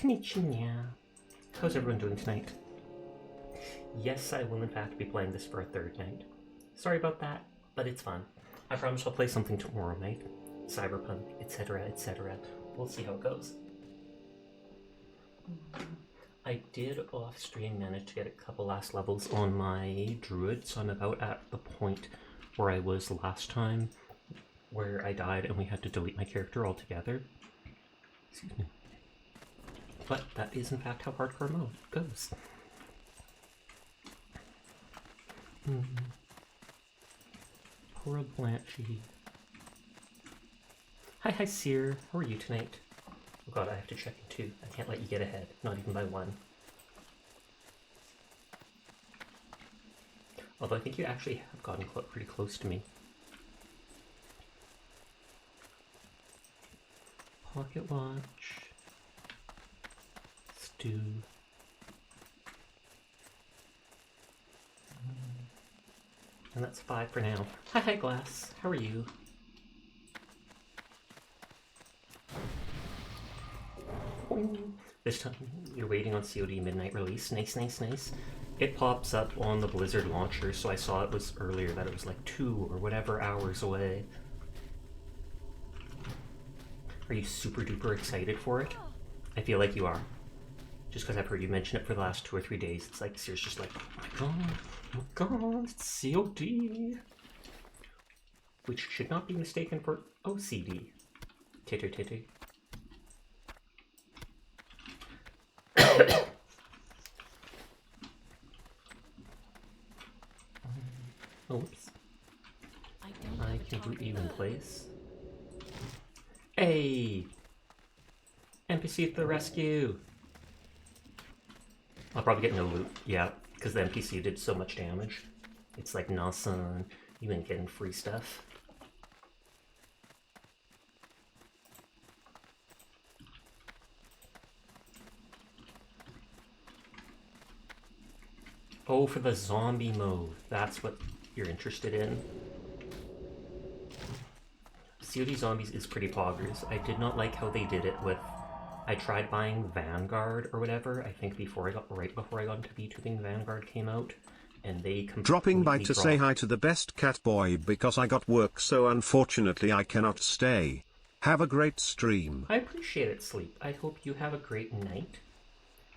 Konnichiwa. How's everyone doing tonight? Yes, I will in fact be playing this for a third night. Sorry about that, but it's fun. I promise I'll play something tomorrow night. Cyberpunk, etc, etc. We'll see how it goes. I did off-stream manage to get a couple last levels on my druid, so I'm about at the point where I was last time, where I died and we had to delete my character altogether. Excuse me. But that is in fact how hardcore mode goes. Poor Blanchy. Hi, Seer. How are you tonight? Oh god, I have to check in too. I can't let you get ahead, not even by one. Although I think you actually have gotten pretty close to me. Pocket watch. Stew. And that's 5 for now. Hi, Glass. How are you? This time you're waiting on COD midnight release. Nice. It pops up on the Blizzard launcher, so I saw it was earlier that it was like 2 or whatever hours away. Are you super duper excited for it? I feel like you are. Just because I've heard you mention it for the last 2 or 3 days, it's like, Seer's just like, oh my god, it's COD. Which should not be mistaken for OCD. Titter. Oops. I can root you in place. Hey! NPC at the rescue! I'll probably get no loot, yeah, because the NPC did so much damage. It's like, nah son, you ain't getting free stuff. Oh, for the zombie mode, that's what you're interested in. COD Zombies is pretty poggers. I did not like how they did it with... I tried buying Vanguard or whatever, I think right before I got into VTubing, Vanguard came out, and they completely dropping by to say hi to the best cat boy because I got work, so unfortunately I cannot stay. Have a great stream. I appreciate it, Sleep. I hope you have a great night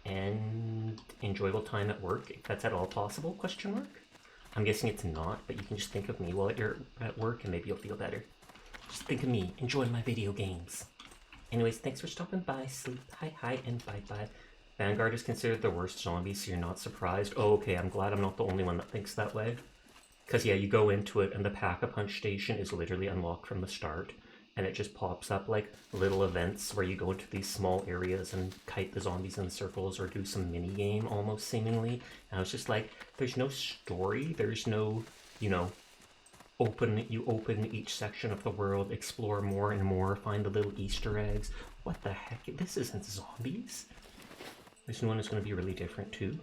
and enjoyable time at work, if that's at all possible, question mark? I'm guessing it's not, but you can just think of me while you're at work and maybe you'll feel better. Just think of me, enjoying my video games. Anyways, thanks for stopping by, Sleep. Hi, and bye-bye. Vanguard is considered the worst zombie, so you're not surprised. Oh, okay, I'm glad I'm not the only one that thinks that way. Because, yeah, you go into it, and the Pack-a-Punch station is literally unlocked from the start, and it just pops up, like, little events where you go into these small areas and kite the zombies in circles or do some mini-game, almost seemingly. And I was just like, there's no story, there's no, you know... You open each section of the world, explore more and more, find the little Easter eggs. What the heck? This isn't zombies. This new one is going to be really different too.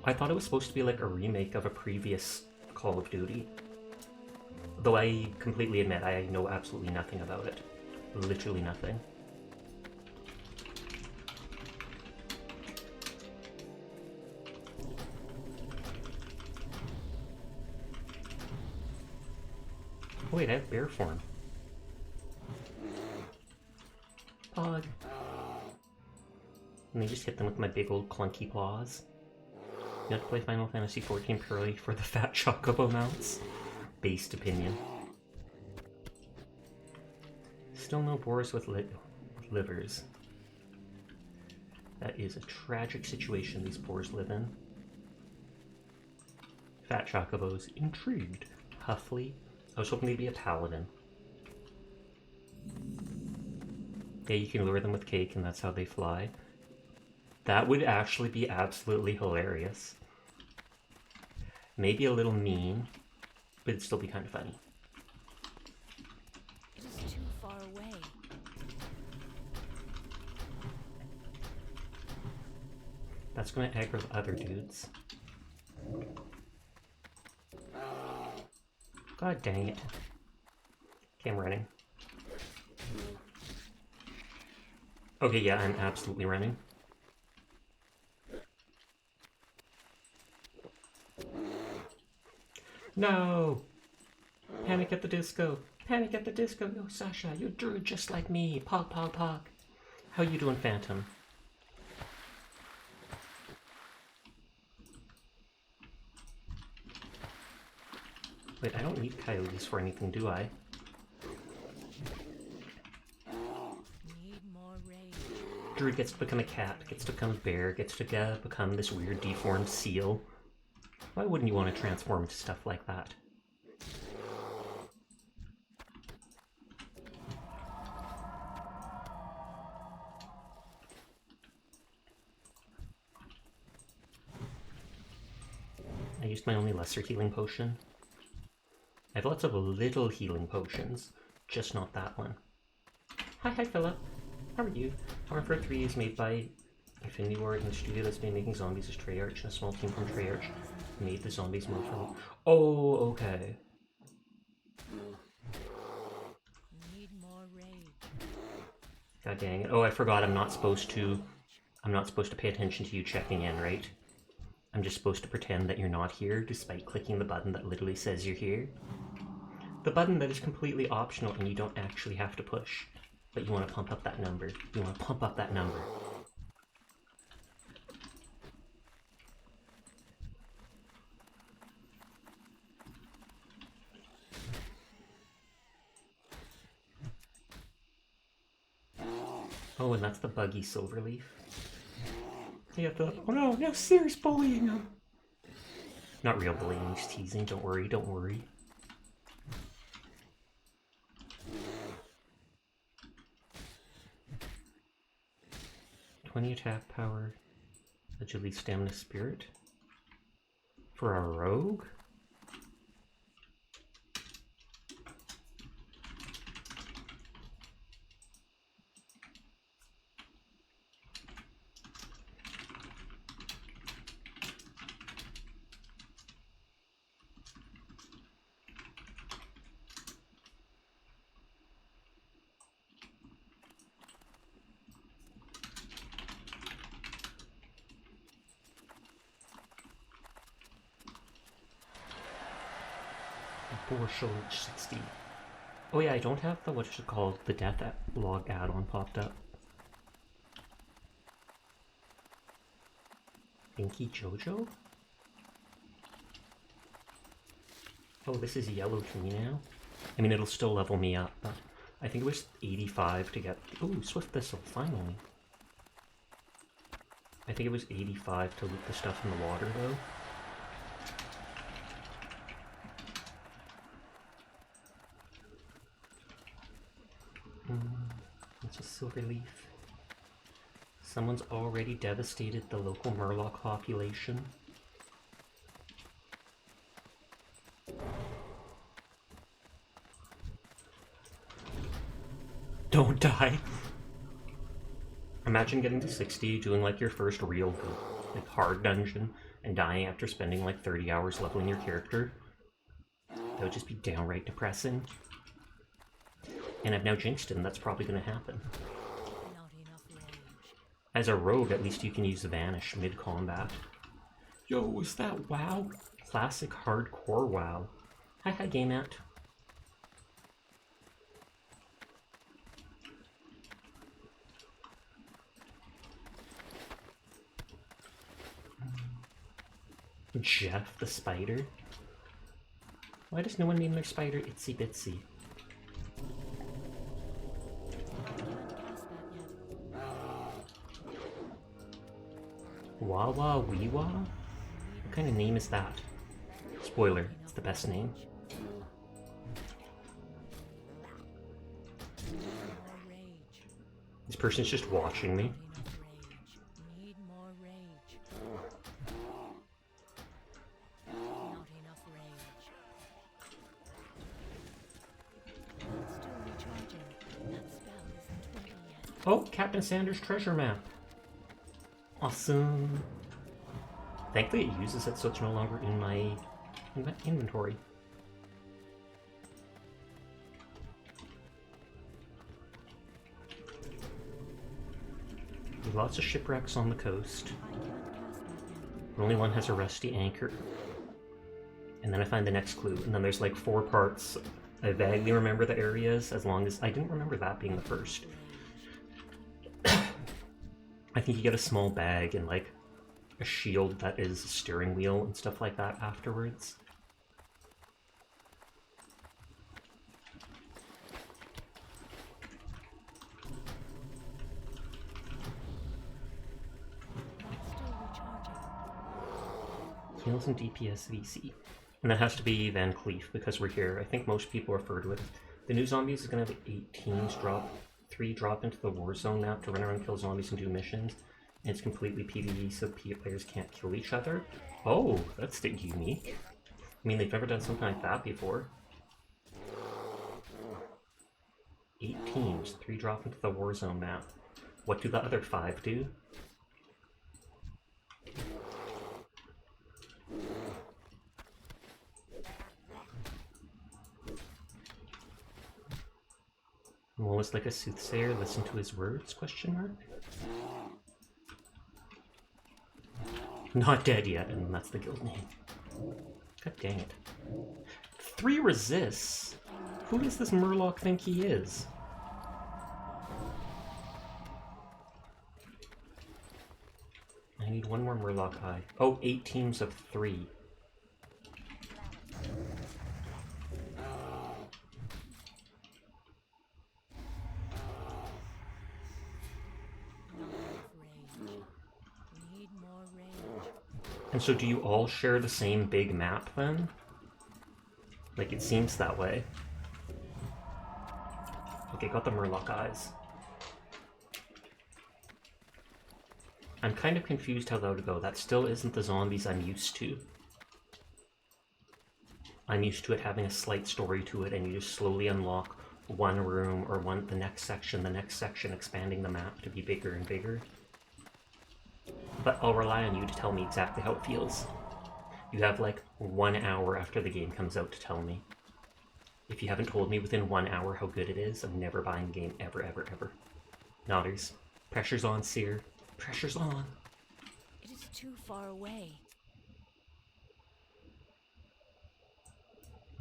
I thought it was supposed to be like a remake of a previous Call of Duty. Though I completely admit I know absolutely nothing about it. Literally nothing. Oh wait, I have bear form. Pog. And they just hit them with my big old clunky paws. You have to play Final Fantasy XIV purely for the fat chocobo mounts. Based opinion. Still no boars with livers. That is a tragic situation these boars live in. Fat chocobos intrigued. Huffley. I was hoping they'd be a paladin. Yeah, you can lure them with cake and that's how they fly. That would actually be absolutely hilarious. Maybe a little mean, but it'd still be kind of funny. It is too far away. That's gonna aggro the other dudes. God dang it. Okay, I'm running. Okay, yeah, I'm absolutely running. No! Panic at the Disco! Panic at the Disco! Yo, Sasha, you drew just like me! Pog, pog, pog! How you doing, Phantom? Wait, I don't need coyotes for anything, do I? Druid gets to become a cat, gets to become a bear, gets to become this weird deformed seal. Why wouldn't you want to transform into stuff like that? I used my only lesser healing potion. I have lots of little healing potions, just not that one. Hi, Philip. How are you? Armor 3 is made by Infinity Ward, and the studio that's been making zombies is Treyarch, and a small team from Treyarch made the zombies mode for. Oh, okay. God dang it. Oh, I forgot I'm not supposed to pay attention to you checking in, right? I'm just supposed to pretend that you're not here despite clicking the button that literally says you're here. The button that is completely optional and you don't actually have to push. But you want to pump up that number. You want to pump up that number. Oh, and that's the buggy Silverleaf. Yeah, oh no, no, serious bullying him. Not real bullying, he's teasing. Don't worry, don't worry. "20 attack power, agility, stamina, spirit." For a rogue? Borsholich 60. Oh yeah, I don't have the, what's it called, the death log add-on popped up. Inky Jojo? Oh, this is yellow to me now. I mean, it'll still level me up, but I think it was 85 to get... Ooh, Swift Thistle, finally. I think it was 85 to loot the stuff in the water, though. It's a Silverleaf. Someone's already devastated the local Murloc population. Don't die! Imagine getting to 60, doing like your first real good, like hard dungeon, and dying after spending like 30 hours leveling your character. That would just be downright depressing. And I've now jinxed him, that's probably gonna happen. As a rogue, at least you can use Vanish mid-combat. Yo, is that WoW? Classic hardcore WoW. Hi, Game At. Jeff the spider? Why does no one name their spider Itsy Bitsy? Wawa Weewa? What kind of name is that? Spoiler, it's the best name. This person's just watching me. Oh, Captain Sanders' treasure map. Awesome. Thankfully it uses it so it's no longer in my inventory. Lots of shipwrecks on the coast. Only one has a rusty anchor. And then I find the next clue, and then there's like 4 parts. I vaguely remember the areas, as long as I didn't remember that being the first. I think you get a small bag and like a shield that is a steering wheel and stuff like that afterwards. Heals and DPS VC. And that has to be Van Cleef because we're here. I think most people refer to it. The new zombies is going to have 8 teams drop. 3 drop into the war zone map to run around, kill zombies, and do missions. And it's completely PvE, so players can't kill each other. Oh, that's unique. I mean, they've never done something like that before. 8 teams, 3 drop into the war zone map. What do the other 5 do? Almost like a soothsayer, listen to his words, question mark? Not dead yet, and that's the guild name. God dang it. 3 resists? Who does this Murloc think he is? I need 1 more Murloc eye. Oh, 8 teams of 3. And so do you all share the same big map then? Like, it seems that way. Okay, got the Murloc eyes. I'm kind of confused how that would go. That still isn't the zombies I'm used to. I'm used to it having a slight story to it, and you just slowly unlock one room or the next section, expanding the map to be bigger and bigger. But I'll rely on you to tell me exactly how it feels. You have like 1 hour after the game comes out to tell me. If you haven't told me within 1 hour how good it is, I'm never buying the game ever, ever, ever. Nodders. Pressure's on, Seer. Pressure's on. It is too far away.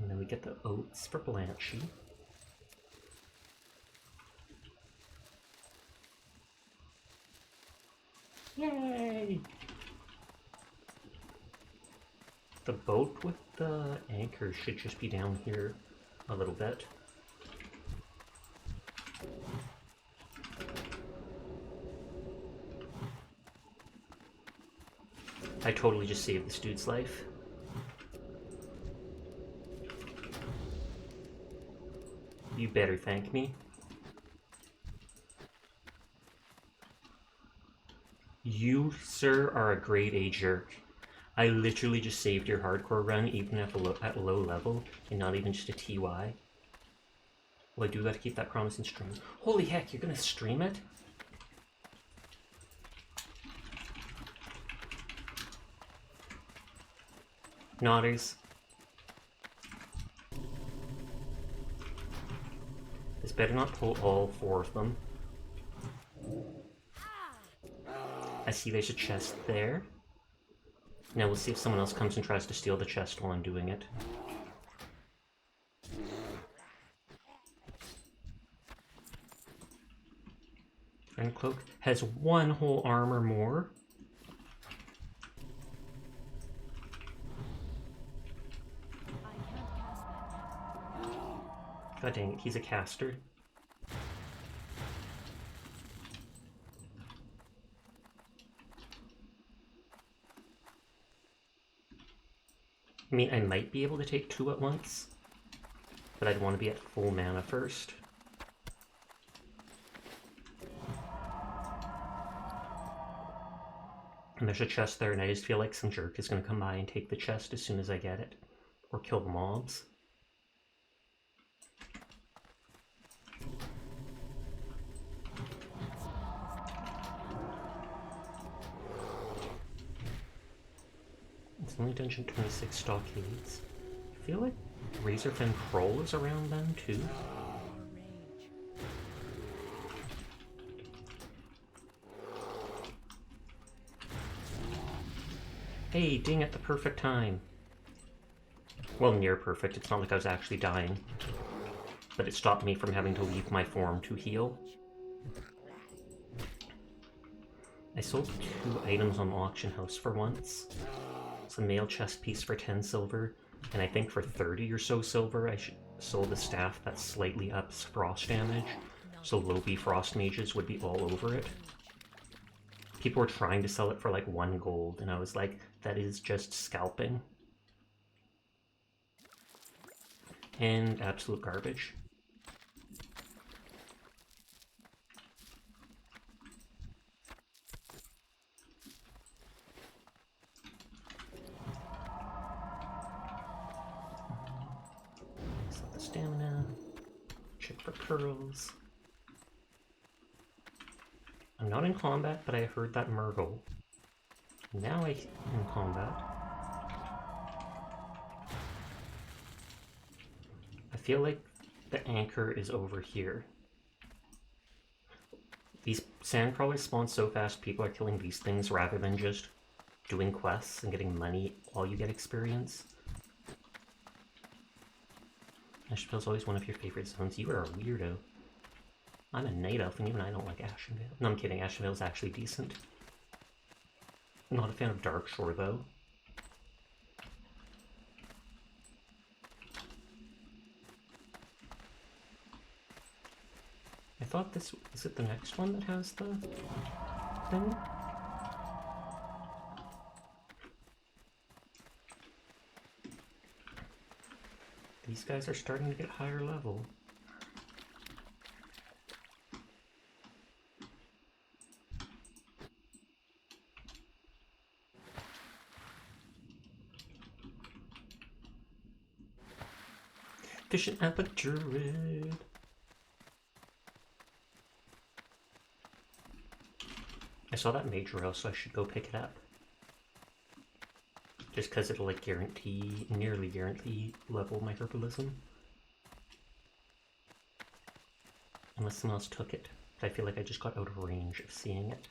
And then we get the oats for Blanchy. Yay! The boat with the anchor should just be down here a little bit. I totally just saved this dude's life. You better thank me. You, sir, are a grade A jerk. I literally just saved your hardcore run, even at low level, and not even just a TY. Well, I do gotta keep that promise in stream. Holy heck, you're gonna stream it? Nodders. This better not pull all 4 of them. I see there's a chest there. Now we'll see if someone else comes and tries to steal the chest while I'm doing it. Friend Cloak has 1 whole armor more. God dang it, he's a caster. I mean, I might be able to take 2 at once, but I'd want to be at full mana first. And there's a chest there, and I just feel like some jerk is going to come by and take the chest as soon as I get it. Or kill the mobs. It's only Dungeon 26 stockades. I feel like Razorfen Kroll is around them too. Hey, ding at the perfect time. Well, near perfect. It's not like I was actually dying. But it stopped me from having to leave my form to heal. I sold 2 items on the auction house for once. It's a mail chest piece for 10 silver, and I think for 30 or so silver I sold a staff that slightly ups frost damage, so low-B frost mages would be all over it. People were trying to sell it for like 1 gold, and I was like, that is just scalping. And absolute garbage. Set the stamina. Check for pearls. I'm not in combat, but I heard that Murgle. Now I'm in combat. I feel like the anchor is over here. These sandcrawlers spawn so fast, people are killing these things rather than just doing quests and getting money while you get experience. Ashvale's always one of your favorite zones. You are a weirdo. I'm a night elf, and even I don't like Ashenvale. No, I'm kidding. Ashenvale's actually decent. I'm not a fan of Darkshore, though. I thought this... Is it the next one that has the thing? These guys are starting to get higher level. Fishing at the Druid. I saw that major rail, so I should go pick it up. Just because it'll like nearly guarantee level my herbalism. Unless someone else took it. But I feel like I just got out of range of seeing it.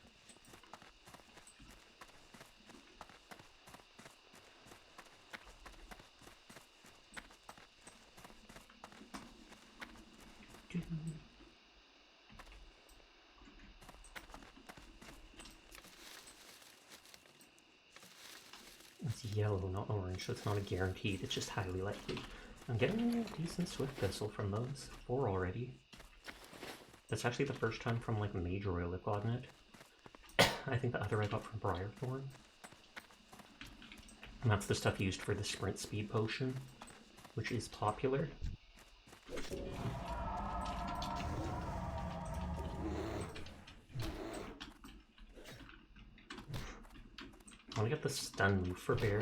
It's yellow, not orange, so it's not a guaranteed, it's just highly likely. I'm getting a decent Swift Vessel from those. 4 already. That's actually the first time from like Major Royal I've gotten it. I think the other I got from Briarthorn. And that's the stuff used for the sprint speed potion, which is popular. I want to get the stun move for Bear.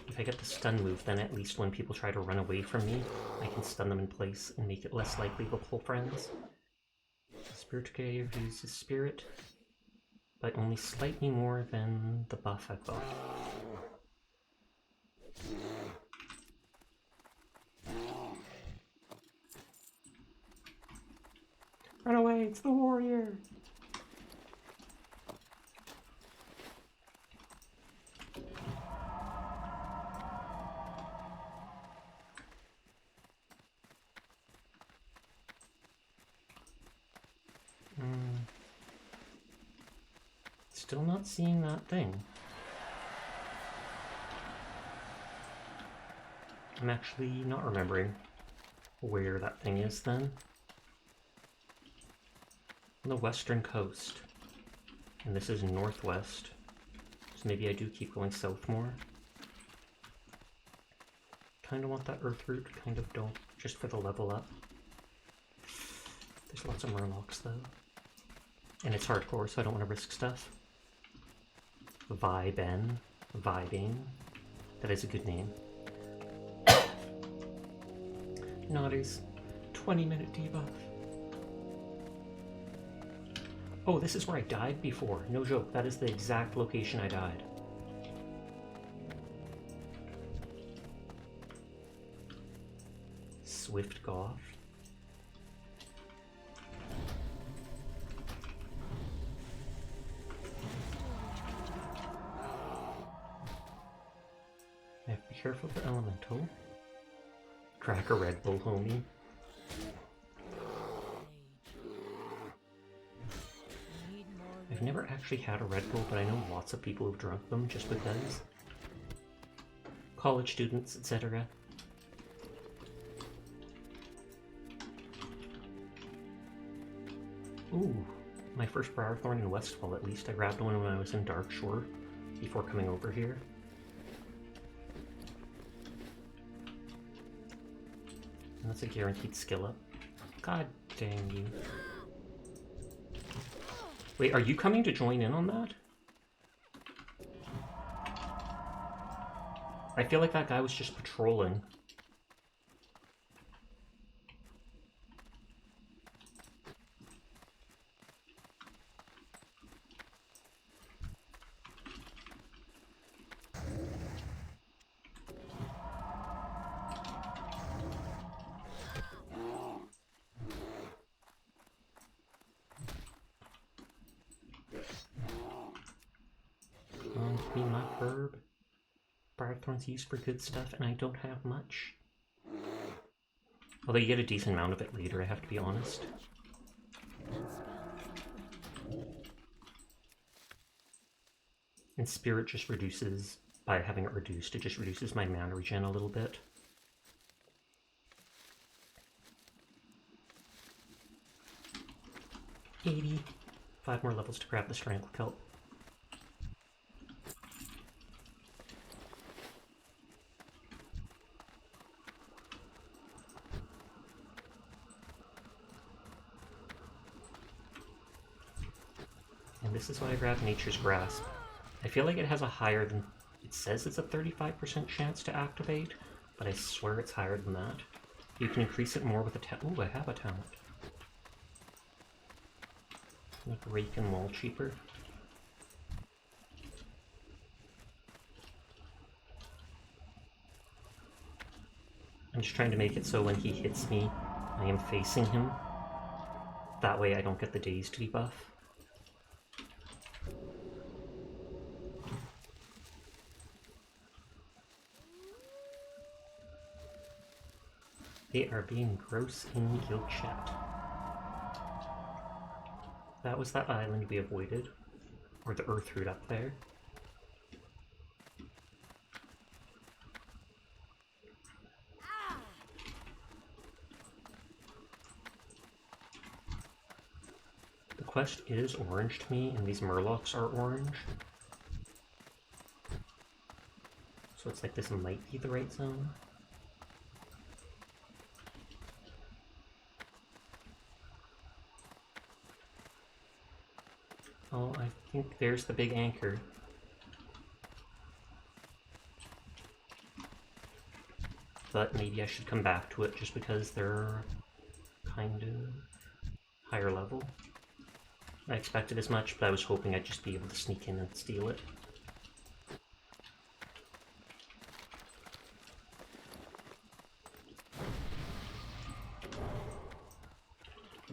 If I get the stun move, then at least when people try to run away from me, I can stun them in place and make it less likely they'll pull friends. Spirit Cave uses Spirit, but only slightly more than the buff I've got. Run away, it's the warrior! Still not seeing that thing. I'm actually not remembering where that thing is then. On the western coast. And this is northwest. So maybe I do keep going south more. Kind of want that earth root, kind of don't, just for the level up. There's lots of murlocs though. And it's hardcore, so I don't want to risk stuff. Vibing. That is a good name. Naughties. 20-minute debuff. Oh, this is where I died before. No joke, that is the exact location I died. Swift Goth. Careful of the elemental. Crack a Red Bull, homie. I've never actually had a Red Bull, but I know lots of people who've drunk them just because. College students, etc. Ooh, my first Briarthorn in Westfall at least. I grabbed one when I was in Darkshore before coming over here. And that's a guaranteed skill up. God dang you. Wait, are you coming to join in on that? I feel like that guy was just patrolling. Give me my herb. Briarthorn's used for good stuff, and I don't have much. Although you get a decent amount of it later, I have to be honest. And Spirit just reduces, by having it reduced, it just reduces my mana regen a little bit. $80. 5 more levels to grab the Strangle Kelp. And this is why I grabbed Nature's Grasp. I feel like it has a higher than... It says it's a 35% chance to activate, but I swear it's higher than that. You can increase it more with a talent. Ooh, I have a talent. Make Rake and Wall cheaper. I'm just trying to make it so when he hits me, I am facing him. That way I don't get the dazed debuff. They are being gross in guild chat. That was that island we avoided. Or the earth root up there. The quest is orange to me, and these murlocs are orange. So it's like this might be the right zone. Oh, I think there's the big anchor. But maybe I should come back to it just because they're kind of higher level. I expected as much, but I was hoping I'd just be able to sneak in and steal it.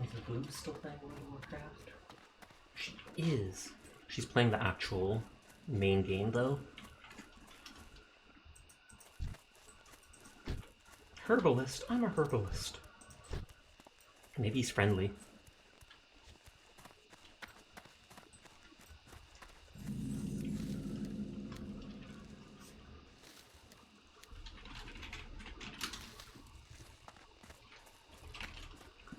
Is the Blue still playing World of Warcraft? She is. She's playing the actual main game, though. Herbalist? I'm a herbalist. Maybe he's friendly.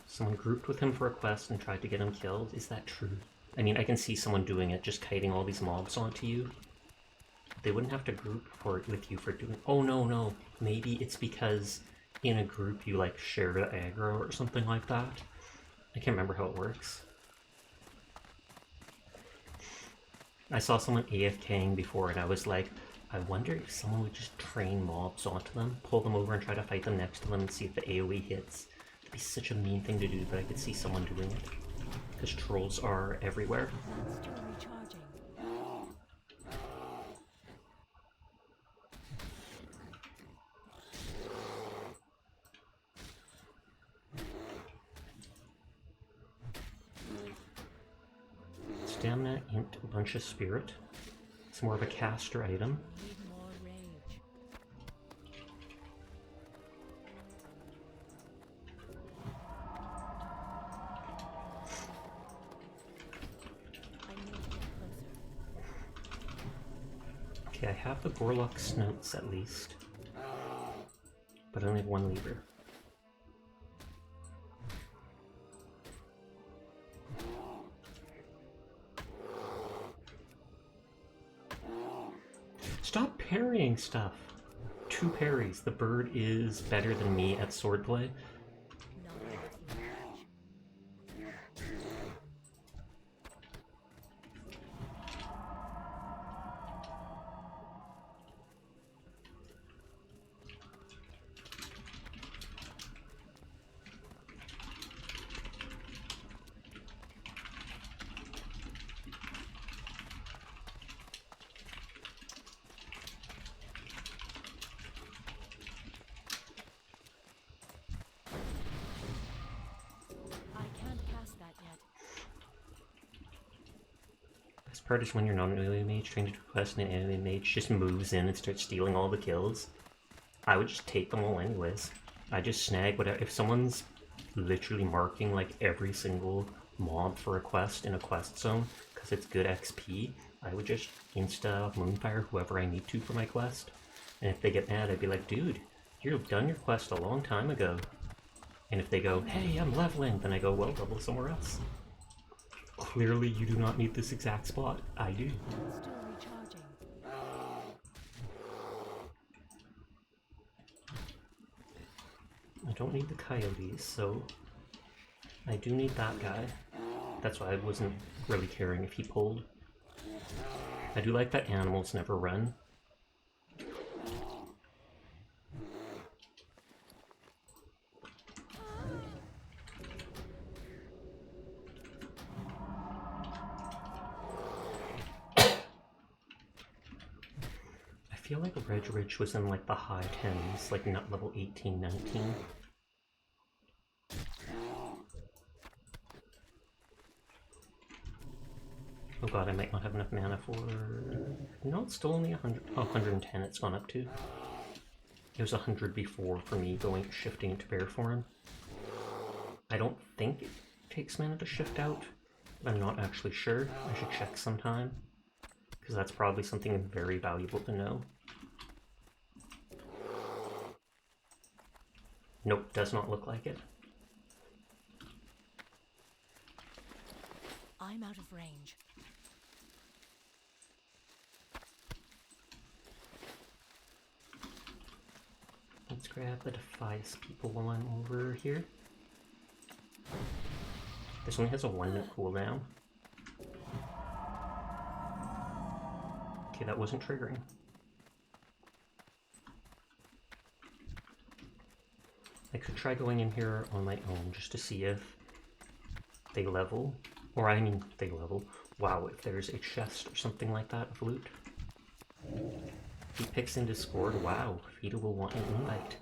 Someone grouped with him for a quest and tried to get him killed. Is that true? I mean, I can see someone doing it, just kiting all these mobs onto you. They wouldn't have to group with you for doing... Oh, no. Maybe it's because in a group you, like, share the aggro or something like that. I can't remember how it works. I saw someone AFKing before and I was like, I wonder if someone would just train mobs onto them, pull them over and try to fight them next to them and see if the AoE hits. It'd be such a mean thing to do, but I could see someone doing it. Because trolls are everywhere. Still recharging. Stamina, int, a bunch of spirit. It's more of a caster item. Need more rage. Okay, I have the Gorlock snouts at least. But I only have one lever. Stop parrying stuff! 2 parries. The bird is better than me at swordplay. Not enough rage. I can't cast that yet. Best part is when you're not an enemy mage trying to do a quest and an enemy mage just moves in and starts stealing all the kills. I would just take them all anyways. I just snag whatever. If someone's literally marking like every single mob for a quest in a quest zone because it's good XP, I would just insta moonfire whoever I need to for my quest. And if they get mad, I'd be like, dude, you've done your quest a long time ago. And if they go, hey, I'm leveling, then I go, well, level somewhere else. Clearly you do not need this exact spot. I do. Still recharging. I don't need the coyotes, so I do need that guy. That's why I wasn't really caring if he pulled. I do like that animals never run. I feel like Reg Ridge was in like the high 10s, like not level 18, 19. Oh god, I might not have enough mana for... No, it's still only 100. Oh, 110 it's gone up to. It was 100 before for me shifting to bear form. I don't think it takes mana to shift out, but I'm not actually sure. I should check sometime, because that's probably something very valuable to know. Nope, does not look like it. I'm out of range. Let's grab the Defias people while I'm over here. This one has a 1-minute cooldown. Okay, that wasn't triggering. I could try going in here on my own just to see if they level. Or I mean, they level. Wow, if there's a chest or something like that of loot. If he picks in Discord, wow, Vita will want an invite.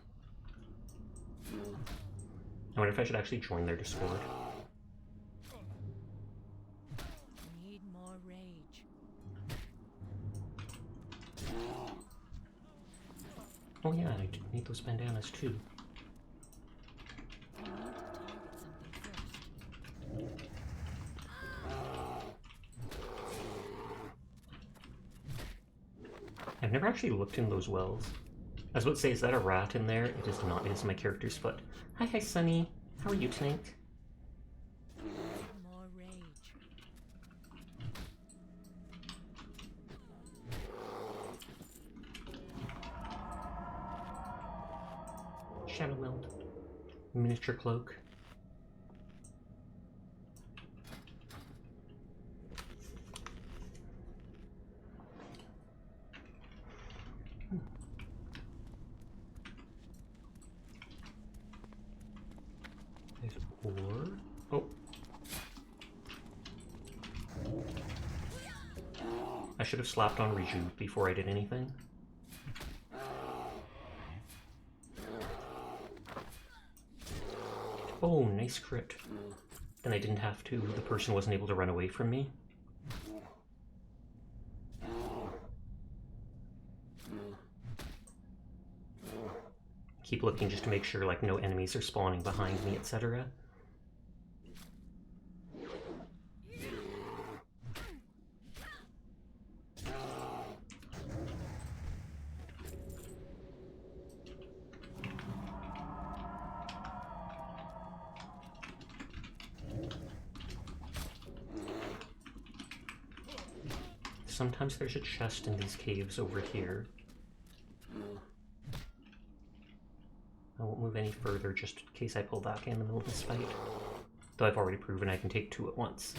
I wonder if I should actually join their Discord. Need more rage. Oh yeah, I do need those bandanas too. I need to target something first. I've never actually looked in those wells. I was about to say, is that a rat in there? It is not. It is my character's foot. Hi, Sunny. How are you tonight? More rage. Shadow Meld. Miniature cloak. There's ore. Oh. I should have slapped on Rejuve before I did anything. Oh, nice crit. Then I didn't have to. The person wasn't able to run away from me. Keep looking just to make sure like no enemies are spawning behind me, etc. sometimes there's a chest in these caves over here. I won't move any further just in case I pull back in the middle of this fight. Though I've already proven I can take two at once.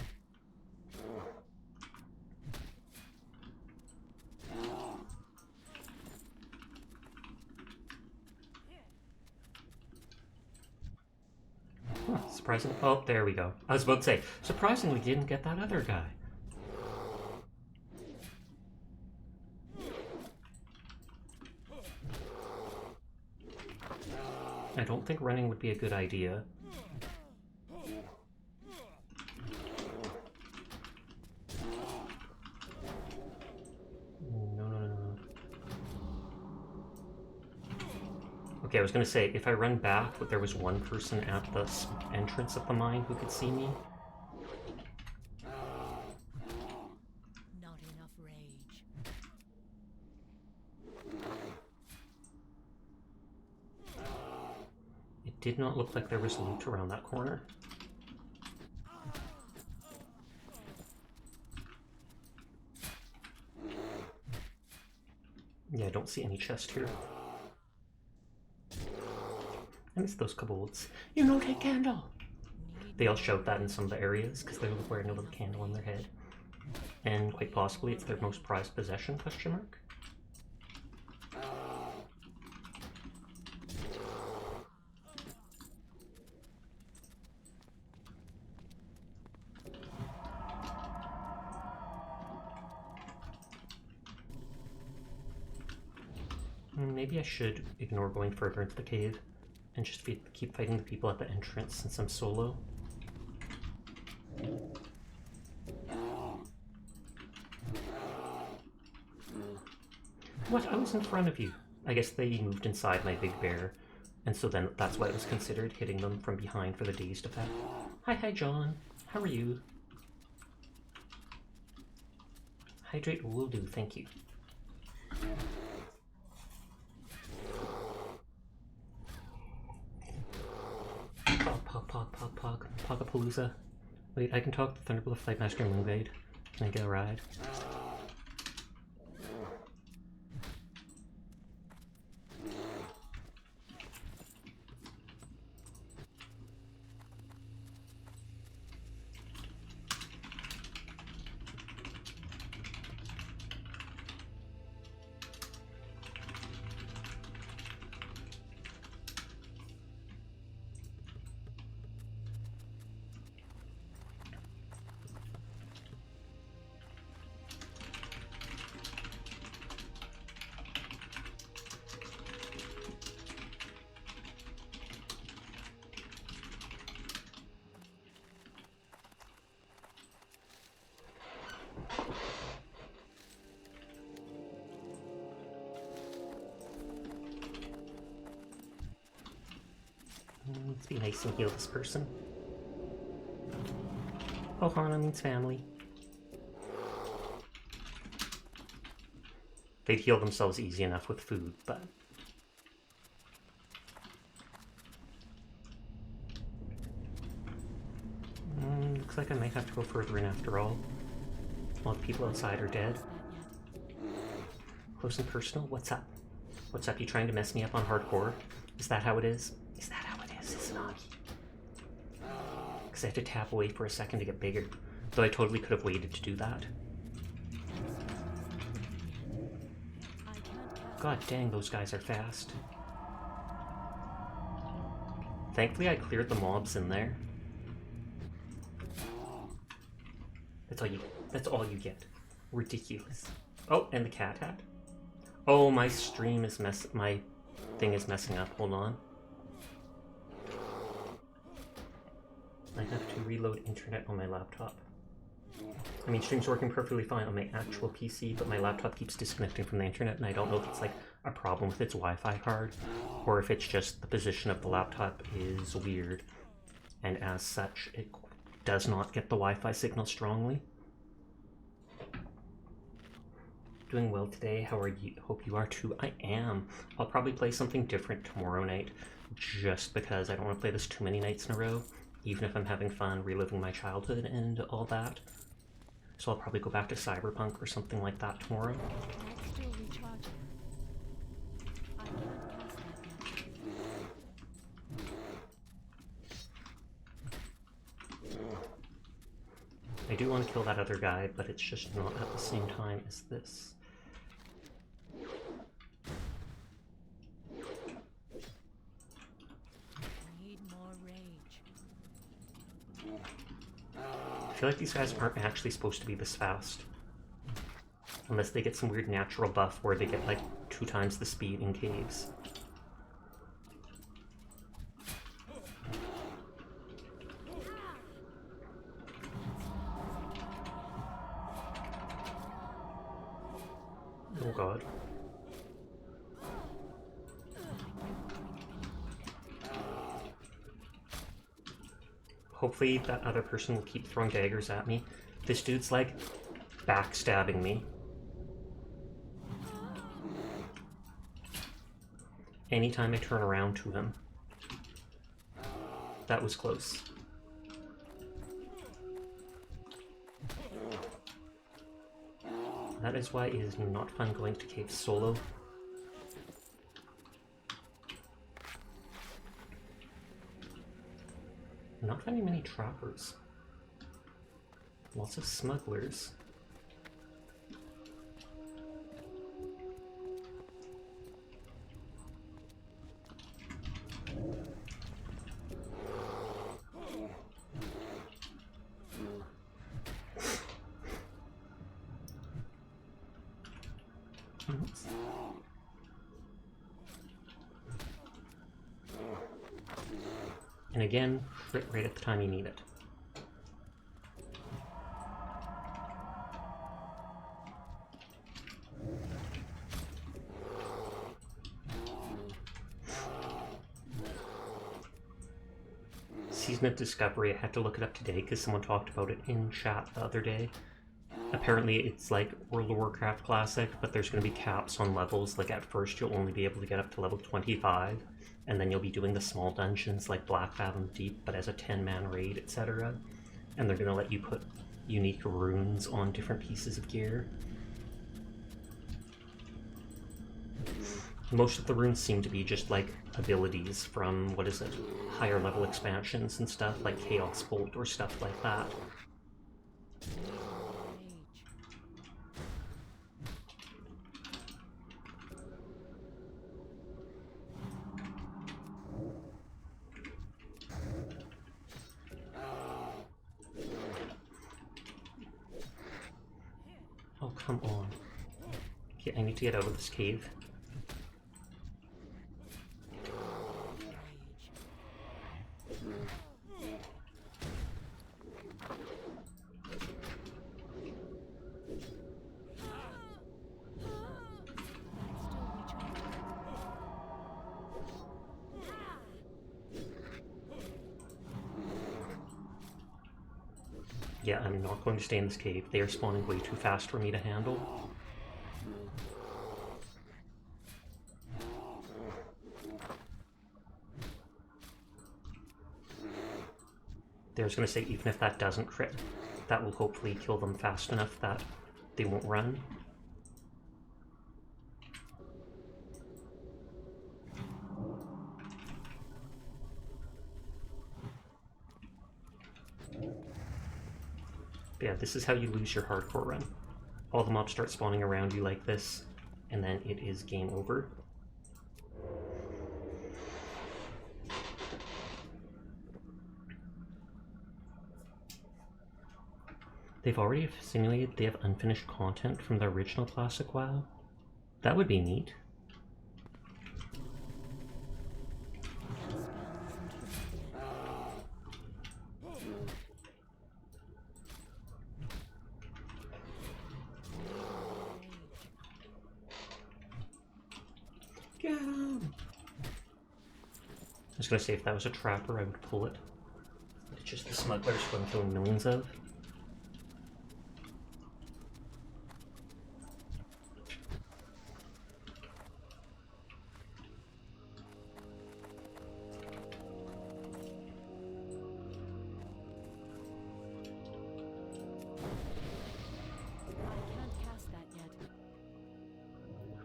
Surprising. Oh, there we go. I was about to say, surprisingly didn't get that other guy. I don't think running would be a good idea. No. Okay, I was gonna say, if I run back, but there was one person at the entrance of the mine who could see me. Not enough rage. It did not look like there was loot around that corner. Yeah, I don't see any chest here. I miss those kobolds. You know, take candle! They all shout that in some of the areas because they're wearing a little candle on their head. And quite possibly it's their most prized possession, question mark? Maybe I should ignore going further into the cave and just keep fighting the people at the entrance since I'm solo. What? I was in front of you. I guess they moved inside my big bear, and so then that's why it was considered hitting them from behind for the dazed effect. Hi, John. How are you? Hydrate will do, thank you. Pogapalooza. Wait, I can talk to Thunderbolt Flightmaster Moonglade. Can I get a ride? Let's be nice and heal this person. Ohana means family. They'd heal themselves easy enough with food, but... looks like I might have to go further in after all. All the people outside are dead. Close and personal? What's up? What's up? You trying to mess me up on hardcore? Is that how it is? Is that how it is? It's not. Because I had to tap away for a second to get bigger. Though I totally could have waited to do that. God dang, those guys are fast. Thankfully I cleared the mobs in there. That's all you get. Ridiculous. Oh, and the cat hat. Oh, my stream is my thing is messing up. Hold on. I have to reload internet on my laptop. I mean, stream's working perfectly fine on my actual PC, but my laptop keeps disconnecting from the internet, and I don't know if it's like a problem with its Wi-Fi card, or if it's just the position of the laptop is weird, and as such, it does not get the Wi-Fi signal strongly. Doing well today. How are you? Hope you are too. I am. I'll probably play something different tomorrow night, just because I don't want to play this too many nights in a row, even if I'm having fun reliving my childhood and all that. So I'll probably go back to Cyberpunk or something like that tomorrow. That's still recharging. I can't cast that yet. I do want to kill that other guy, but it's just not at the same time as this. Need more rage. I feel like these guys aren't actually supposed to be this fast. Unless they get some weird natural buff where they get like 2 times the speed in caves. Oh god. Hopefully that other person will keep throwing daggers at me. This dude's like backstabbing me. Anytime I turn around to him. That was close. That is why it is not fun going to caves solo. I'm not finding many trappers. Lots of smugglers. And again, right at the time you need it. Season of Discovery, I had to look it up today because someone talked about it in chat the other day. Apparently it's like World of Warcraft Classic, but there's going to be caps on levels. Like at first you'll only be able to get up to level 25, and then you'll be doing the small dungeons like Black Fathom Deep, but as a 10-man raid, etc. And they're going to let you put unique runes on different pieces of gear. Most of the runes seem to be just like abilities from, what is it, higher level expansions and stuff, like Chaos Bolt or stuff like that. Oh, come on. Okay, I need to get out of this cave. Yeah, I'm not going to stay in this cave. They are spawning way too fast for me to handle. There's going to say even if that doesn't crit, that will hopefully kill them fast enough that they won't run. But yeah, this is how you lose your hardcore run. All the mobs start spawning around you like this, and then it is game over. They've already simulated they have unfinished content from the original Classic WoW. That would be neat. Get him! I was gonna say if that was a trapper I would pull it. It's just the smugglers who I'm killing millions of.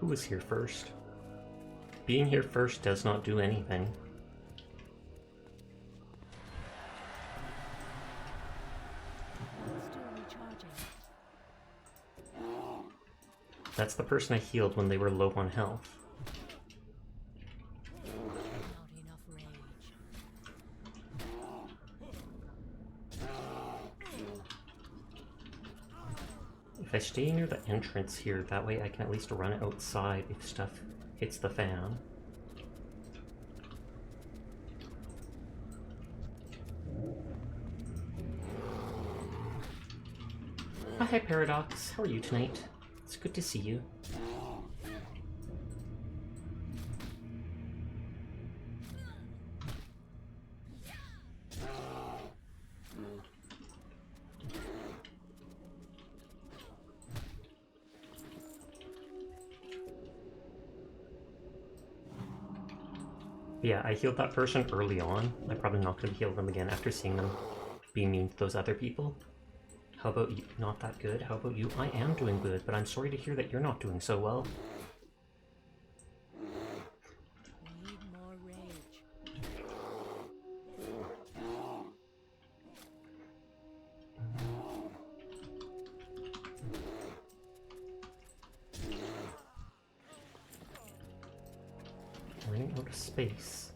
Who was here first? Being here first does not do anything. Still recharging. That's the person I healed when they were low on health. Not enough rage. If I stay near the entrance here, that way I can at least run outside if stuff hits the fan. Oh, hi Paradox, how are you tonight? It's good to see you. Yeah, I healed that person early on. I'm probably not going to heal them again after seeing them be mean to those other people. How about you? Not that good. How about you? I am doing good, but I'm sorry to hear that you're not doing so well. Need more rage. Running out of space.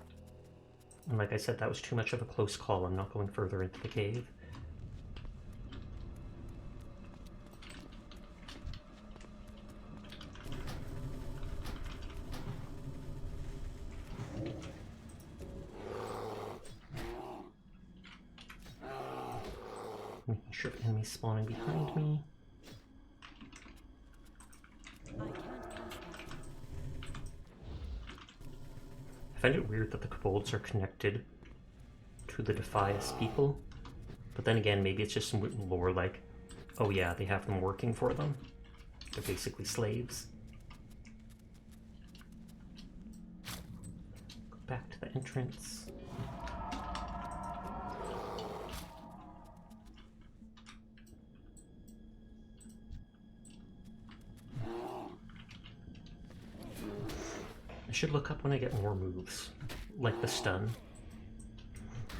And like I said, that was too much of a close call. I'm not going further into the cave. Making sure enemies spawning behind me. I can't cast that. I find it weird that the kobolds are connected to the Defias people. But then again, maybe it's just some lore like, oh yeah, they have them working for them. They're basically slaves. Go back to the entrance. I should look up when I get more moves, like the stun.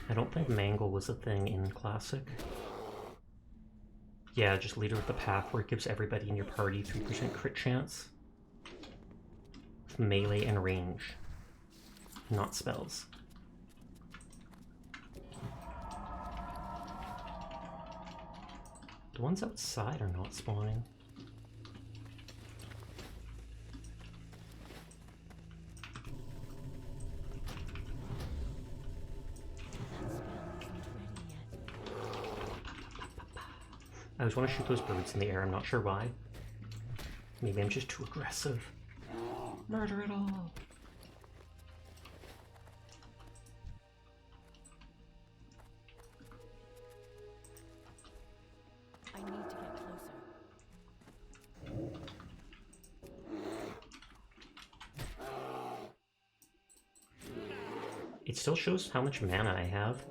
I don't think Mangle was a thing in Classic. Yeah, just Leader of the Pack, where it gives everybody in your party 3% crit chance. With melee and range, not spells. The ones outside are not spawning. I always want to shoot those birds in the air, I'm not sure why. Maybe I'm just too aggressive. Murder it all! I need to get closer. It still shows how much mana I have.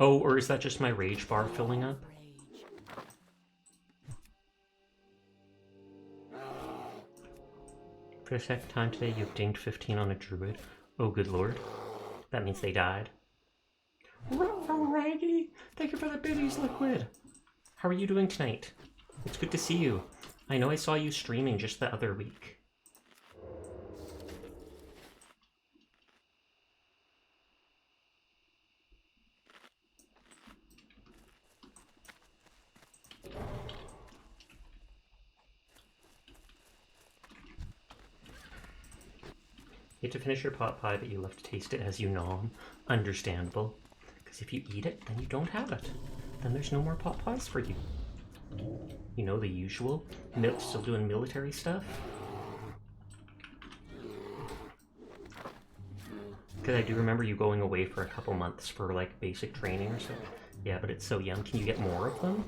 Oh, or is that just my rage bar filling up? Rage. For the second time today, you've dinged 15 on a druid. Oh, good lord. That means they died. Ruh-roh, Raggy! Thank you for the biddies, Liquid! How are you doing tonight? It's good to see you. I know I saw you streaming just the other week. You have to finish your pot pie, but you love to taste it as you nom. Understandable. Because if you eat it, then you don't have it. Then there's no more pot pies for you. You know, the usual. Still doing military stuff. Because I do remember you going away for a couple months for, like, basic training or so. Yeah, but it's so young. Can you get more of them?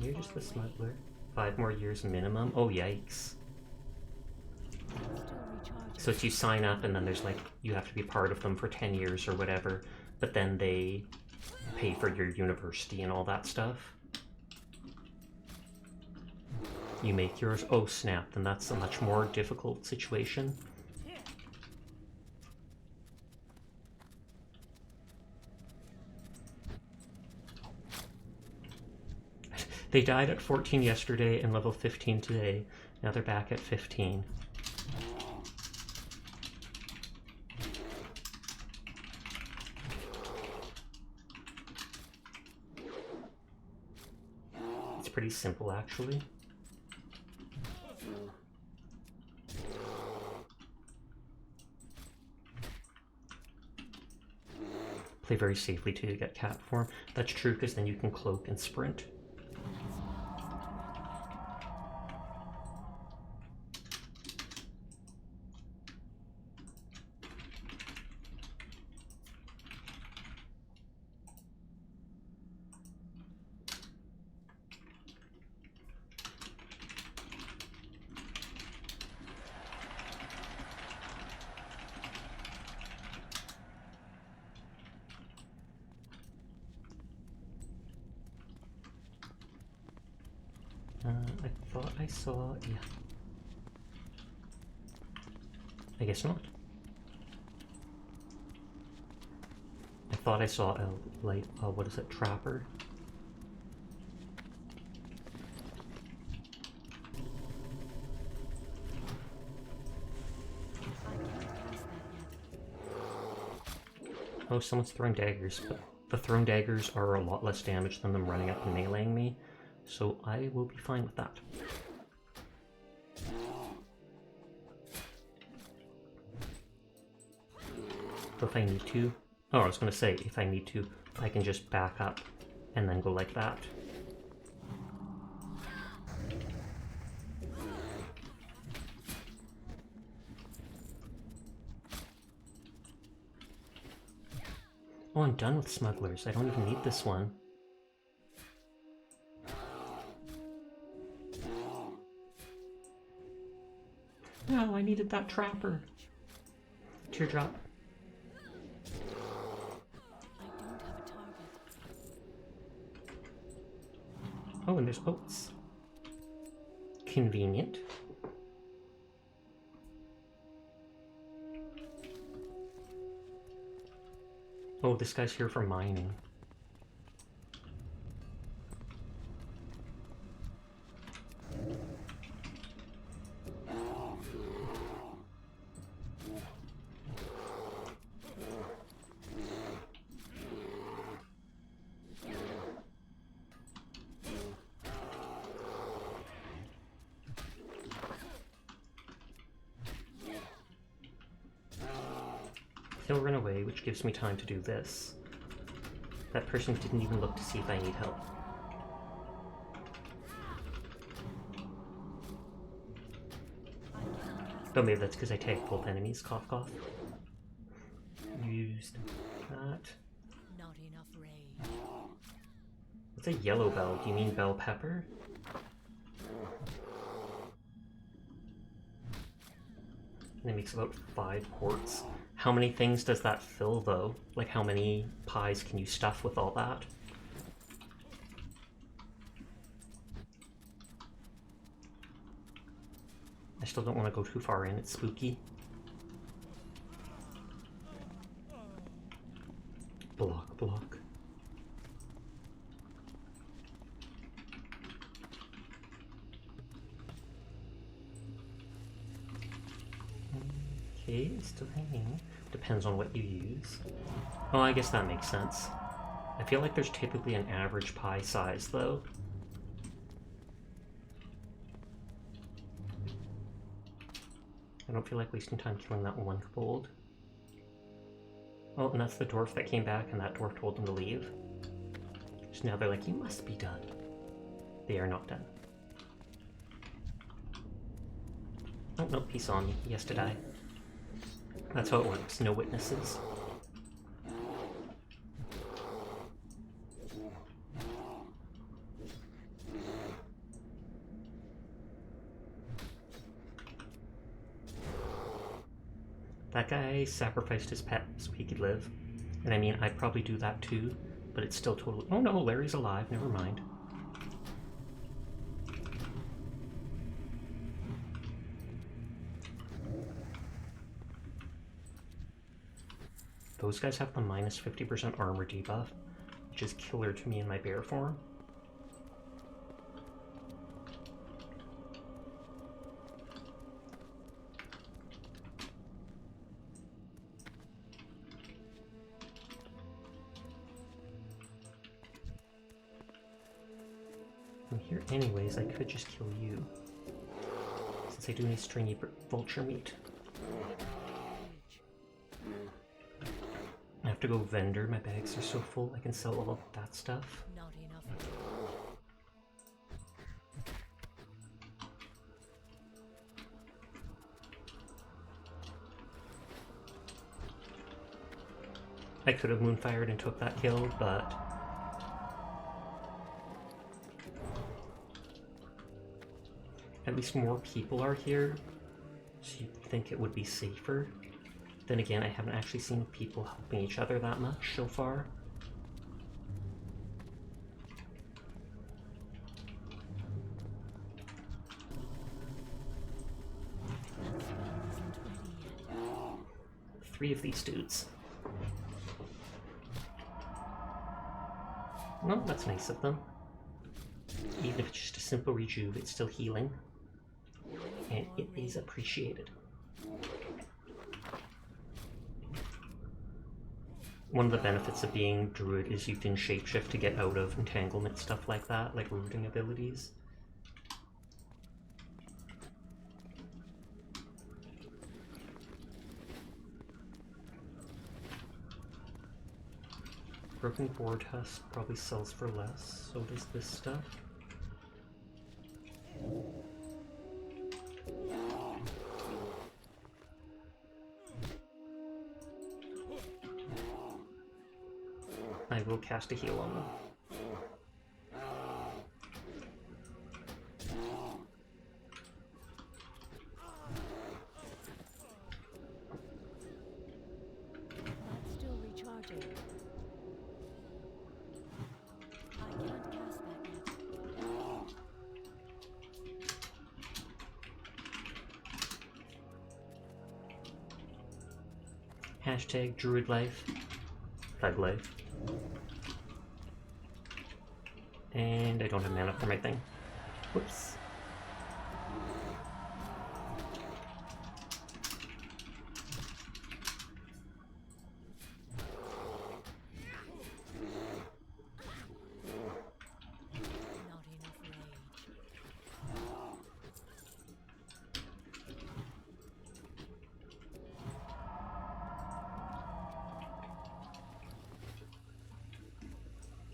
You're just the smuggler. 5 more years minimum? Oh, yikes. Still recharging. So it's you sign up and then there's like, you have to be part of them for 10 years or whatever, but then they pay for your university and all that stuff. You make yours. Oh snap, then that's a much more difficult situation. They died at 14 yesterday and level 15 today. Now they're back at 15. It's pretty simple, actually. Play very safely till you get cat form. That's true, because then you can cloak and sprint. I thought I saw... yeah. I guess not. I thought I saw a light... what is it? Trapper? Oh, someone's throwing daggers, but the thrown daggers are a lot less damage than them running up and meleeing me, so I will be fine with that. So if I need to... oh, I was going to say, if I need to, I can just back up and then go like that. Oh, I'm done with smugglers. I don't even need this one. No, I needed that trapper. Teardrop. I don't have a target. Oh, and there's oats. Convenient. Oh, this guy's here for mining. He'll run away, which gives me time to do this. That person didn't even look to see if I need help. Oh, maybe that's because I tagged both enemies. Cough, cough. Used that. Not enough rage. What's a yellow bell? Do you mean bell pepper? And it makes about 5 quarts. How many things does that fill, though? Like, how many pies can you stuff with all that? I still don't want to go too far in, it's spooky. Block, block. Okay, still hanging. Depends on what you use. Oh, I guess that makes sense. I feel like there's typically an average pie size, though. I don't feel like wasting time killing that one kobold. Oh, and that's the dwarf that came back, and that dwarf told them to leave. So now they're like, you must be done. They are not done. Oh, no, peace on me. He has to die. That's how it works. No witnesses. That guy sacrificed his pet so he could live. And I mean, I'd probably do that too, But it's still totally... Oh no, Larry's alive, never mind. Those guys have the minus 50% armor debuff, which is killer to me in my bear form. I'm here anyways, I could just kill you. Since I do need stringy vulture meat. I have to go vendor, my bags are so full I can sell all of that stuff. Not enough. I could have moonfired and took that kill, but at least more people are here, so you'd think it would be safer. Then again, I haven't actually seen people helping each other that much so far. Three of these dudes. Well, that's nice of them. Even if it's just a simple rejuve, it's still healing. And it is appreciated. One of the benefits of being druid is you can shapeshift to get out of entanglement, stuff like that, like rooting abilities. Broken board husk probably sells for less, so does this stuff. I will cast a heal on them. That's still recharging. I can't cast that yet. Hashtag druid life. Thug life. And I don't have mana for my thing. Whoops. Not enough rage.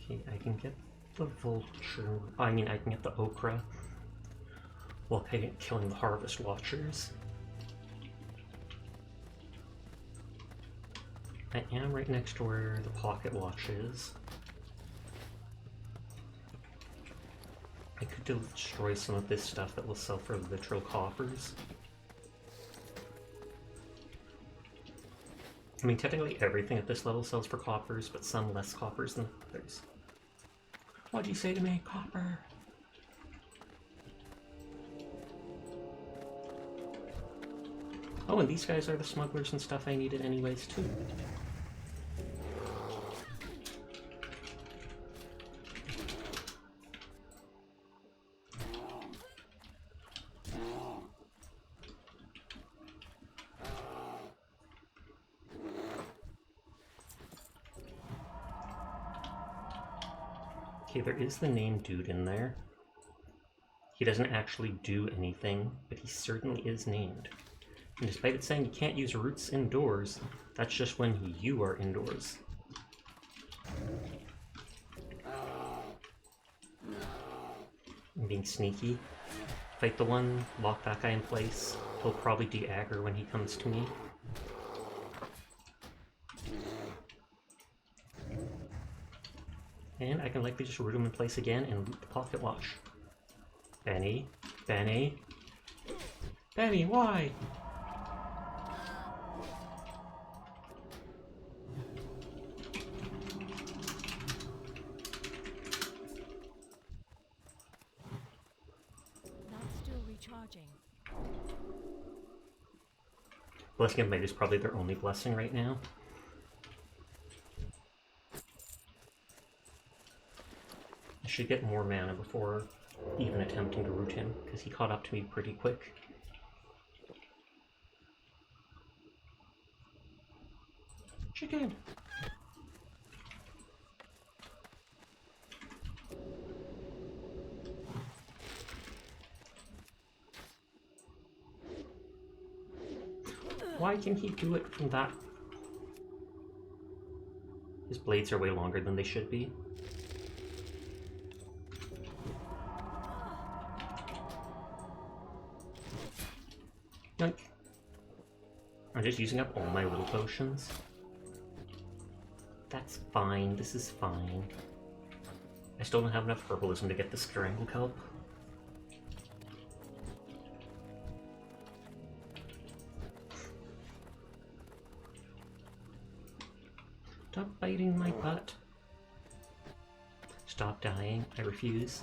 Okay, I can get the vulture. I mean, I can get the okra while killing the harvest watchers. I am right next to where the pocket watch is. I could destroy some of this stuff that will sell for literal coppers. I mean, technically everything at this level sells for coppers, but some less coppers than others. What'd you say to me, copper? Oh, and these guys are the smugglers and stuff I needed anyways, too. Okay, there is the named dude in there. He doesn't actually do anything, but he certainly is named. And despite it saying you can't use roots indoors, that's just when you are indoors. I'm being sneaky. Fight the one, lock that guy in place. He'll probably de-aggro when he comes to me. And I can likely just root him in place again and loot the pocket watch. Benny, Benny, Benny, why? Blessing of Might is probably their only blessing right now. I should get more mana before even attempting to root him, because he caught up to me pretty quick. Chicken! Why can he do it from that? His blades are way longer than they should be. Yoink. I'm just using up all my little potions. That's fine, this is fine. I still don't have enough herbalism to get the strangle kelp. Stop biting my butt. Stop dying, I refuse.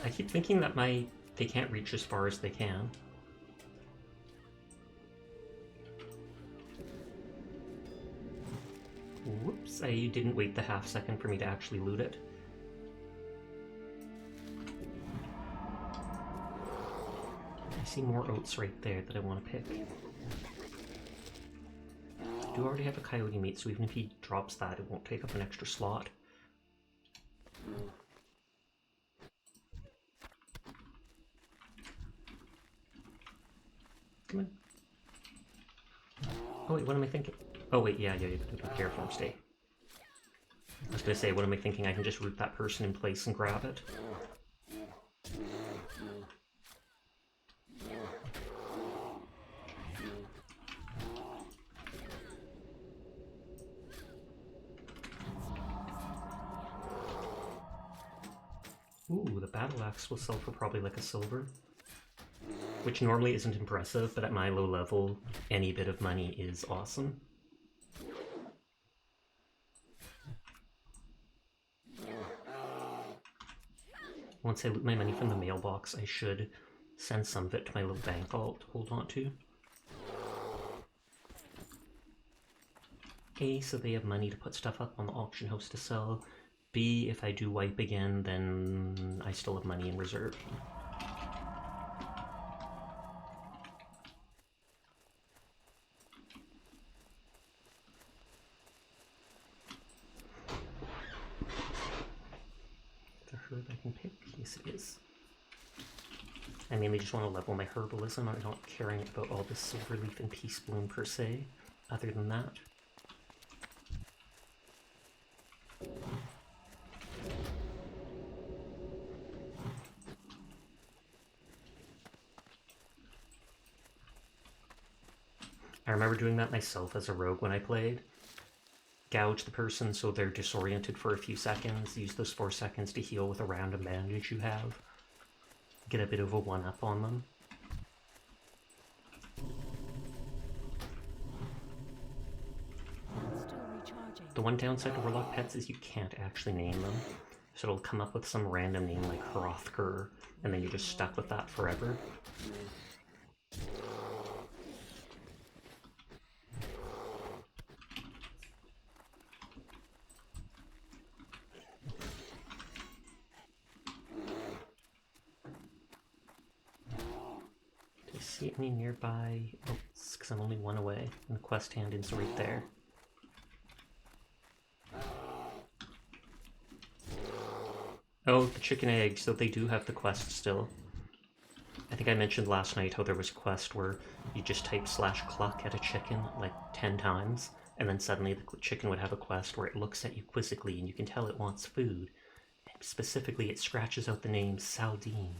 I keep thinking that they can't reach as far as they can. Whoops, I didn't wait the half second for me to actually loot it. I see more oats right there that I want to pick. I do already have a coyote meat, so even if he drops that, it won't take up an extra slot. Come on. Oh wait, what am I thinking? Oh wait, yeah, you have to prepare farm stay. I was gonna say, what am I thinking? I can just root that person in place and grab it. Ooh, the battle axe will sell for probably like a silver. Which normally isn't impressive, but at my low level, any bit of money is awesome. Once I loot my money from the mailbox, I should send some of it to my little bank vault to hold on to. A, so they have money to put stuff up on the auction house to sell. B, if I do wipe again, then I still have money in reserve. The herb I can pick? Yes, it is. I mainly just want to level my herbalism. I'm not caring about all this silver leaf and peace bloom per se, other than that. I remember doing that myself as a rogue when I played. Gouge the person so they're disoriented for a few seconds, use those 4 seconds to heal with a random bandage you have. Get a bit of a one-up on them. The one downside to Warlock pets is you can't actually name them. So it'll come up with some random name like Hrothgar, and then you're just stuck with that forever. Do I see any nearby? Oh, it's because I'm only one away, and the quest hand is right there. Oh, the chicken egg, so they do have the quest still. I think I mentioned last night how there was a quest where you just type /cluck at a chicken like 10 times, and then suddenly the chicken would have a quest where it looks at you quizzically and you can tell it wants food. And specifically, it scratches out the name Saldine.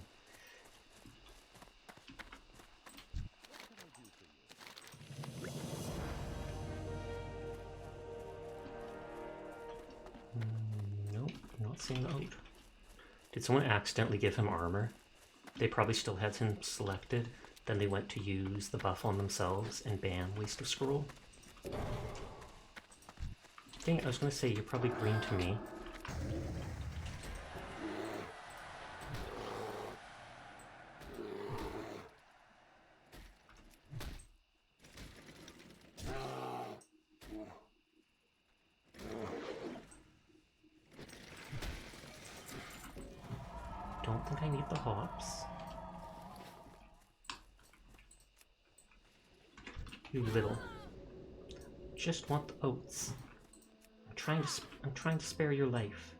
Nope, not seeing the oat. Did someone accidentally give him armor? They probably still had him selected, Then they went to use the buff on themselves, and bam, waste of scroll. Dang it, I was gonna say, you're probably green to me. Don't think I need the hops. You little. Just want the oats. I'm trying to spare your life.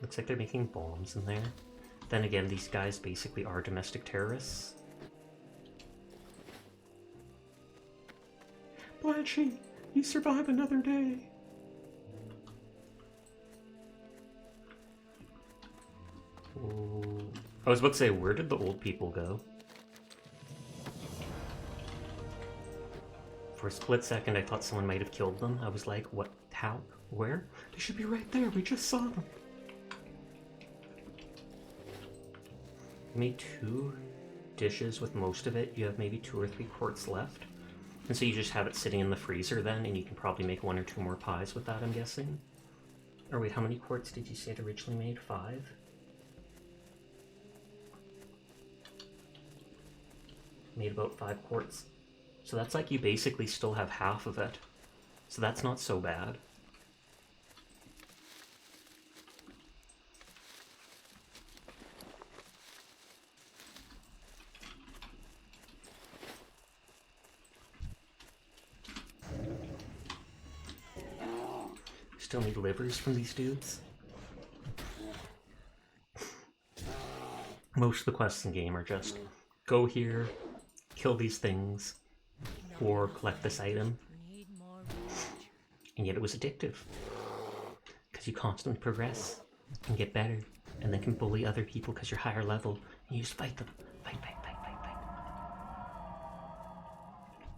Looks like they're making bombs in there. Then again, these guys basically are domestic terrorists. Blanchie, you survive another day. Ooh. I was about to say, where did the old people go? For a split second, I thought someone might have killed them. I was like, what? How? Where? They should be right there. We just saw them. You made 2 dishes with most of it. You have maybe 2 or 3 quarts left. And so you just have it sitting in the freezer then, and you can probably make 1 or 2 more pies with that, I'm guessing. Or wait, how many quarts did you say it originally made? 5? Made about 5 quarts. So that's like you basically still have half of it. So that's not so bad. Still need livers from these dudes. Most of the quests in game are just go here, kill these things, or collect this item. And yet it was addictive. Because you constantly progress and get better, and then can bully other people because you're higher level, and you just fight them. Fight.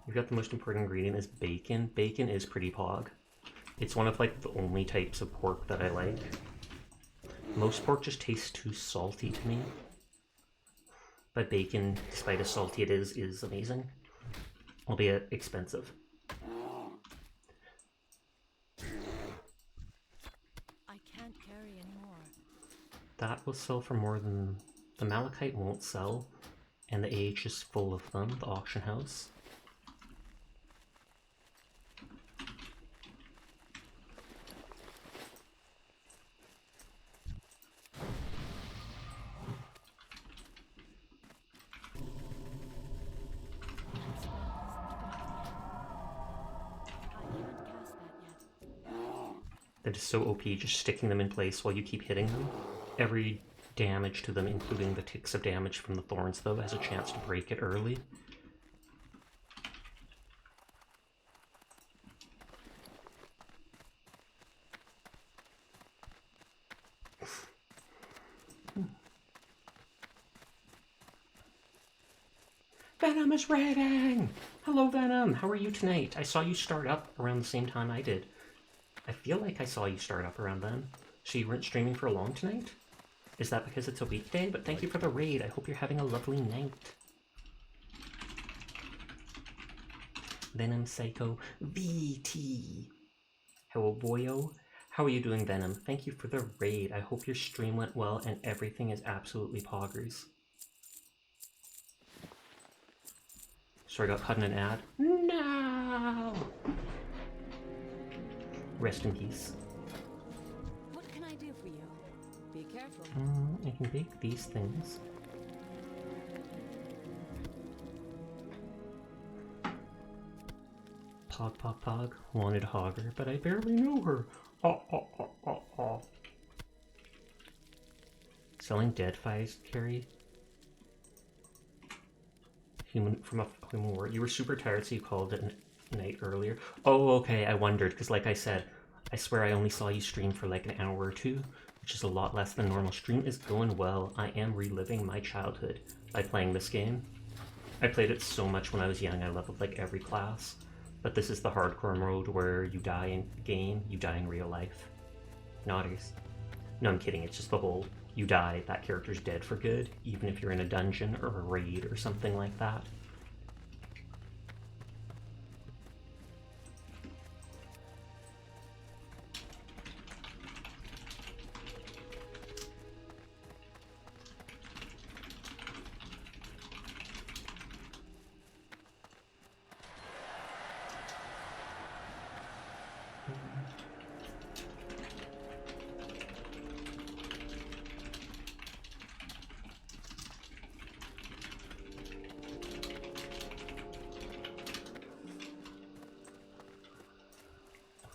You've got the most important ingredient is bacon. Bacon is pretty pog. It's one of like the only types of pork that I like. Most pork just tastes too salty to me. But bacon, despite how salty it is amazing. Albeit expensive. I can't carry anymore. That will sell for more than... The malachite won't sell. And the AH is full of them, the auction house. That is so OP, just sticking them in place while you keep hitting them. Every damage to them, including the ticks of damage from the thorns, though, has a chance to break it early. Venom is raiding! Hello, Venom! How are you tonight? I saw you start up around the same time I did. I feel like I saw you start up around then. So you weren't streaming for long tonight? Is that because it's a weekday? But thank you for the raid. I hope you're having a lovely night. Venom Psycho VT. Hello, boyo. How are you doing, Venom? Thank you for the raid. I hope your stream went well and everything is absolutely poggers. Sorry, I got caught in an ad. No! Rest in peace. What can I do for you? Be careful. I can bake these things. Pog. Wanted Hogger, but I barely know her. Oh. Selling dead fies, Carrie? From a human word. You were super tired, so you called it night earlier. Oh, okay, I wondered, because like I said, I swear I only saw you stream for like an hour or 2, which is a lot less than normal. Stream is going well. I am reliving my childhood by playing this game. I played it so much when I was young, I leveled like every class. But this is the hardcore mode where you die in game, you die in real life. Notters. No, I'm kidding, it's just the whole you die, that character's dead for good, even if you're in a dungeon or a raid or something like that.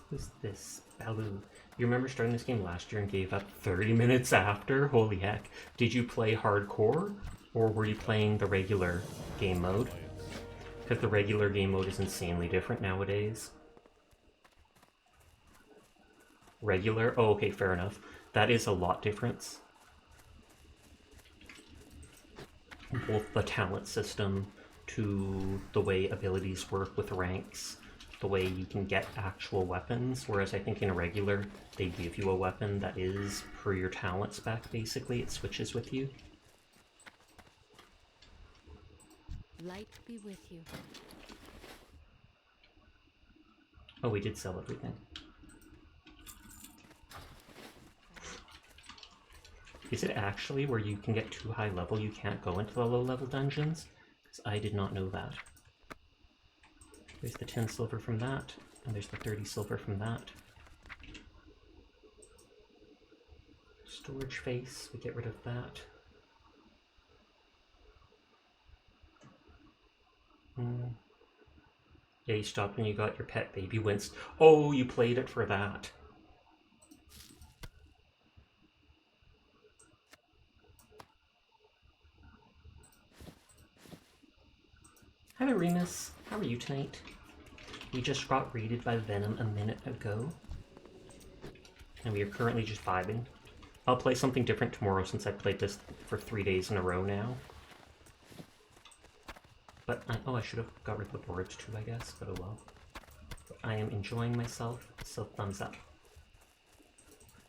Who's this? Baloo. You remember starting this game last year and gave up 30 minutes after? Holy heck. Did you play hardcore, or were you playing the regular game mode? Because the regular game mode is insanely different nowadays. Regular? Oh, okay, fair enough. That is a lot difference. Both the talent system to the way abilities work with ranks, the way you can get actual weapons, whereas I think in a regular, they give you a weapon that is per your talent spec, basically. It switches with you. Light be with you. Oh, we did sell everything. Is it actually where you can get too high level, you can't go into the low level dungeons? Because I did not know that. There's the 10 silver from that, and there's the 30 silver from that. Storage face, we get rid of that. Yeah, you stopped when you got your pet baby Winston. Oh, you played it for that. Hello, Remus. How are you tonight? We just got raided by Venom a minute ago. And we are currently just vibing. I'll play something different tomorrow since I played this for 3 days in a row now. But, oh, I should have got rid of the boards too, I guess, but oh well. But I am enjoying myself, so thumbs up.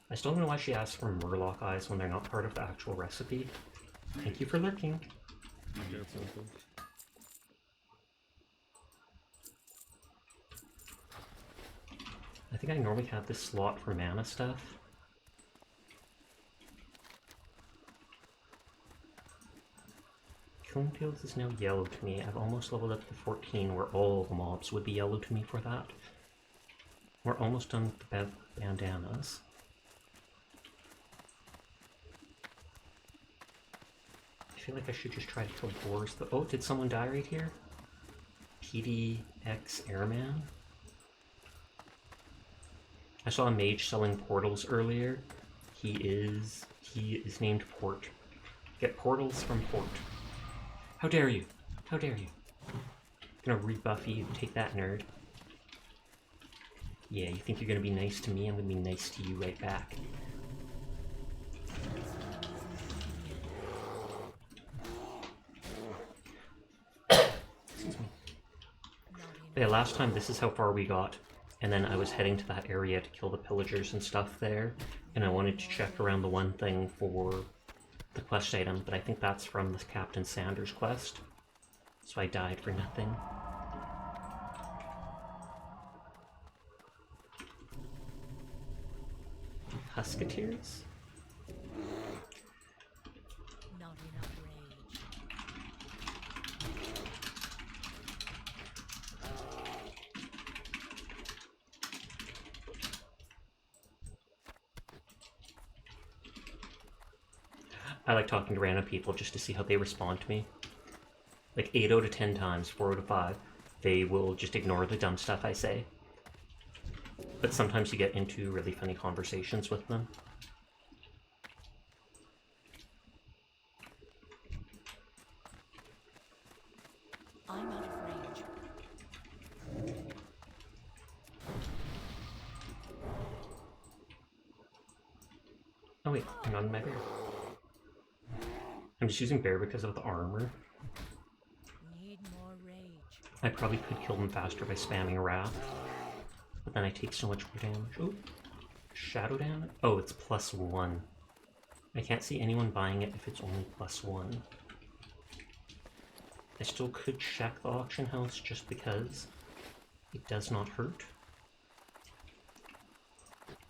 I still don't know why she asked for Murloc eyes when they're not part of the actual recipe. Thank you for lurking. You got something? I think I normally have this slot for mana stuff. Killing Fields is now yellow to me. I've almost leveled up to 14 where all the mobs would be yellow to me for that. We're almost done with the bandanas. I feel like I should just try to kill boars. Oh, did someone die right here? PDX Airman? I saw a mage selling portals earlier. He is named Port. Get portals from Port. How dare you? How dare you? I'm gonna rebuff you. Take that, nerd. Yeah, you think you're gonna be nice to me? I'm gonna be nice to you right back. Excuse me. Yeah, last time this is how far we got. And then I was heading to that area to kill the pillagers and stuff there, and I wanted to check around the one thing for the quest item, but I think that's from the Captain Sanders quest, so I died for nothing. Husketeers? Not enough rage. I like talking to random people just to see how they respond to me. Like 8 out of 10 times, 4 out of 5, they will just ignore the dumb stuff I say. But sometimes you get into really funny conversations with them. I'm out of range. Oh wait, I'm not in my bear. I'm just using bear because of the armor. Need more rage. I probably could kill them faster by spamming Wrath. But then I take so much more damage. Oh, shadow damage? Oh, it's +1. I can't see anyone buying it if it's only +1. I still could check the auction house just because it does not hurt.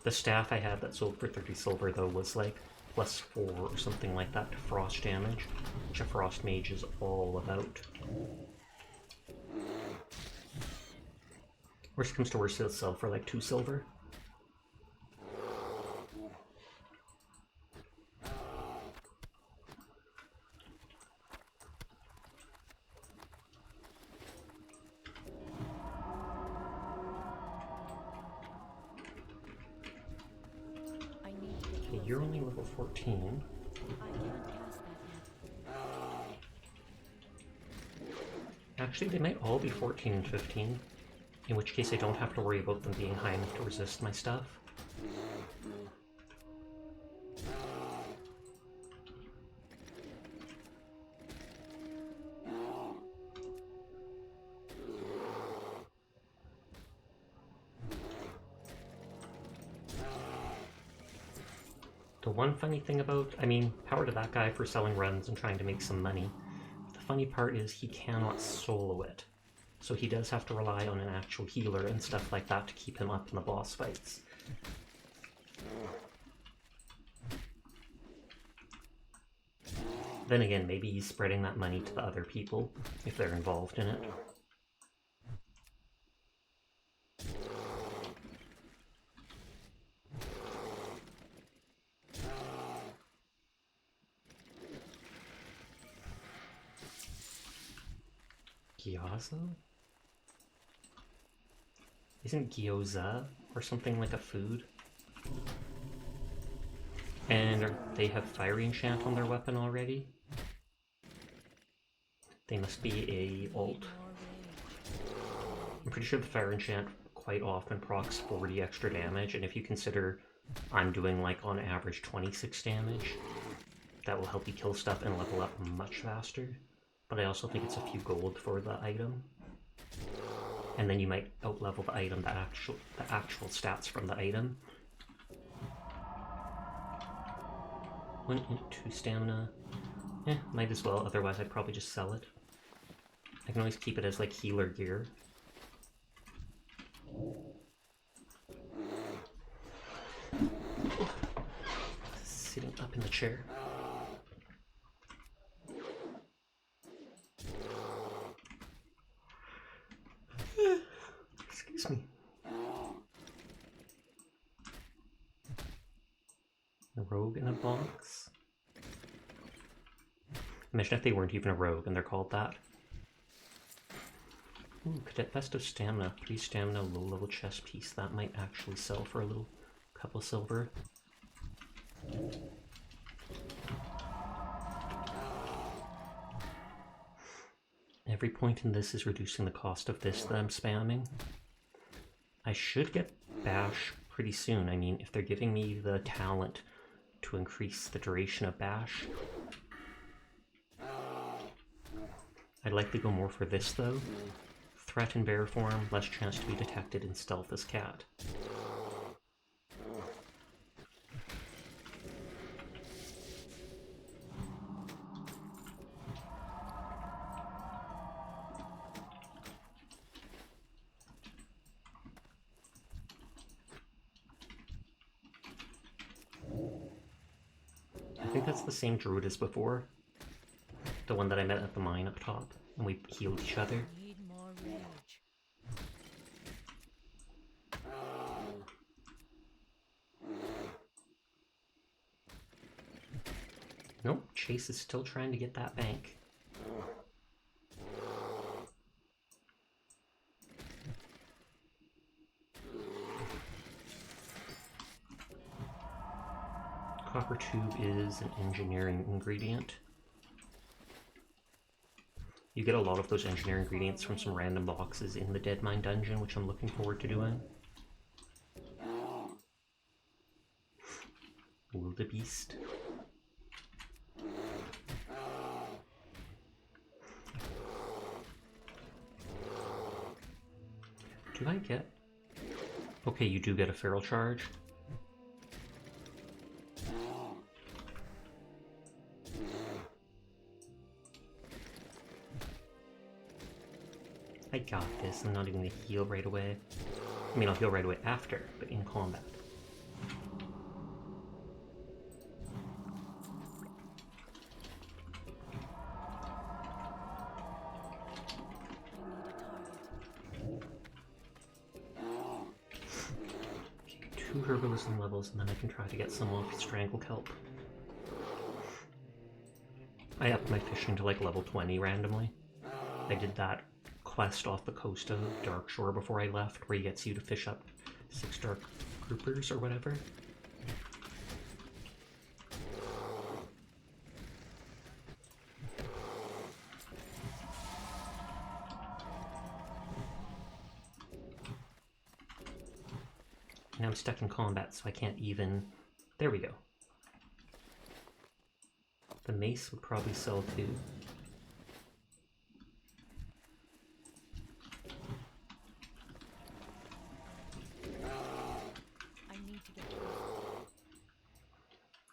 The staff I had that sold for 30 silver though was like +4 or something like that to frost damage, which a frost mage is all about. Worst comes to worst, it'll sell for like 2 silver. I need to get Okay, you're only level 14. I can't cast that yet. Actually, they might all be 14 and 15, in which case I don't have to worry about them being high enough to resist my stuff. The one funny thing about, I mean, power to that guy for selling runs and trying to make some money. The funny part is he cannot solo it. So he does have to rely on an actual healer and stuff like that to keep him up in the boss fights. Then again, maybe he's spreading that money to the other people if they're involved in it. Gyoza? Isn't gyoza or something like a food? And they have fiery enchant on their weapon already? They must be a alt. I'm pretty sure the fire enchant quite often procs 40 extra damage, and if you consider I'm doing like on average 26 damage, that will help you kill stuff and level up much faster. But I also think it's a few gold for the item. And then you might outlevel the item, the actual stats from the item. 1 and 2 stamina. Might as well, otherwise I'd probably just sell it. I can always keep it as like healer gear. Sitting up in the chair. Excuse me. A rogue in a box? Imagine if they weren't even a rogue and they're called that. Ooh, Cadet Vest of Stamina. 3 stamina, low level chest piece. That might actually sell for a little couple silver. Every point in this is reducing the cost of this that I'm spamming. I should get Bash pretty soon. I mean, if they're giving me the talent to increase the duration of Bash. I'd likely go more for this though. Threat in bear form, less chance to be detected, and stealth as cat. I think that's the same druid as before. The one that I met at the mine up top, and we healed each other. Need more rage. Nope, Chase is still trying to get that bank. Copper tube is an engineering ingredient. You get a lot of those engineering ingredients from some random boxes in the Dead Mine dungeon, which I'm looking forward to doing. Wildebeest. Do I get... Okay, you do get a feral charge. I got this. I'm not even gonna heal right away. I mean, I'll heal right away after, but in combat. Okay, 2 herbalism levels, and then I can try to get some off Strangle Kelp. I upped my fishing to like level 20 randomly. I did that quest off the coast of Darkshore before I left, where he gets you to fish up 6 dark groupers or whatever. Now I'm stuck in combat, so I can't even... There we go. The mace would probably sell too.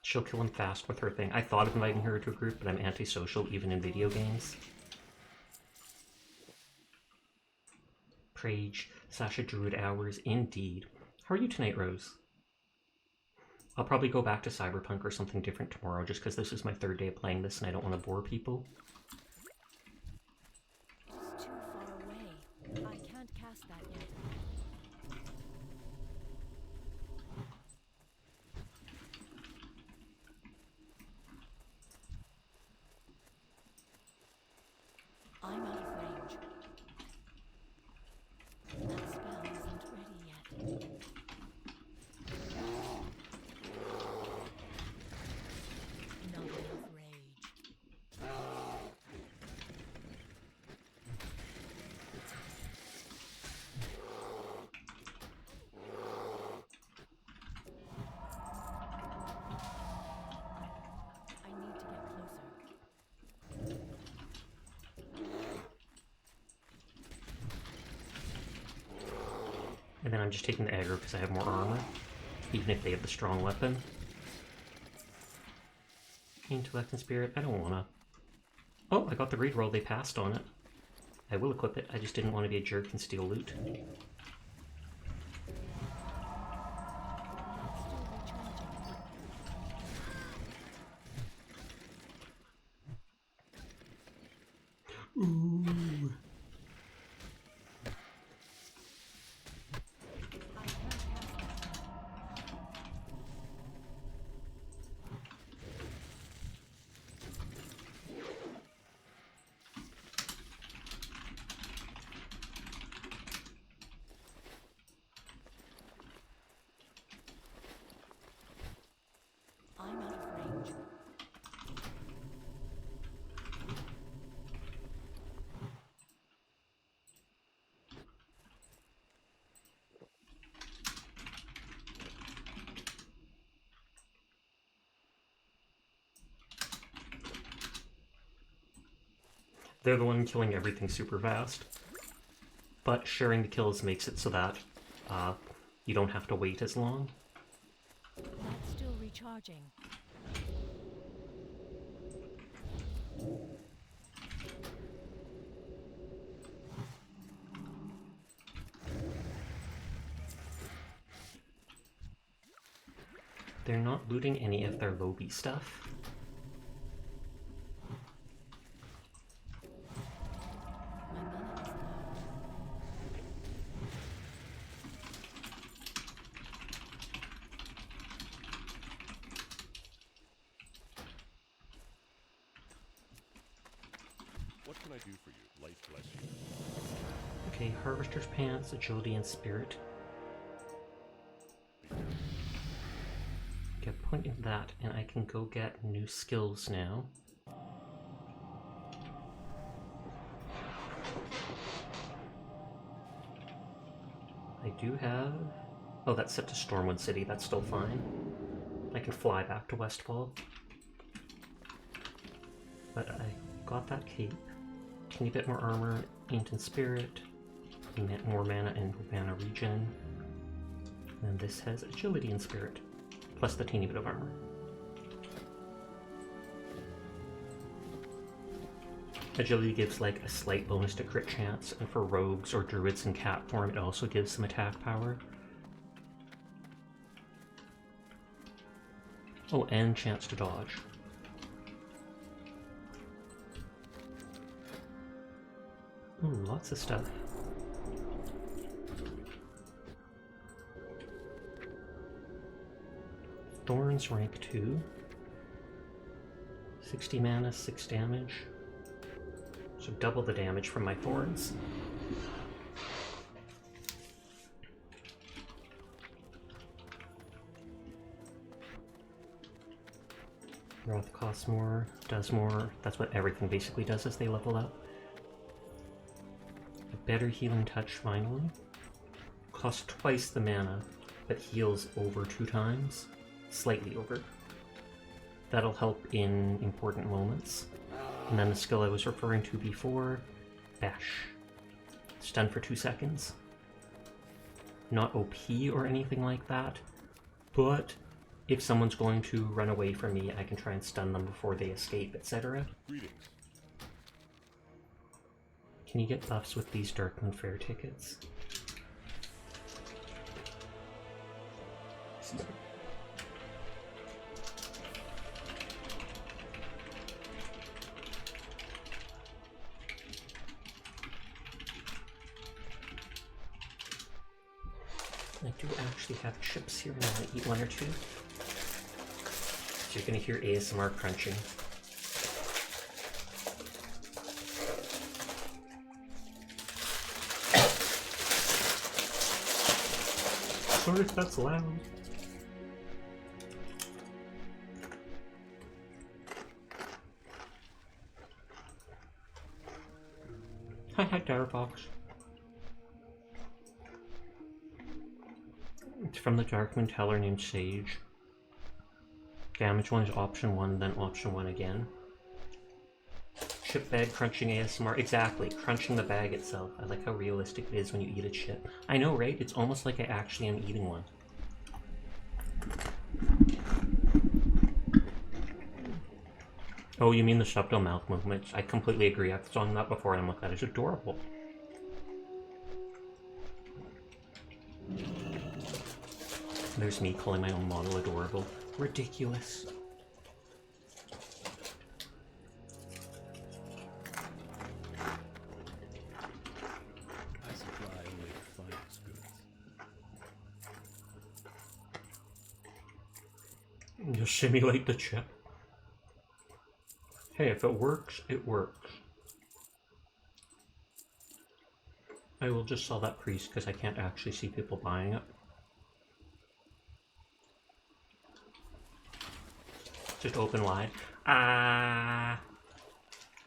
She'll kill him fast with her thing. I thought of inviting her to a group, but I'm antisocial even in video games. Prage, Sasha Druid hours, indeed. How are you tonight, Rose? I'll probably go back to Cyberpunk or something different tomorrow, just because this is my 3rd day of playing this and I don't want to bore people. It's too far away. I can't cast that yet. I'm out of range. That spell isn't ready yet. Not enough rage. I need to get closer. And then I'm just taking the aggro because I have more armor, even if they have the strong weapon. Intellect and Spirit, I don't wanna... Oh, I got the reroll, they passed on it. I will equip it, I just didn't want to be a jerk and steal loot. Ooh. I'm out of range. They're the one killing everything super fast. But sharing the kills makes it so that you don't have to wait as long. That's still recharging. They're not looting any of their Lobby stuff. My mana is low. What can I do for you? Light bless you. Okay, Harvester's Pants, Agility, and Spirit. Get a point in that, and I can go get new skills now. I do have... Oh, that's set to Stormwind City, that's still fine. I can fly back to Westfall. But I got that cape. Teeny bit more armor, Ancient Spirit, more mana and mana regen. And this has Agility and Spirit, plus the teeny bit of armor. Agility gives like a slight bonus to crit chance, and for rogues or druids in cat form, it also gives some attack power. Oh, and chance to dodge. Ooh, lots of stuff. Thorns rank 2. 60 mana, 6 damage. So double the damage from my thorns. Wrath costs more, does more. That's what everything basically does as they level up. A better healing touch finally. Costs twice the mana, but heals over 2 times. Slightly over. That'll help in important moments. And then the skill I was referring to before, Bash. Stun for 2 seconds. Not OP or anything like that, but if someone's going to run away from me, I can try and stun them before they escape, etc. Greetings. Can you get buffs with these Darkmoon Fair tickets? I do actually have chips here, and I want to eat 1 or 2. So you're going to hear ASMR crunching. Sorry if that's loud. Hi, Darbox. It's from the Darkmoon Teller named Sage. Damage 1 is option 1, then option 1 again. Chip bag crunching ASMR. Exactly, crunching the bag itself. I like how realistic it is when you eat a chip. I know, right? It's almost like I actually am eating one. Oh, you mean the subtle mouth movements? I completely agree. I've done that before and I'm like, that is adorable. There's me calling my own model adorable. Ridiculous. I supply only the finest goods. Just simulate the chip. Hey, if it works, it works. I will just sell that priest because I can't actually see people buying it. Just open wide. Ah!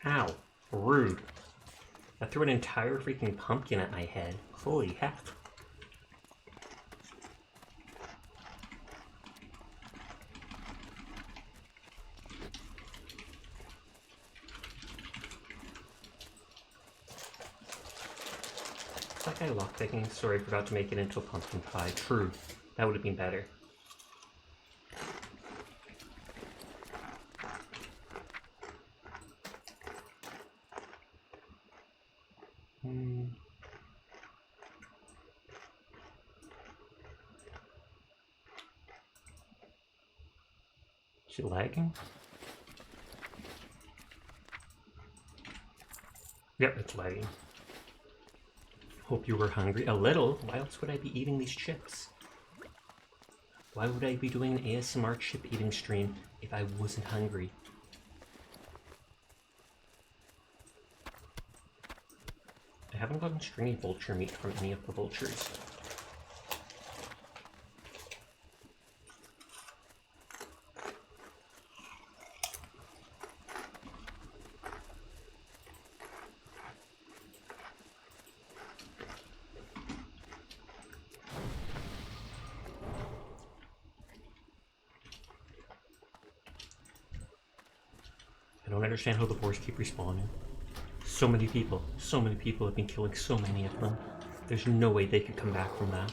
Ow. Rude. I threw an entire freaking pumpkin at my head. Holy heck. It's like I lockpicking. Sorry, I forgot to make it into a pumpkin pie. True. That would have been better. Is it lagging? Yep, it's lagging. Hope you were hungry. A little? Why else would I be eating these chips? Why would I be doing an ASMR chip eating stream if I wasn't hungry? I haven't gotten stringy vulture meat from any of the vultures. I don't understand how the boars keep respawning. So many people have been killing so many of them. There's no way they could come back from that.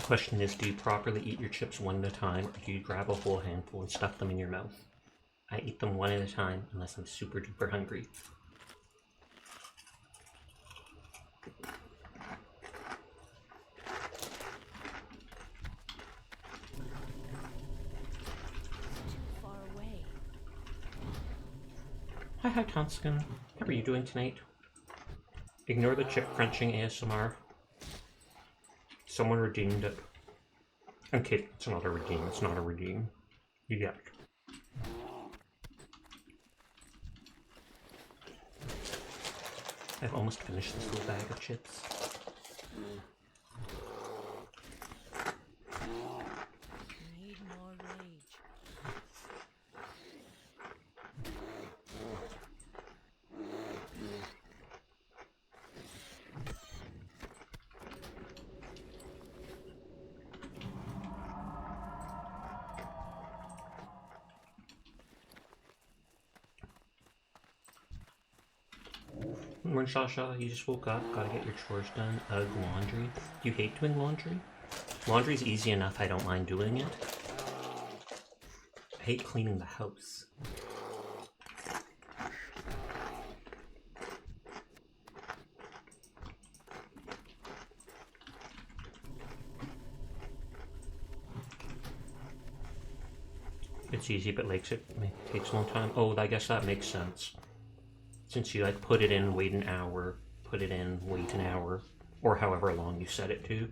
Question is, do you properly eat your chips one at a time, or do you grab a whole handful and stuff them in your mouth? I eat them one at a time unless I'm super duper hungry. Too far away. Hi, Tonskin. How are you doing tonight? Ignore the chip crunching ASMR. Someone redeemed it. I'm kidding, it's not a redeem, it's not a redeem. You get it. I've almost finished this little bag of chips. Need more rage. When Shasha, you just woke up, gotta get your chores done. Laundry. Do you hate doing laundry? Laundry's easy enough, I don't mind doing it. I hate cleaning the house. It's easy, but it takes a long time. Oh, I guess that makes sense. Since you like put it in, wait an hour, put it in, wait an hour, or however long you set it to.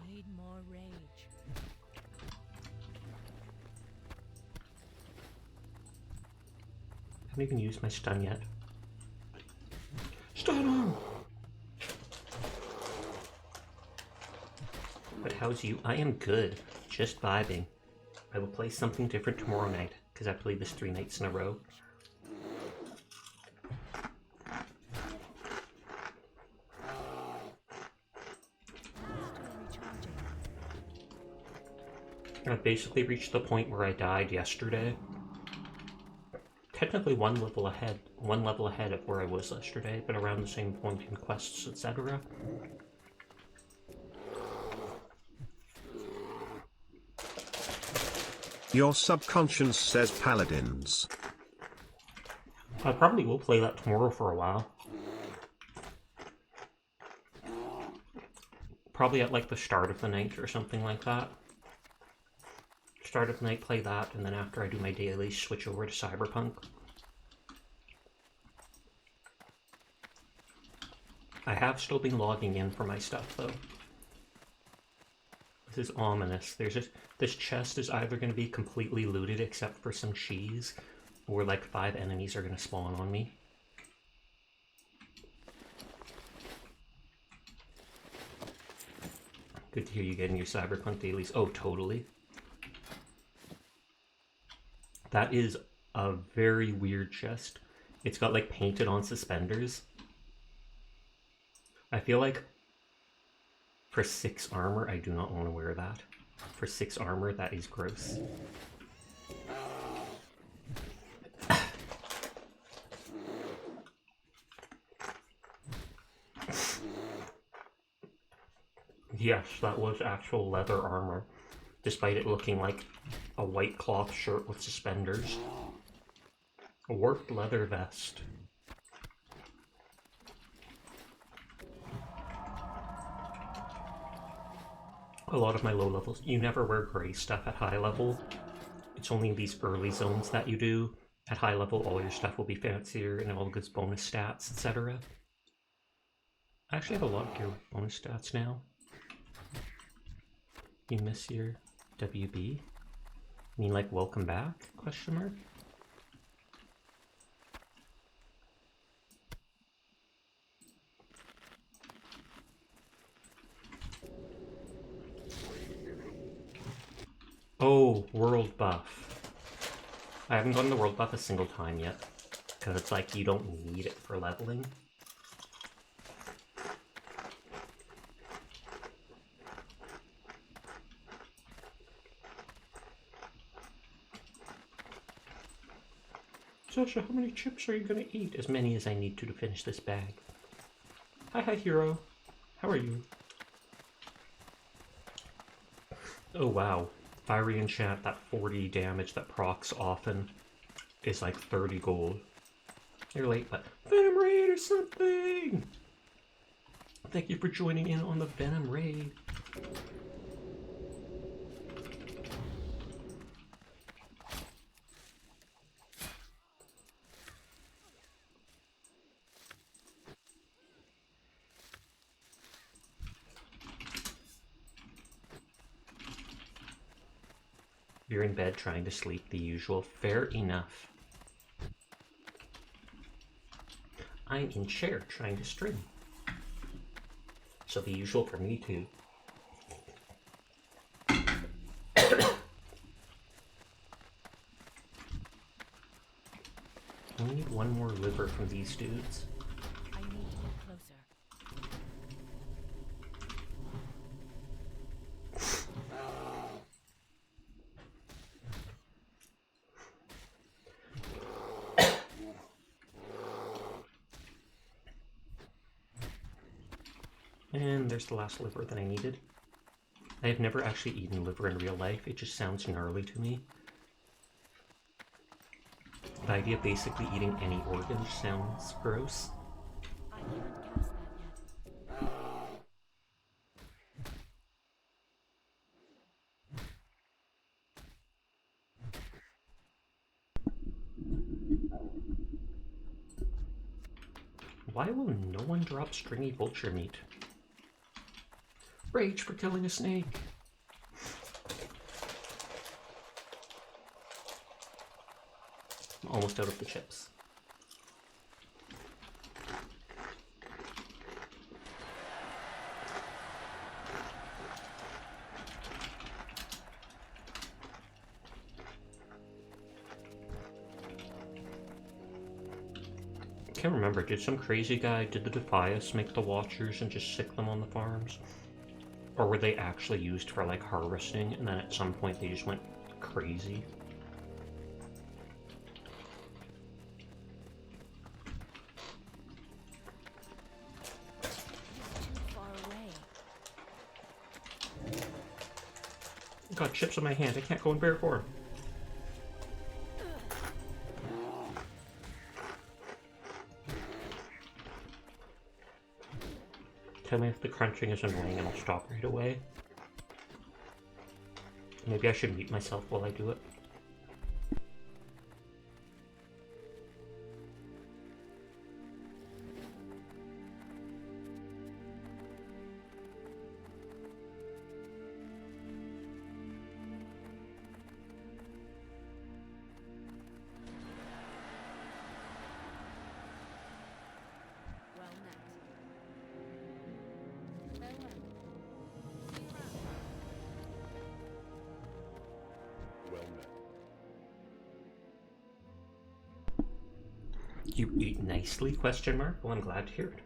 Need more rage. I haven't even used my stun yet. Stun him! But how's you? I am good. Just vibing. I will play something different tomorrow night, because I played this 3 nights in a row. I've basically reached the point where I died yesterday. Technically one level ahead of where I was yesterday, but around the same point in quests, etc. Your subconscious says paladins. I probably will play that tomorrow for a while. Probably at like the start of the night or something like that. Start of the night, play that, and then after I do my daily, switch over to Cyberpunk. I have still been logging in for my stuff though. This is ominous. This chest is either going to be completely looted except for some cheese, or like 5 enemies are going to spawn on me. Good to hear you getting your Cyberpunk dailies. Oh, totally. That is a very weird chest. It's got like painted on suspenders. I feel like for 6 armor, I do not want to wear that. For 6 armor, that is gross. Yes, that was actual leather armor, despite it looking like a white cloth shirt with suspenders. A worked leather vest. A lot of my low levels, you never wear gray stuff at high level. It's only these early zones that you do. At high level, all your stuff will be fancier and all good bonus stats, etc. I actually have a lot of your bonus stats now. You miss your WB? You mean like welcome back? Question mark? Oh, world buff. I haven't gotten the world buff a single time yet, because it's like you don't need it for leveling. Sasha, how many chips are you gonna eat? As many as I need to finish this bag. Hi, hero. How are you? Oh wow. Fiery enchant, that 40 damage that procs often is like 30 gold. You're late, but Venom Raid or something! Thank you for joining in on the Venom Raid. You're in bed trying to sleep, the usual. Fair enough. I'm in chair trying to stream. So the usual for me too. I need one more liver from these dudes. I need to get closer. And there's the last liver that I needed. I have never actually eaten liver in real life. It just sounds gnarly to me. The idea of basically eating any organ sounds gross. I haven't cast that yet. Why will no one drop stringy vulture meat? Rage for killing a snake. I'm almost out of the chips. Can't remember, did some crazy guy, did the Defias make the Watchers and just sick them on the farms? Or were they actually used for like harvesting and then at some point they just went crazy? Too far away. Got chips in my hand, I can't go in bear form. Tell me if the crunching is annoying and I'll stop right away. Maybe I should mute myself while I do it. Well met. Farewell. See you around. Well met. You eat nicely, question mark? Well, I'm glad to hear it.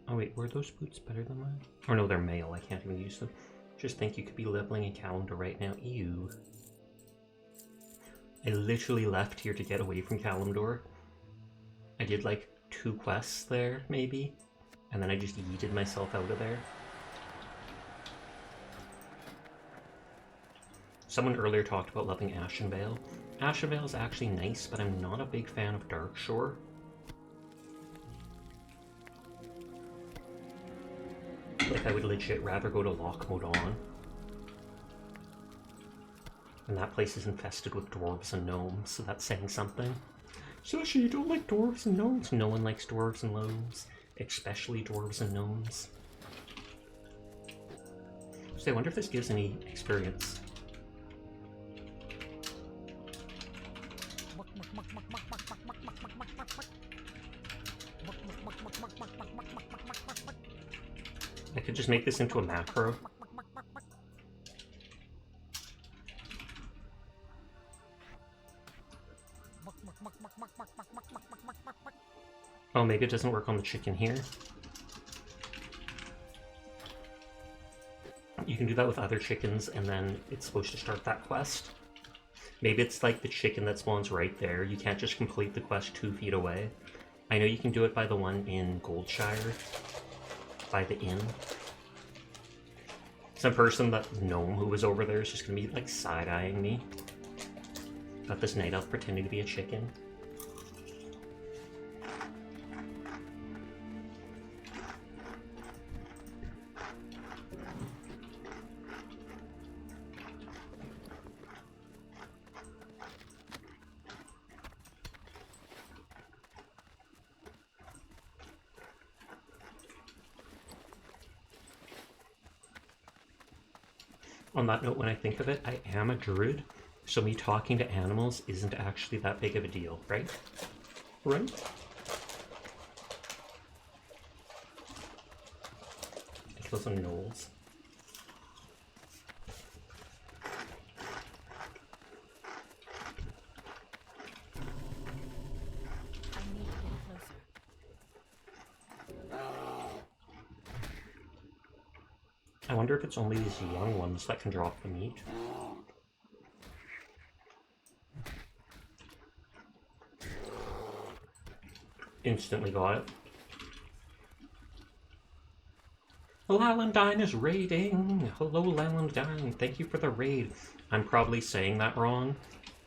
Oh wait, were those boots better than mine? Or no, they're male, I can't even use them. Just think you could be leveling a calendar right now. Ew. I literally left here to get away from Kalimdor. I did like 2 quests there, maybe, and then I just yeeted myself out of there. Someone earlier talked about loving Ashenvale. Ashenvale is actually nice, but I'm not a big fan of Darkshore. Like, I would legit rather go to Lochmodon. And that place is infested with dwarves and gnomes, so that's saying something. Sasha, you don't like dwarves and gnomes? No one likes dwarves and gnomes, especially dwarves and gnomes. So I wonder if this gives any experience. I could just make this into a macro. Oh, maybe it doesn't work on the chicken here. You can do that with other chickens, and then it's supposed to start that quest. Maybe it's like the chicken that spawns right there. You can't just complete the quest 2 feet away. I know you can do it by the one in Goldshire. by the inn. Some person, that gnome who was over there, is just gonna be like side-eyeing me. Got this night elf pretending to be a chicken. On that note, when I think of it, I am a druid, so me talking to animals isn't actually that big of a deal, right? Right? I kill some gnolls. I need to get closer. I wonder if it's only these young ones that can drop the meat. Instantly got it. Lalandine is raiding! Hello, Lalandine. Thank you for the raid. I'm probably saying that wrong,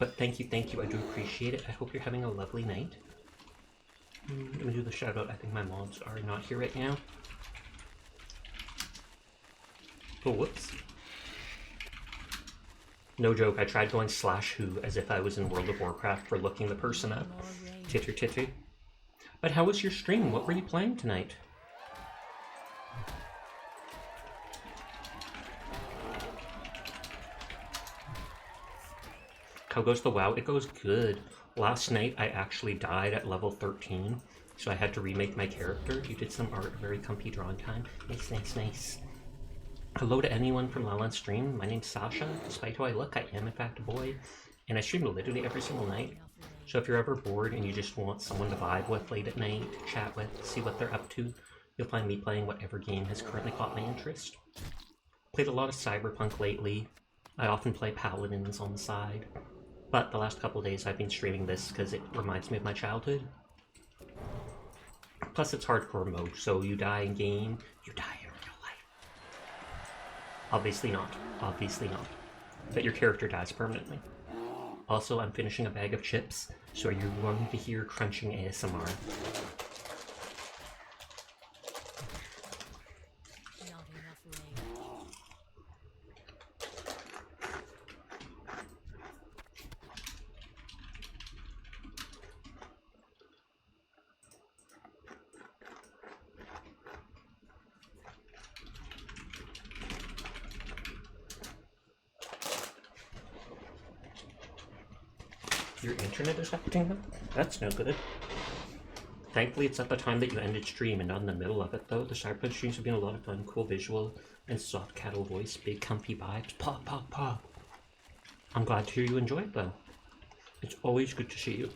but thank you, thank you. I do appreciate it. I hope you're having a lovely night. I'm gonna do the shout out. I think my mods are not here right now. Oh, whoops. No joke, I tried going /who as if I was in World of Warcraft for looking the person up. More rain. Titter titter. But how was your stream? What were you playing tonight? How goes the WoW? It goes good. Last night I actually died at level 13, so I had to remake my character. You did some art, very comfy drawing time. Nice, nice, nice. Hello to anyone from Laland's stream. My name's Sasha. Despite how I look, I am in fact a boy, and I stream literally every single night. So if you're ever bored and you just want someone to vibe with late at night, chat with, see what they're up to, you'll find me playing whatever game has currently caught my interest. Played a lot of Cyberpunk lately. I often play Paladins on the side. But the last couple of days I've been streaming this because it reminds me of my childhood. Plus it's hardcore mode, so you die in game, you die in real life. Obviously not. Obviously not. But your character dies permanently. Also, I'm finishing a bag of chips, so you're going to hear crunching ASMR. Not enough rain. Your internet is acting up? That's no good. Thankfully, it's at the time that you ended stream and not in the middle of it, though. The Cyberpunk streams have been a lot of fun. Cool visual and soft cattle voice. Big comfy vibes. Pop, pop, pop. I'm glad to hear you enjoy it, though. It's always good to see you.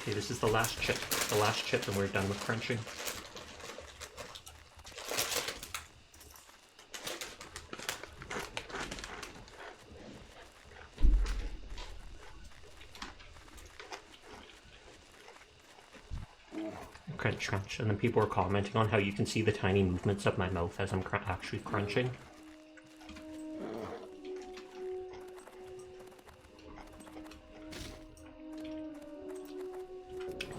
Okay, this is the last chip. The last chip, and we're done with crunching. Crunch, crunch. And then people are commenting on how you can see the tiny movements of my mouth as I'm actually crunching.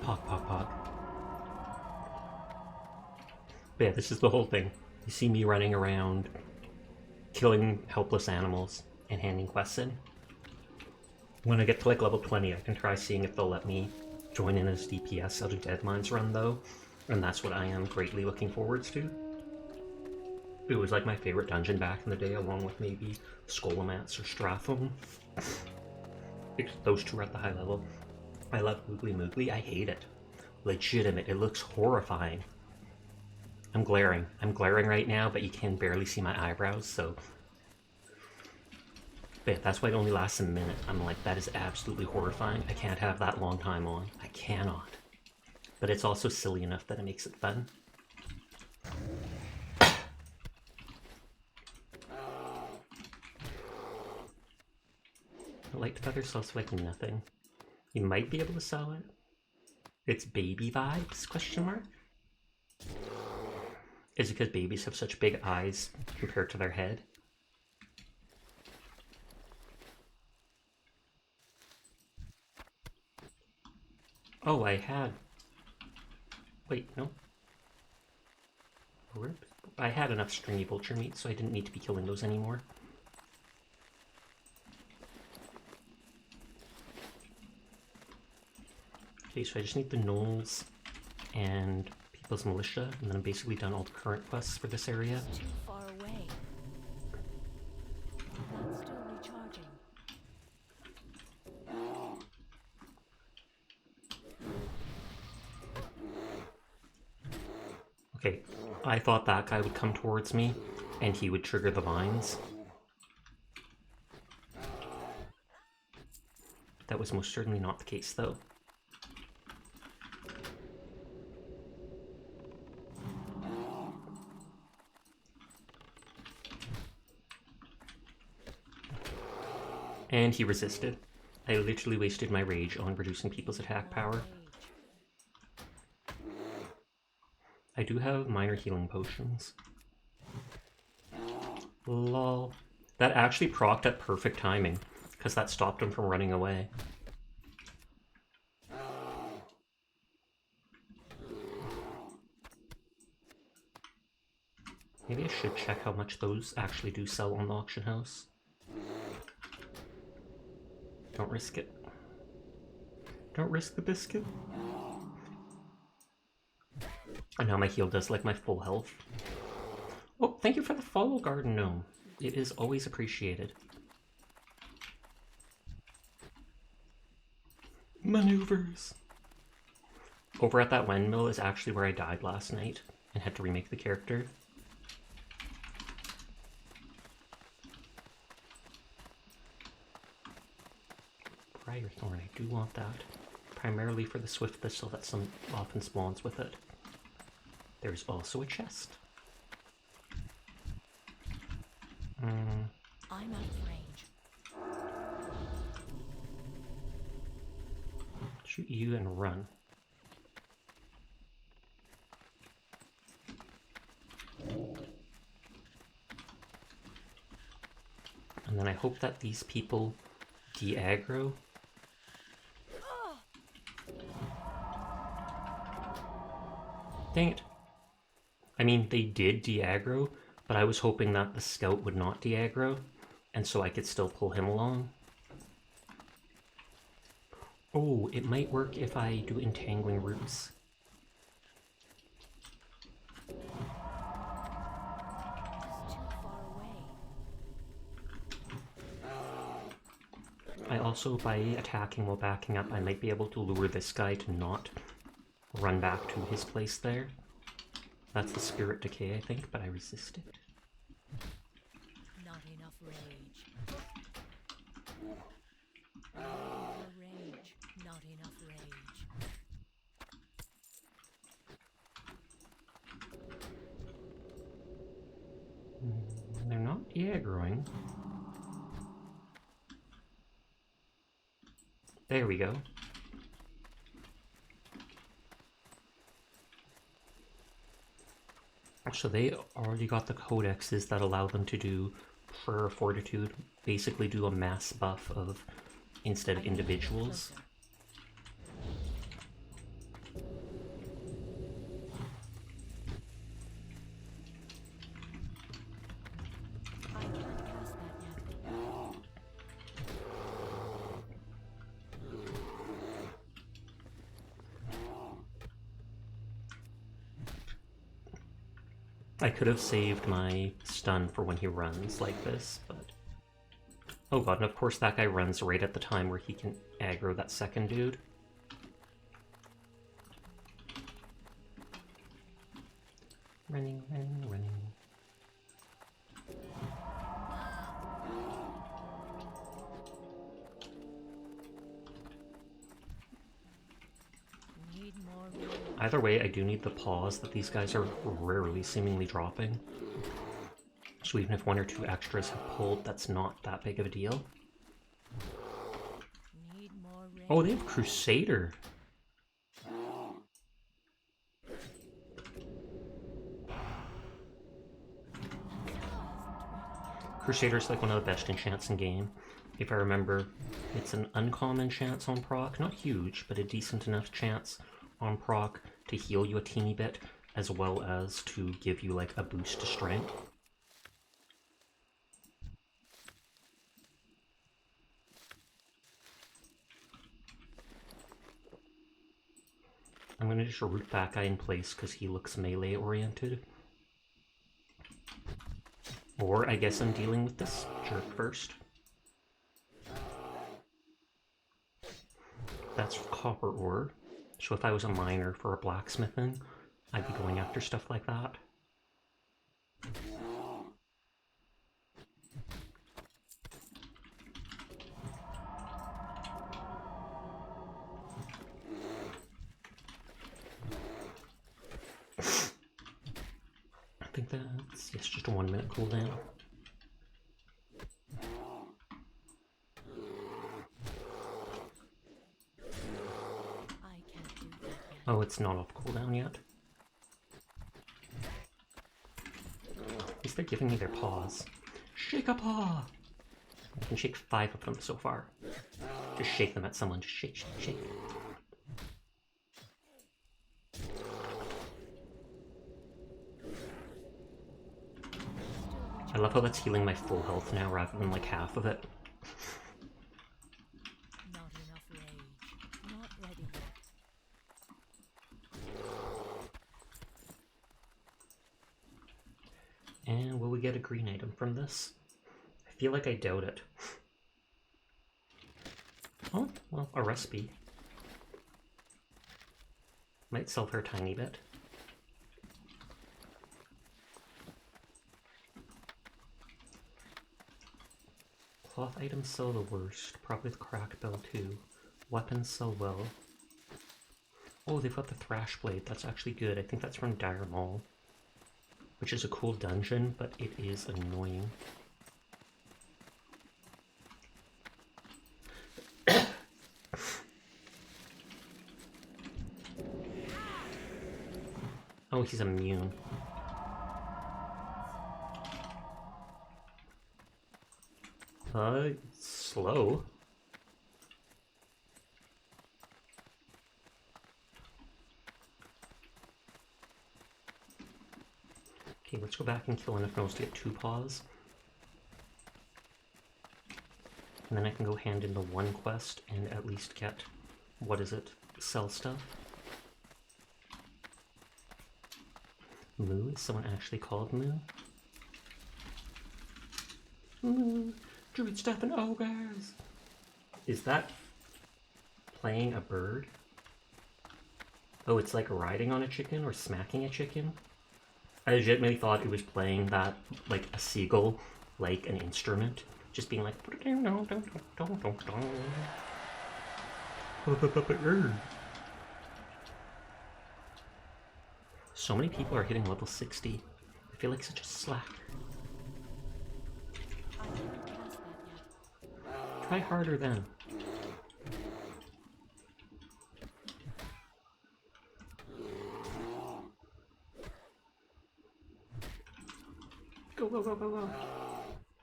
Pop, pop, pop. But yeah, this is the whole thing. You see me running around, killing helpless animals, and handing quests in. When I get to like level 20, I can try seeing if they'll let me join in as DPS out of Deadmines run though, and that's what I am greatly looking forwards to. It was like my favorite dungeon back in the day, along with maybe Skolomats or Strathome. Because those two are at the high level. I love Moogly Moogly. I hate it. Legitimate. It looks horrifying. I'm glaring. I'm glaring right now, but you can barely see my eyebrows, so... But yeah, that's why it only lasts a minute. I'm like, that is absolutely horrifying. I can't have that long time on. I cannot. But it's also silly enough that it makes it fun. Light feather sells like nothing. You might be able to sell it. It's baby vibes, question mark? Is it because babies have such big eyes compared to their head? Oh, I had... Wait, no. Rip. I had enough stringy vulture meat, so I didn't need to be killing those anymore. Okay, so I just need the gnolls and People's Militia, and then I'm basically done all the current quests for this area. Too far away. Still recharging. Okay, I thought that guy would come towards me, and he would trigger the vines. That was most certainly not the case, though. And he resisted. I literally wasted my rage on reducing people's attack power. I do have minor healing potions. Lol. That actually procced at perfect timing, because that stopped him from running away. Maybe I should check how much those actually do sell on the auction house. Don't risk it. Don't risk the biscuit. And now my heal does like my full health. Oh, thank you for the follow, Garden Gnome. It is always appreciated. Maneuvers. Over at that windmill is actually where I died last night and had to remake the character. Briarthorn, I do want that. Primarily for the swift thistle that often spawns with it. There's also a chest. I'm out of range. Shoot you and run. And then I hope that these people de-aggro. Dang it. I mean, they did de-aggro, but I was hoping that the scout would not de-aggro, and so I could still pull him along. Oh, it might work if I do entangling roots. It's too far away. I also, by attacking while backing up, I might be able to lure this guy to not run back to his place there. That's the spirit decay, I think, but I resist it. Not enough rage. More rage. Not enough rage. They're not aggroing. There we go. So they already got the codexes that allow them to do Prayer of Fortitude, basically do a mass buff of instead of individuals. I can't cast that yet. I could have saved my stun for when he runs like this, but... Oh god, and of course that guy runs right at the time where he can aggro that second dude. Running, running, running. Need more rage. Either way, I do need the pause that these guys are rarely seemingly dropping. So even if one or two extras have pulled, that's not that big of a deal. Need more rage. Oh, they have Crusader. Crusader's like one of the best enchants in game. If I remember, it's an uncommon chance on proc, not huge, but a decent enough chance on proc to heal you a teeny bit, as well as to give you like a boost to strength. I'm gonna just root that guy in place because he looks melee oriented. Or I guess I'm dealing with this jerk first. That's copper ore. So if I was a miner for a blacksmithing, I'd be going after stuff like that. I think that's, yes, just a 1 minute cooldown. I can't do that yet. Oh, it's not off cooldown yet. At least they're giving me their paws. Shake a paw! I can shake 5 of them so far. Just shake them at someone. Just shake, shake, shake. I love how that's healing my full health now rather than like half of it. Not enough rage. Not ready yet. And will we get a green item from this? I feel like I doubt it. Oh, well, a recipe. Might sell for a tiny bit. Cloth items sell the worst. Probably the crack bell too. Weapons sell well. Oh, they've got the thrash blade. That's actually good. I think that's from Dire Maul. Which is a cool dungeon, but it is annoying. Oh, he's immune. It's slow. Okay, let's go back and kill enough gnolls to get 2 paws. And then I can go hand in the 1 quest and at least get, what is it, sell stuff. Moo? Is someone actually called Moo? Moo! Druid stuff and ogres! Is that playing a bird? Oh, it's like riding on a chicken or smacking a chicken? I legitimately thought it was playing that like a seagull, like an instrument. Just being like... So many people are hitting level 60. I feel like such a slack. I haven't cast that yet. Try harder then. Go, go, go, go, go.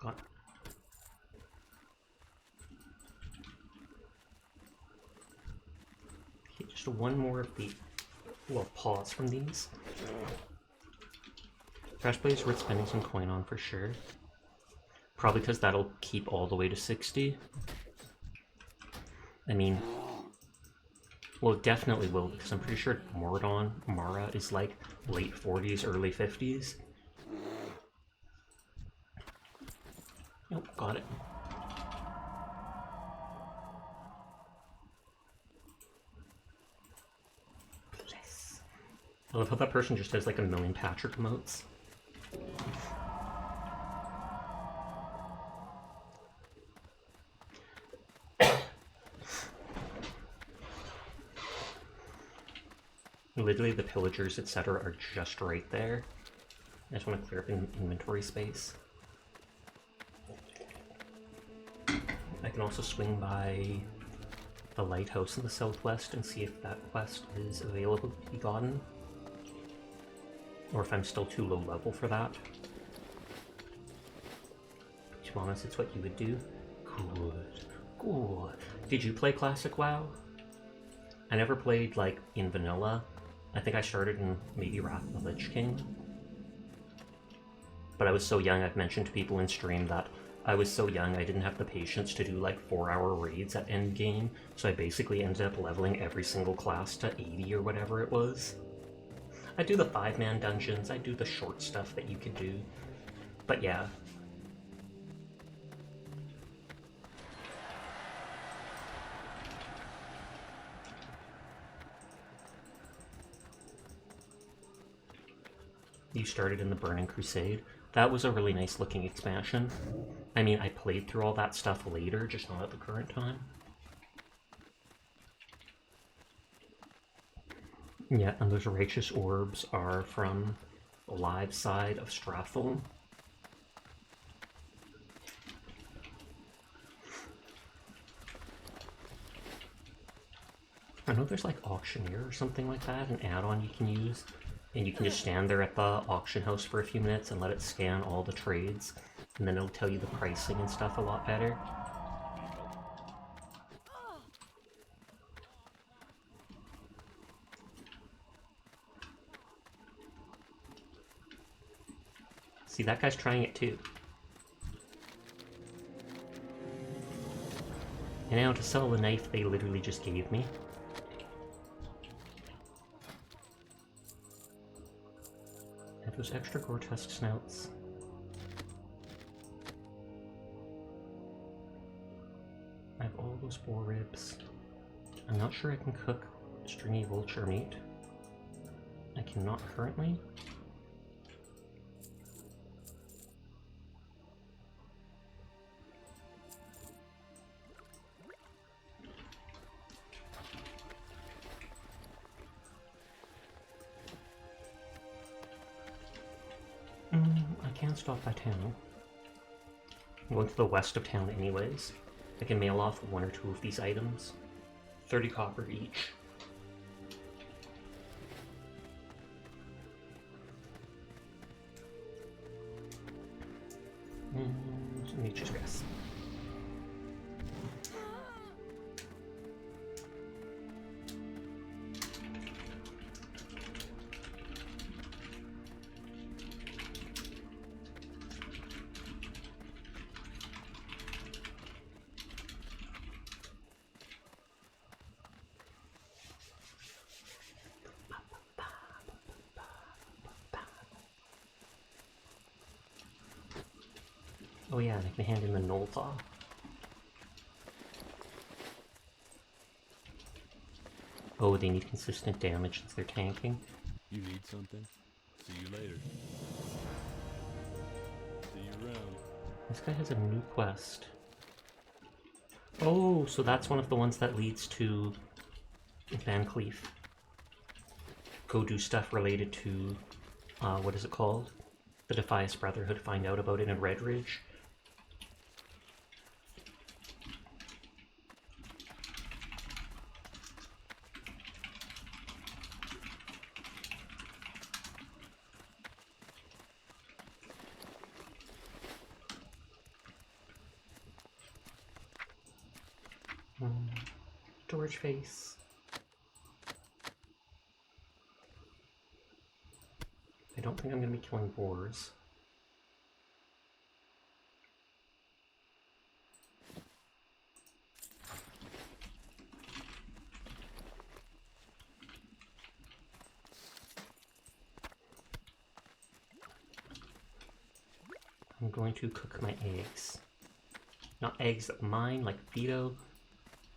God. Okay, just 1 more of the, well, pause from these. Trash Blade's worth spending some coin on for sure. Probably because that'll keep all the way to 60. I mean, well, it definitely will, because I'm pretty sure Mara is like late 40s, early 50s. Nope, got it. Bless. I love how that person just has like a million Patrick emotes. Literally, the pillagers, etc., are just right there. I just want to clear up inventory space. I can also swing by the lighthouse in the southwest and see if that quest is available to be gotten. Or if I'm still too low level for that. be honest, it's what you would do. Good. Good. Did you play classic WoW? I never played, like, in vanilla. I think I started in maybe Wrath of the Lich King. But I was so young, I've mentioned to people in stream that I was so young I didn't have the patience to do like 4-hour raids at endgame, so I basically ended up leveling every single class to 80 or whatever it was. I do the 5-man dungeons, I do the short stuff that you could do. But yeah. You started in the Burning Crusade. That was a really nice looking expansion. I mean, I played through all that stuff later, just not at the current time. Yeah, and those righteous orbs are from the live side of Stratholme. I know there's like Auctioneer or something like that, an add-on you can use. And you can just stand there at the auction house for a few minutes and let it scan all the trades. And then it'll tell you the pricing and stuff a lot better. See, that guy's trying it too. And now to sell the knife they literally just gave me. I have those extra grotesque snouts. I have all those boar ribs. I'm not sure I can cook stringy vulture meat. I cannot currently. I can stop by town. I'm going to the west of town anyways. I can mail off 1 or 2 of these items. 30 copper each. And nature's grass. Oh yeah, and I can hand in the Knoll Thaw. Oh, they need consistent damage since they're tanking. You need something? See you later. See you around. This guy has a new quest. Oh, so that's one of the ones that leads to Van Cleef. Go do stuff related to, what is it called? The Defias Brotherhood, find out about it in Red Ridge. Storage face. I don't think I'm going to be killing boars. I'm going to cook my eggs. Not eggs of mine, like Vito,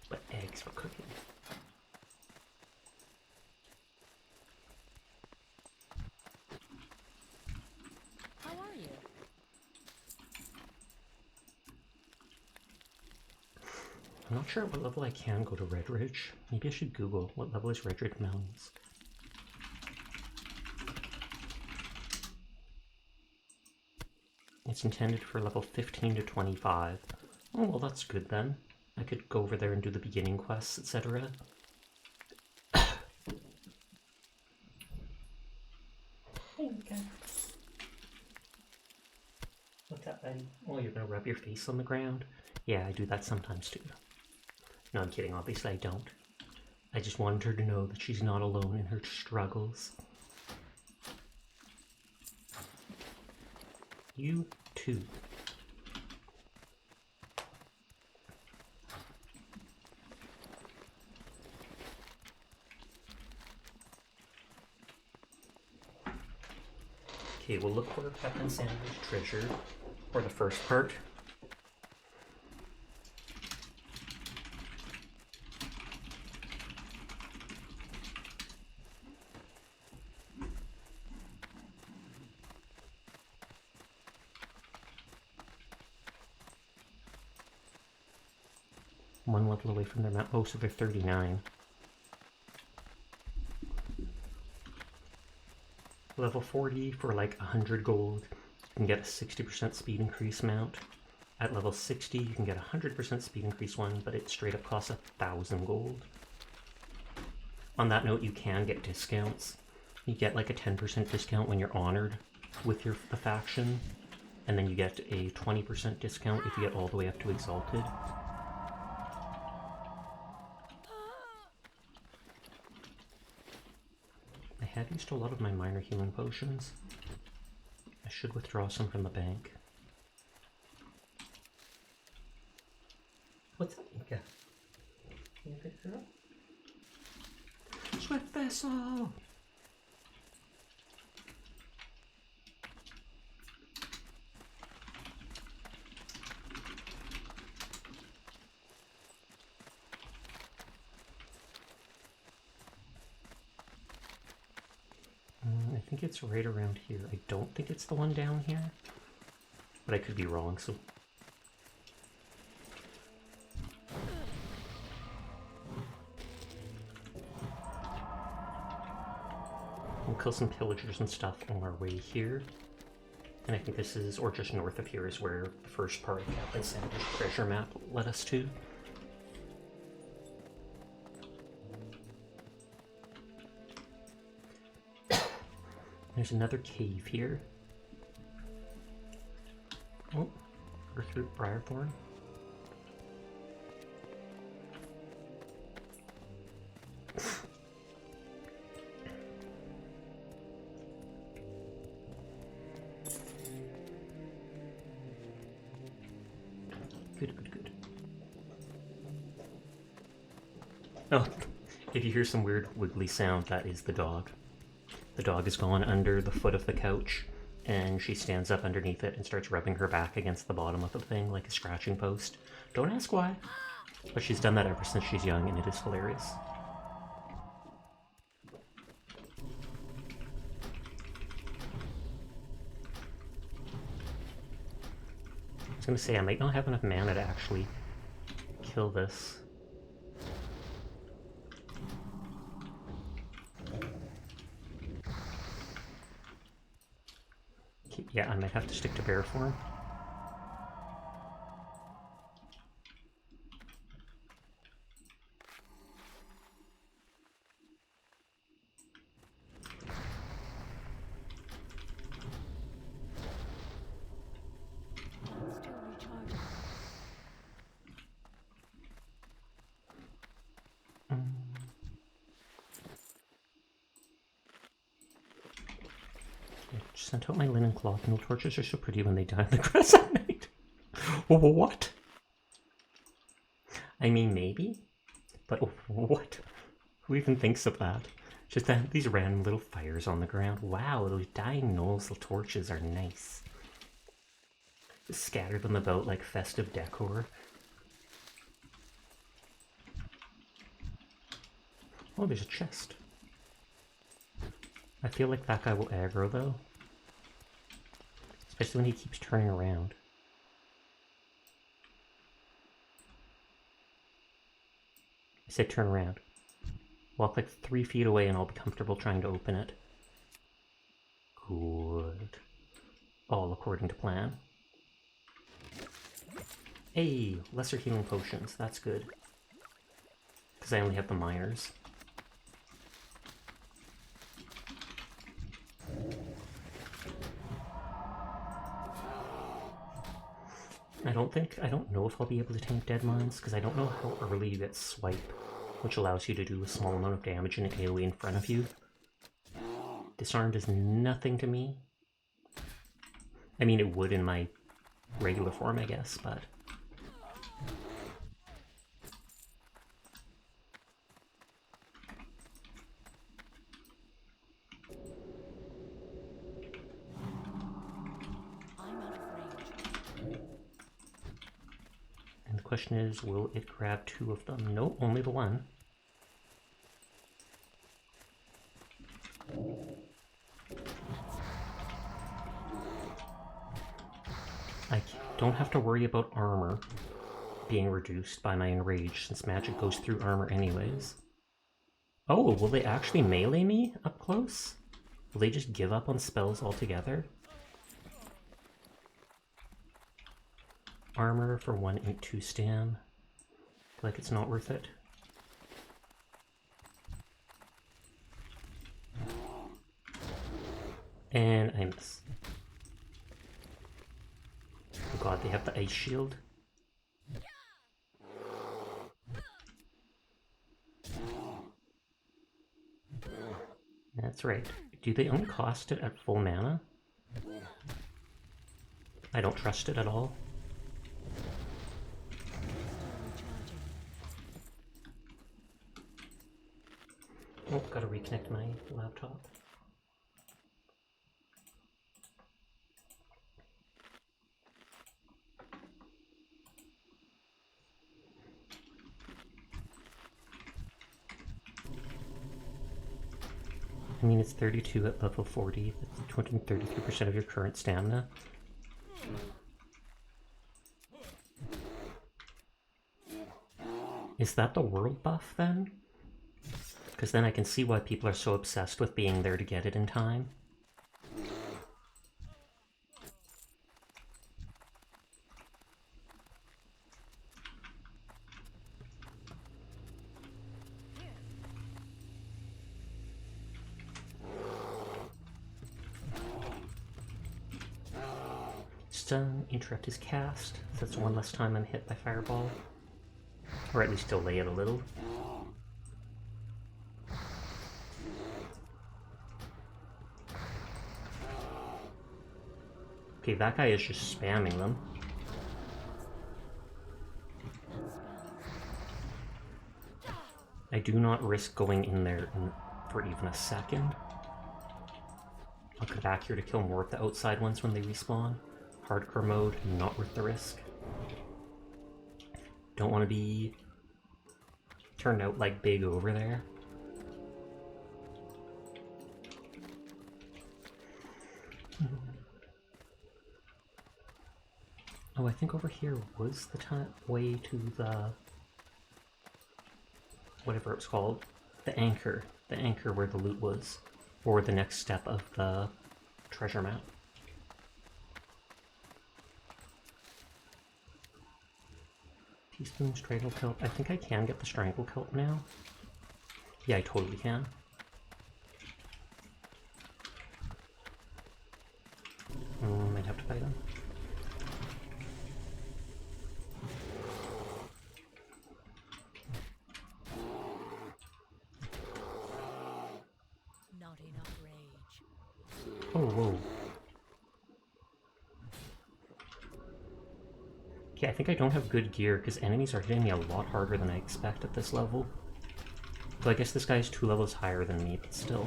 but eggs for cooking. How are you? I'm not sure at what level I can go to Red Ridge. Maybe I should Google what level is Red Ridge Mountains. It's intended for level 15 to 25. Oh, well that's good then. I could go over there and do the beginning quests, etc. What's that? Patty? Oh, you're gonna rub your face on the ground? Yeah, I do that sometimes too. No, I'm kidding. Obviously, I don't. I just wanted her to know that she's not alone in her struggles. You too. Okay, we'll look for Captain Sanders' treasure for the first part. One level away from their map. Oh, so they're 39. Level 40 for like 100 gold. You can get a 60% speed increase mount. At level 60, you can get a 100% speed increase one, but it straight up costs 1,000 gold. On that note, you can get discounts. You get like a 10% discount when you're honored with the faction, and then you get a 20% discount if you get all the way up to exalted. I have used a lot of my minor healing potions. I should withdraw some from the bank. What's that, Inca? Can you pick her up? Swift vessel! I think it's right around here. I don't think it's the one down here, but I could be wrong, so... We'll kill some pillagers and stuff on our way here. And I think this is, or just north of here, is where the first part of Captain Sanders' treasure map led us to. There's another cave here. Oh, Earthroot Briarthorn. Good. Oh, if you hear some weird wiggly sound, that is the dog. The dog has gone under the foot of the couch, and she stands up underneath it and starts rubbing her back against the bottom of the thing like a scratching post. Don't ask why, but she's done that ever since she's young, and it is hilarious. I was gonna say, I might not have enough mana to actually kill this. Yeah, I might have to stick to bear form. Still recharging. Just sent out my linen cloth. No torches are so pretty when they die in the grass at night. What? I mean, maybe, but what? Who even thinks of that? Just that these random little fires on the ground. Wow, those dying gnolls with torches are nice. Just scatter them about like festive decor. Oh, there's a chest. I feel like that guy will aggro though. Especially when he keeps turning around. I said turn around. Walk like 3 feet away and I'll be comfortable trying to open it. Good. All according to plan. Hey, lesser healing potions. That's good. Because I only have the minors. I don't know if I'll be able to tank deadlines, because I don't know how early you get swipe, which allows you to do a small amount of damage in an AoE in front of you. Disarm does nothing to me. I mean, it would in my regular form, I guess, but... I'm out of range. And the question is, will it grab 2 of them? No, only the one. I don't have to worry about armor being reduced by my enrage, since magic goes through armor anyways. Oh, will they actually melee me up close? Will they just give up on spells altogether? Armor for 182 stam. Like it's not worth it. And I miss. Oh god, they have the ice shield. That's right. Do they only cost it at full mana? I don't trust it at all. Oh, gotta reconnect my laptop. I mean, it's 32 at level 40. That's 233% of your current stamina. Is that the world buff then? Because then I can see why people are so obsessed with being there to get it in time. Stun, interrupt his cast. So that's one less time I'm hit by fireball. Or at least delay it a little. Okay, that guy is just spamming them. I do not risk going in there for even a second. I'll come back here to kill more of the outside ones when they respawn. Hardcore mode, not worth the risk. Don't want to be turned out like big over there. Oh, I think over here was the way to the... whatever it was called. The anchor. The anchor where the loot was. Or the next step of the treasure map. Teaspoon, strangle kelp. I think I can get the strangle kelp now. Yeah, I totally can. Might have to fight him. Not enough rage. Oh, whoa. Okay, I think I don't have good gear because enemies are hitting me a lot harder than I expect at this level. So I guess this guy's 2 levels higher than me, but still.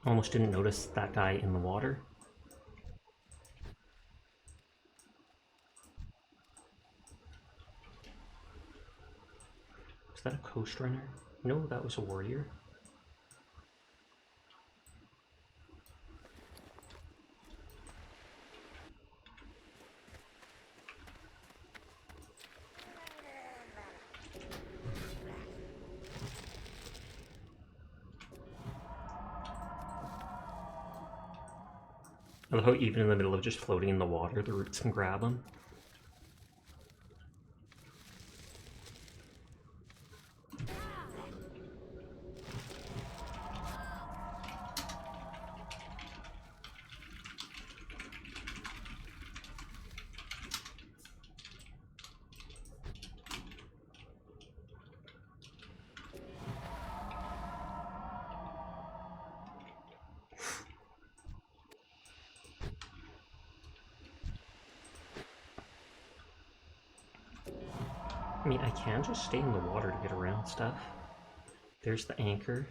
Almost didn't notice that guy in the water. Was that a coast runner? No, that was a warrior. I love how even in the middle of just floating in the water, the roots can grab them. I mean, I can just stay in the water to get around stuff. There's the anchor.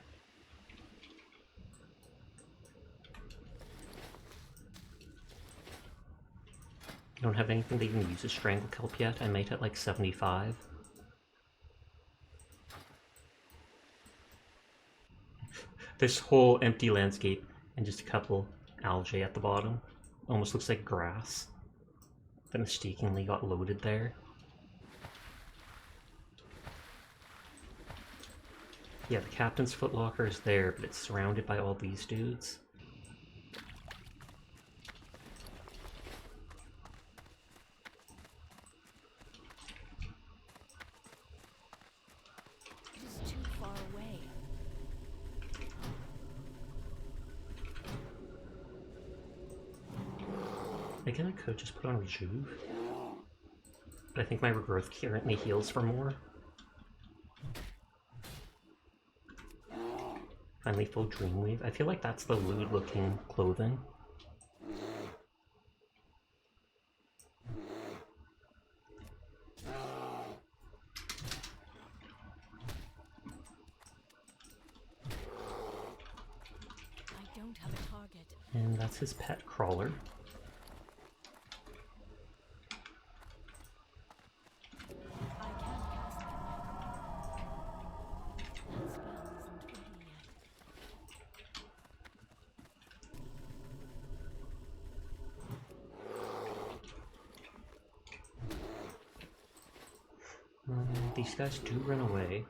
I don't have anything that even uses Strangle Kelp yet. I might at like 75. This whole empty landscape and just a couple algae at the bottom. Almost looks like grass that mistakenly got loaded there. Yeah, the captain's footlocker is there, but it's surrounded by all these dudes. It is too far away. Again, I could just put on Rejuve. But I think my regrowth currently heals for more. Finally full Dreamweave. I feel like that's the lewd looking clothing. I don't have a target. And that's his pet crawler. I can't cast it. That spell isn't ready yet. These guys do run away.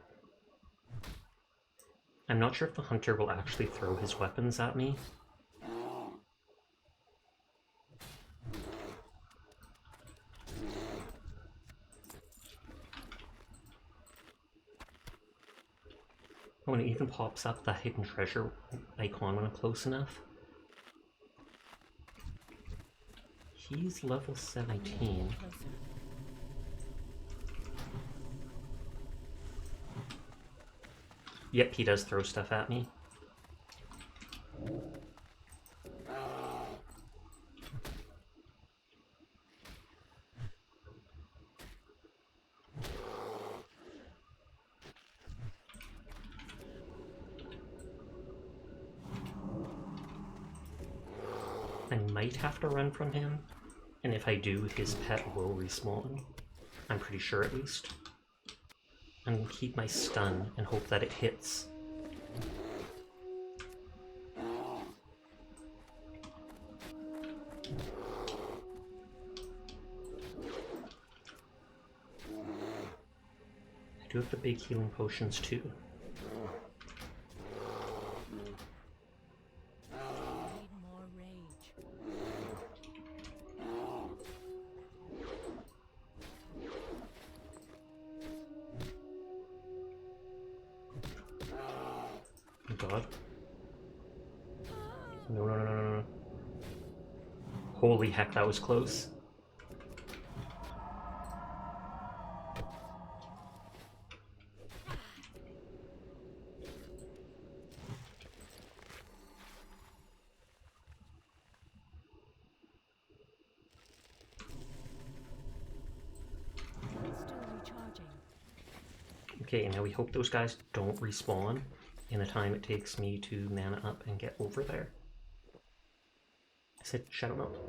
I'm not sure if the hunter will actually throw his weapons at me. Oh, and it even pops up the hidden treasure icon when I'm close enough. He's level 17. Closer. Yep, he does throw stuff at me. I might have to run from him, and if I do, his pet will respawn. I'm pretty sure at least. I'm gonna keep my stun and hope that it hits. I do have the big healing potions too. Need more rage. Oh god. No, no, no, no, no. Holy heck, that was close. Still recharging. Okay, and now we hope those guys don't respawn in the time it takes me to mana up and get over there. I said Shadow Meld.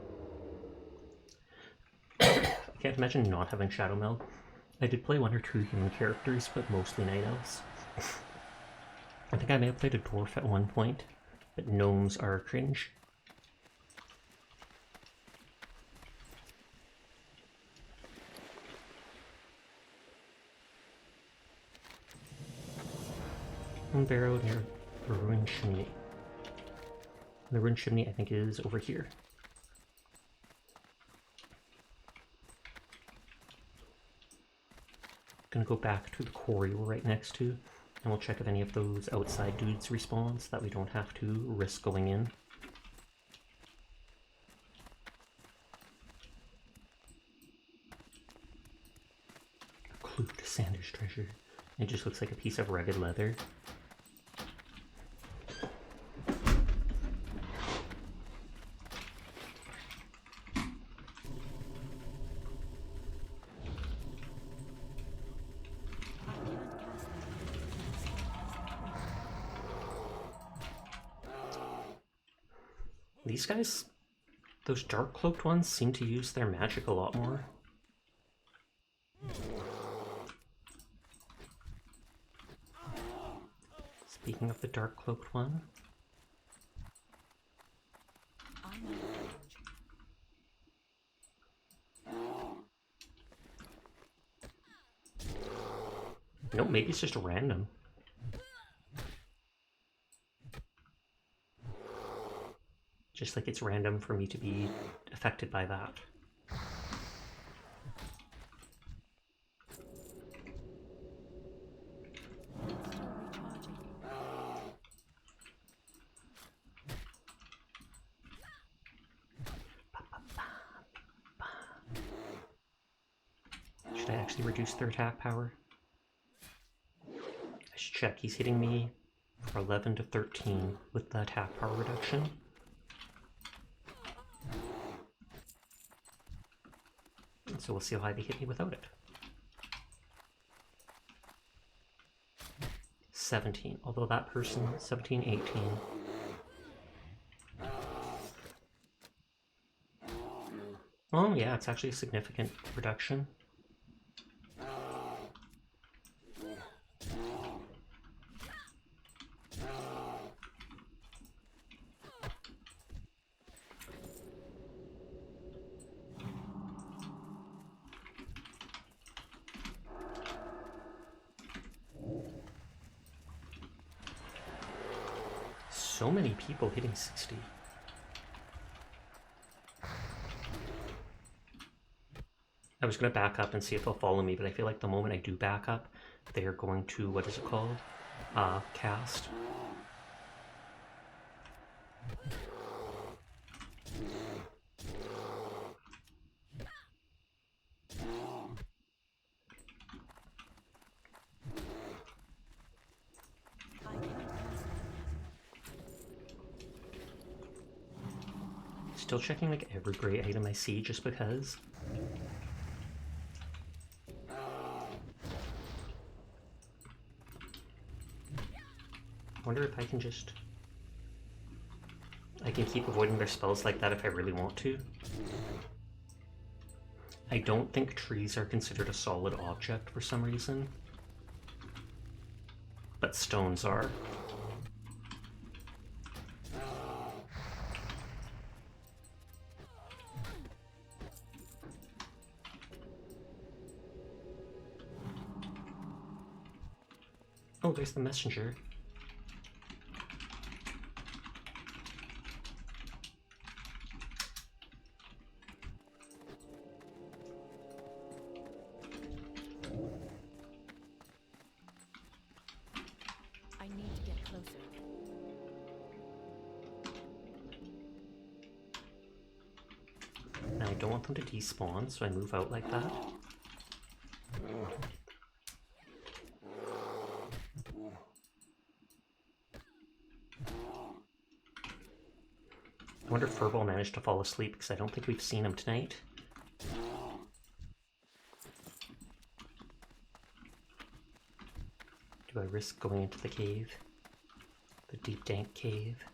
I can't imagine not having Shadow Meld. I did play 1 or 2 human characters, but mostly Night Elves. I think I may have played a Dwarf at one point, but Gnomes are cringe. One barrow near the ruined chimney. The ruined chimney, I think, is over here. Gonna go back to the quarry we're right next to, and we'll check if any of those outside dudes respawn so that we don't have to risk going in. A clue to Sanders' treasure. It just looks like a piece of rugged leather. These guys, those dark cloaked ones, seem to use their magic a lot more. Speaking of the dark cloaked one. I know the range. No, maybe it's just random. Just like it's random for me to be affected by that. Should I actually reduce their attack power? I should check. He's hitting me for 11 to 13 with the attack power reduction. And so we'll see how high they hit me without it. 17, although that person, 17, 18. Oh yeah, it's actually a significant reduction. So many people hitting 60. I was going to back up and see if they'll follow me, but I feel like the moment I do back up, they are going to, what is it called? Cast. I can't pass that now. Still checking like every gray item I see just because. I wonder if I can just... I can keep avoiding their spells like that if I really want to. I don't think trees are considered a solid object for some reason. But stones are. Oh, there's the messenger. I need to get closer. Now I don't want them to despawn, so I move out like that. I wonder if Furball managed to fall asleep, because I don't think we've seen him tonight. Do I risk going into the cave? The deep, dank cave?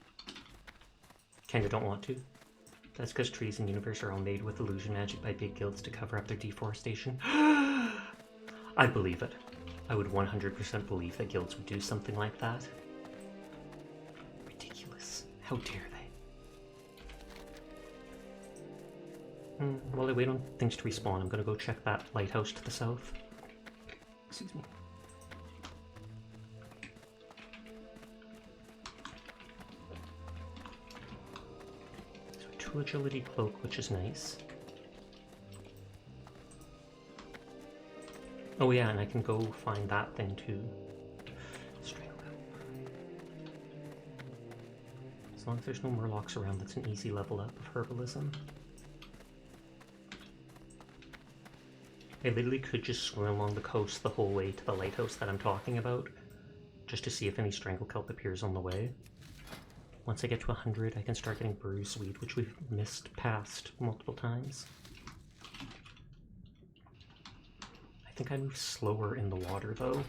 Kinda don't want to. That's because trees in the universe are all made with illusion magic by big guilds to cover up their deforestation. I believe it. I would 100% believe that guilds would do something like that. Ridiculous. How dare they? While I wait on things to respawn, I'm gonna go check that lighthouse to the south. Excuse me. So 2 agility cloak, which is nice. Oh yeah, and I can go find that thing too. Strength up. As long as there's no murlocs around, that's an easy level up of herbalism. I literally could just swim along the coast the whole way to the lighthouse that I'm talking about, just to see if any strangle kelp appears on the way. Once I get to 100, I can start getting bruiseweed, which we've missed past multiple times. I think I move slower in the water, though.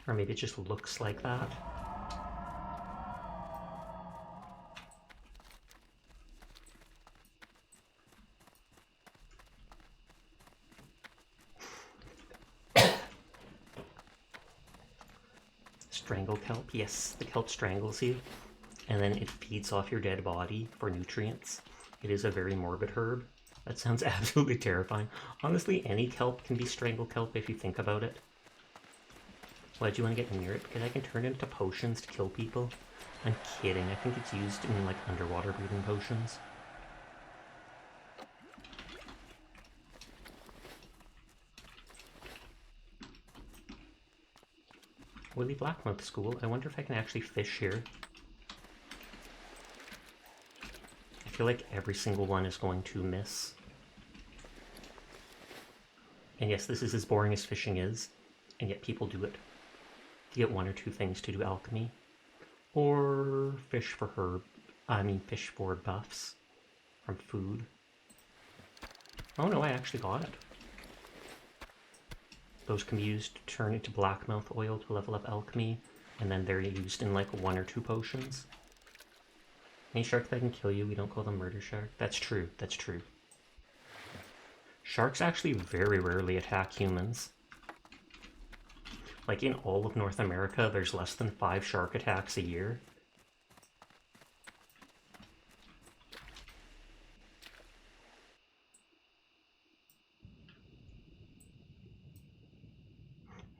Or maybe it just looks like that. kelp. Yes, the kelp strangles you, and then it feeds off your dead body for nutrients. It is a very morbid herb. That sounds absolutely terrifying. Honestly, any kelp can be strangle kelp if you think about it. Why do you want to get near it? Because I can turn it into potions to kill people. I'm kidding. I think it's used in like underwater breathing potions. Willy Blackmouth School. I wonder if I can actually fish here. I feel like every single one is going to miss. And yes, this is as boring as fishing is, and yet people do it. You get one or two things to do alchemy. Or fish for fish for buffs from food. Oh no, I actually got it. Those can be used to turn into blackmouth oil to level up alchemy, and then they're used in like 1 or 2 potions. Any shark that can kill you, we don't call them murder shark. That's true, that's true. Sharks actually very rarely attack humans. Like in all of North America, there's less than 5 shark attacks a year.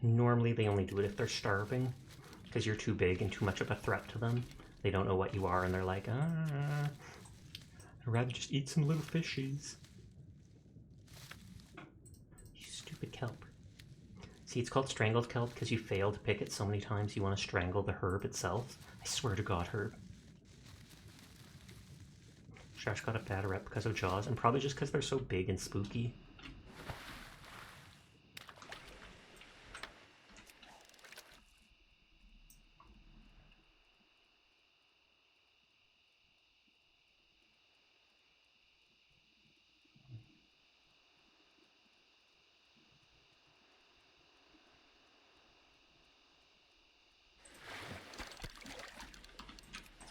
Normally they only do it if they're starving, because you're too big and too much of a threat to them. They don't know what you are and they're like, I'd rather just eat some little fishies. You stupid kelp. See, it's called strangled kelp because you failed to pick it so many times you want to strangle the herb itself. I swear to God, herb. Sharks got a bad rep because of Jaws, and probably just because they're so big and spooky.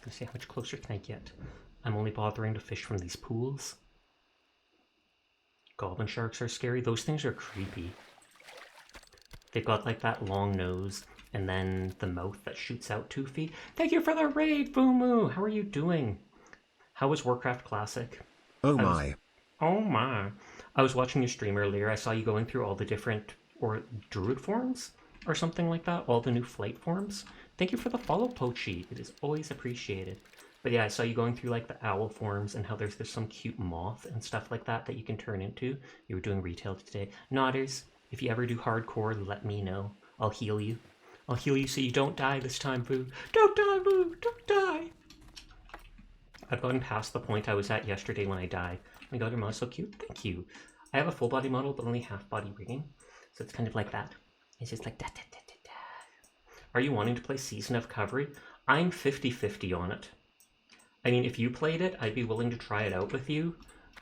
See how much closer can I get. I'm only bothering to fish from these pools. Goblin sharks are scary. Those things are creepy. They've got like that long nose and then the mouth that shoots out 2 feet. Thank you for the raid, Fumu! How are you doing? How was Warcraft Classic? Oh my. Oh my. I was watching your stream earlier. I saw you going through all the different druid forms or something like that. All the new flight forms. Thank you for the follow, Pochi. It is always appreciated. But yeah, I saw you going through like the owl forms and how there's some cute moth and stuff like that that you can turn into. You were doing retail today. Nodders, if you ever do hardcore, let me know. I'll heal you. I'll heal you so you don't die this time, Boo. Don't die, Boo! Don't die! I've gotten past the point I was at yesterday when I died. Oh my God, your model's so cute. Thank you. I have a full body model, but only half body rigging. So it's kind of like that. It's just like da da da da da. Are you wanting to play Season of Cavalry? I'm 50-50 on it. I mean, if you played it, I'd be willing to try it out with you,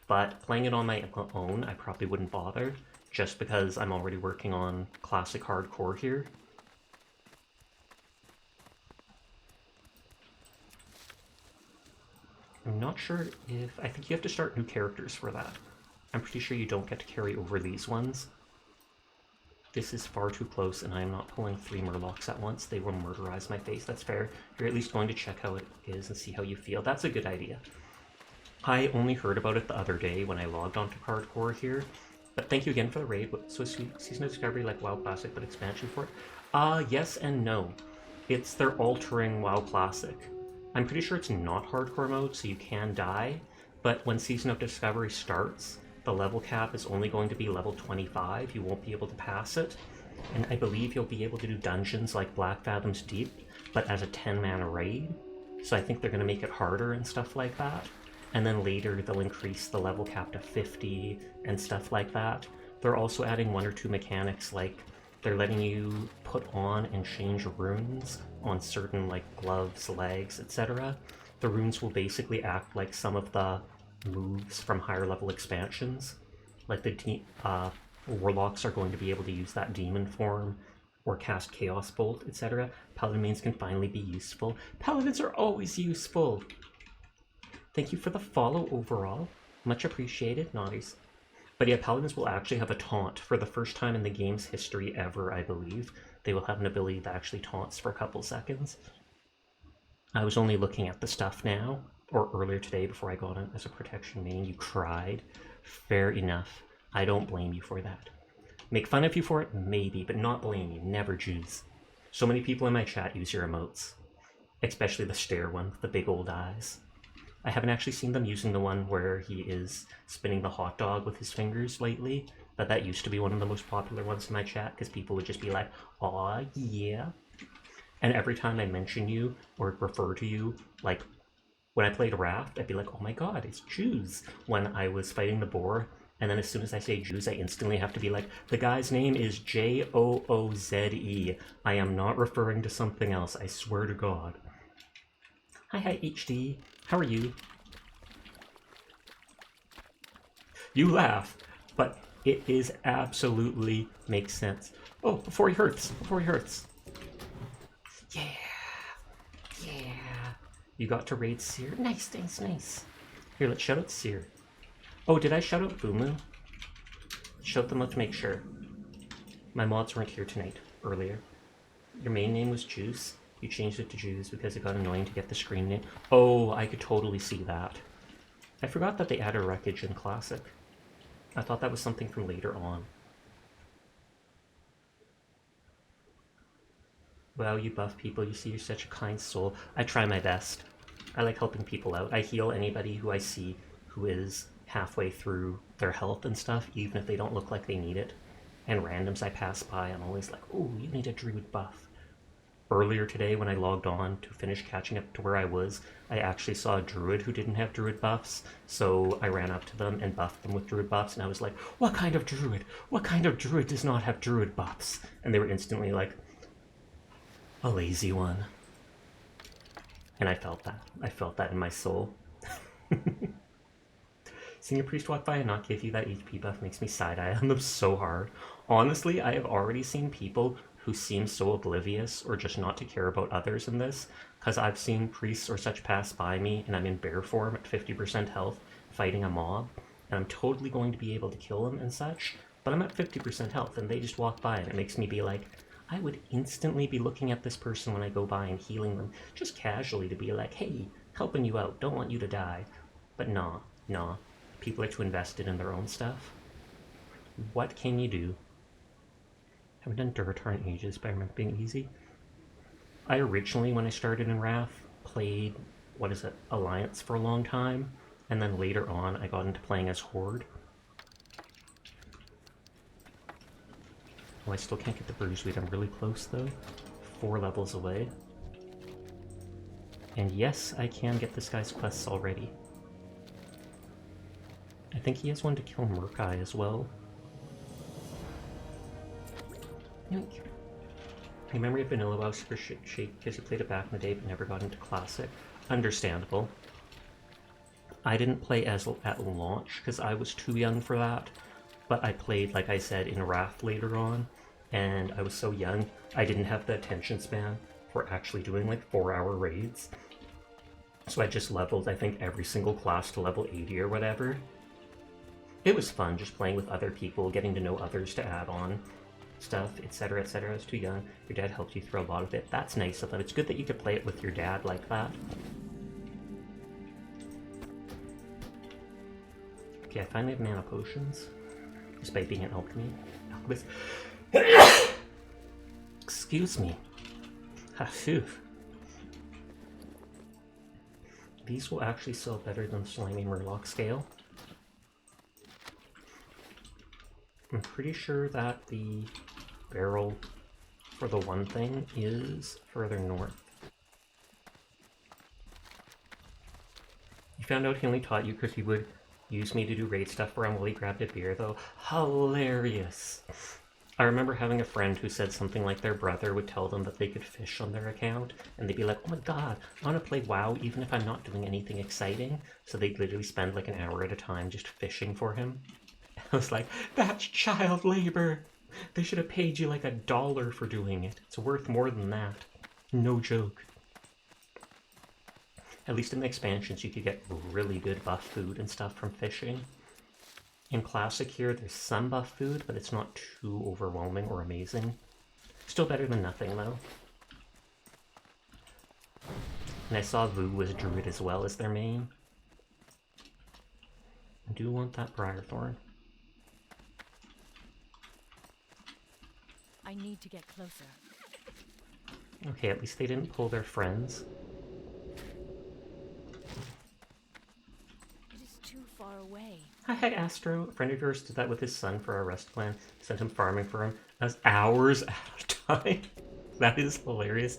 but playing it on my own, I probably wouldn't bother, just because I'm already working on classic hardcore here. I'm not sure if... I think you have to start new characters for that. I'm pretty sure you don't get to carry over these ones. This is far too close, and I am not pulling 3 murlocs at once. They will murderize my face. That's fair. You're at least going to check how it is and see how you feel. That's a good idea. I only heard about it the other day when I logged onto hardcore here. But thank you again for the raid. So Season of Discovery like WoW Classic, but expansion for it? Yes and no. They're altering WoW Classic. I'm pretty sure it's not hardcore mode, so you can die. But when Season of Discovery starts, the level cap is only going to be level 25. You won't be able to pass it. And I believe you'll be able to do dungeons like Black Fathoms Deep, but as a 10-man raid. So I think they're going to make it harder and stuff like that. And then later they'll increase the level cap to 50 and stuff like that. They're also adding 1 or 2 mechanics, like they're letting you put on and change runes on certain like gloves, legs, etc. The runes will basically act like some of the moves from higher level expansions. Like the warlocks are going to be able to use that demon form or cast Chaos Bolt, etc. Paladin mains can finally be useful. Paladins are always useful! Thank you for the follow overall. Much appreciated, naughties. But yeah, Paladins will actually have a taunt for the first time in the game's history ever, I believe. they will have an ability that actually taunts for a couple seconds. I was only looking at the stuff now, or earlier today before I got it as a protection main. You cried. Fair enough. I don't blame you for that. Make fun of you for it? Maybe, but not blame you. Never Jews. So many people in my chat use your emotes. Especially the stare one with the big old eyes. I haven't actually seen them using the one where he is spinning the hot dog with his fingers lately, but that used to be one of the most popular ones in my chat because people would just be like, aw, yeah. And every time I mention you or refer to you, like when I played Raft, I'd be like, oh my god, it's Jews. When I was fighting the boar, and then as soon as I say Jews, I instantly have to be like, the guy's name is Jooze. I am not referring to something else, I swear to God. Hi HD, how are you? You laugh, but it is absolutely makes sense. Oh, before he hurts. Yeah. You got to raid Seer. Nice, thanks, nice. Here, let's shout out Seer. Oh, did I shout out Fumu? Shout them out to make sure. My mods weren't here tonight, earlier. Your main name was Juice. You changed it to Juice because it got annoying to get the screen name. Oh, I could totally see that. I forgot that they added wreckage in Classic. I thought that was something from later on. Wow, you buff people, you see you're such a kind soul. I try my best. I like helping people out. I heal anybody who I see who is halfway through their health and stuff, even if they don't look like they need it. And randoms I pass by, I'm always like, oh, you need a druid buff. Earlier today when I logged on to finish catching up to where I was, I actually saw a druid who didn't have druid buffs, so I ran up to them and buffed them with druid buffs, and I was like, what kind of druid? What kind of druid does not have druid buffs? And they were instantly like, a lazy one. And I felt that. I felt that in my soul. Seeing a priest walk by and not give you that HP buff makes me side-eye on them so hard. Honestly, I have already seen people who seem so oblivious or just not to care about others in this, because I've seen priests or such pass by me and I'm in bear form at 50% health fighting a mob, and I'm totally going to be able to kill them and such, but I'm at 50% health and they just walk by and it makes me be like, I would instantly be looking at this person when I go by and healing them, just casually to be like, hey, helping you out, don't want you to die. But nah. People are too invested in their own stuff. What can you do? Haven't done Duratar in ages, but I remember being easy. I originally, when I started in Wrath, played, Alliance for a long time, and then later on I got into playing as Horde. Oh, I still can't get the Bruiseweed. I'm really close, though. 4 levels away. And yes, I can get this guy's quests already. I think he has one to kill Murkai as well. Yoink. My memory of Vanilla WoW super shake because you played it back in the day but never got into Classic. Understandable. I didn't play as at launch because I was too young for that. But I played, like I said, in Wrath later on, and I was so young, I didn't have the attention span for actually doing like 4-hour raids. So I just leveled, I think, every single class to level 80 or whatever. It was fun just playing with other people, getting to know others to add on stuff, etc., etc. I was too young. Your dad helped you through a lot of it. That's nice of them. It's good that you could play it with your dad like that. Okay, I finally have mana potions. Despite being an alchemist. Excuse me. Phew. These will actually sell better than Slimy Murloc scale. I'm pretty sure that the barrel for the one thing is further north. You found out he only taught you because he would use me to do raid stuff for him while he grabbed a beer, though. Hilarious. I remember having a friend who said something like their brother would tell them that they could fish on their account, and they'd be like, oh my god, I want to play WoW even if I'm not doing anything exciting. So they'd literally spend like an hour at a time just fishing for him. I was like, that's child labor. They should have paid you like $1 for doing it. It's worth more than that. No joke. At least in the expansions, you could get really good buff food and stuff from fishing. In Classic here, there's some buff food, but it's not too overwhelming or amazing. Still better than nothing, though. And I saw Vu was Druid as well as their main. I do want that Briarthorn. I need to get closer. Okay, at least they didn't pull their friends. It is too far away. Hi, Astro. A friend of yours did that with his son for our rest plan. Sent him farming for him. That's hours at a time. That is hilarious.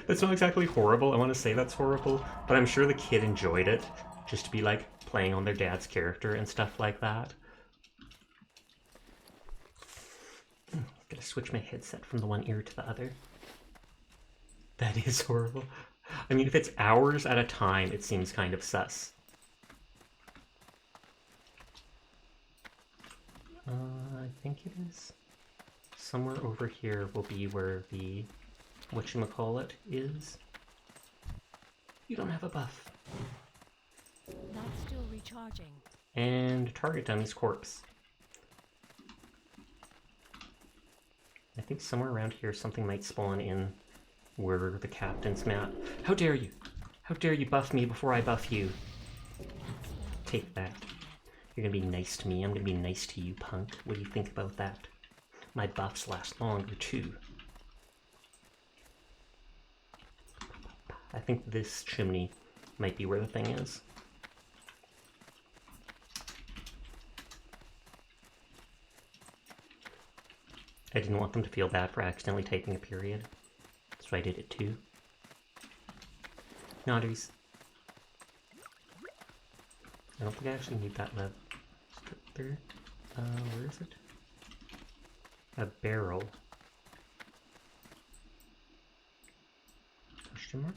That's not exactly horrible. I want to say that's horrible, but I'm sure the kid enjoyed it. Just to be like playing on their dad's character and stuff like that. Gotta switch my headset from the one ear to the other. That is horrible. I mean, if it's hours at a time, it seems kind of sus. I think it is. Somewhere over here will be where the whatchamacallit is. You don't have a buff. That's still recharging. And target dummy's corpse. I think somewhere around here something might spawn in where the captain's map. How dare you? How dare you buff me before I buff you? Take that. You're gonna be nice to me. I'm gonna be nice to you, punk. What do you think about that? My buffs last longer, too. I think this chimney might be where the thing is. I didn't want them to feel bad for accidentally typing a period, so I did it too. Noddies. I don't think I actually need that lev. There. Where is it? A barrel. Question mark?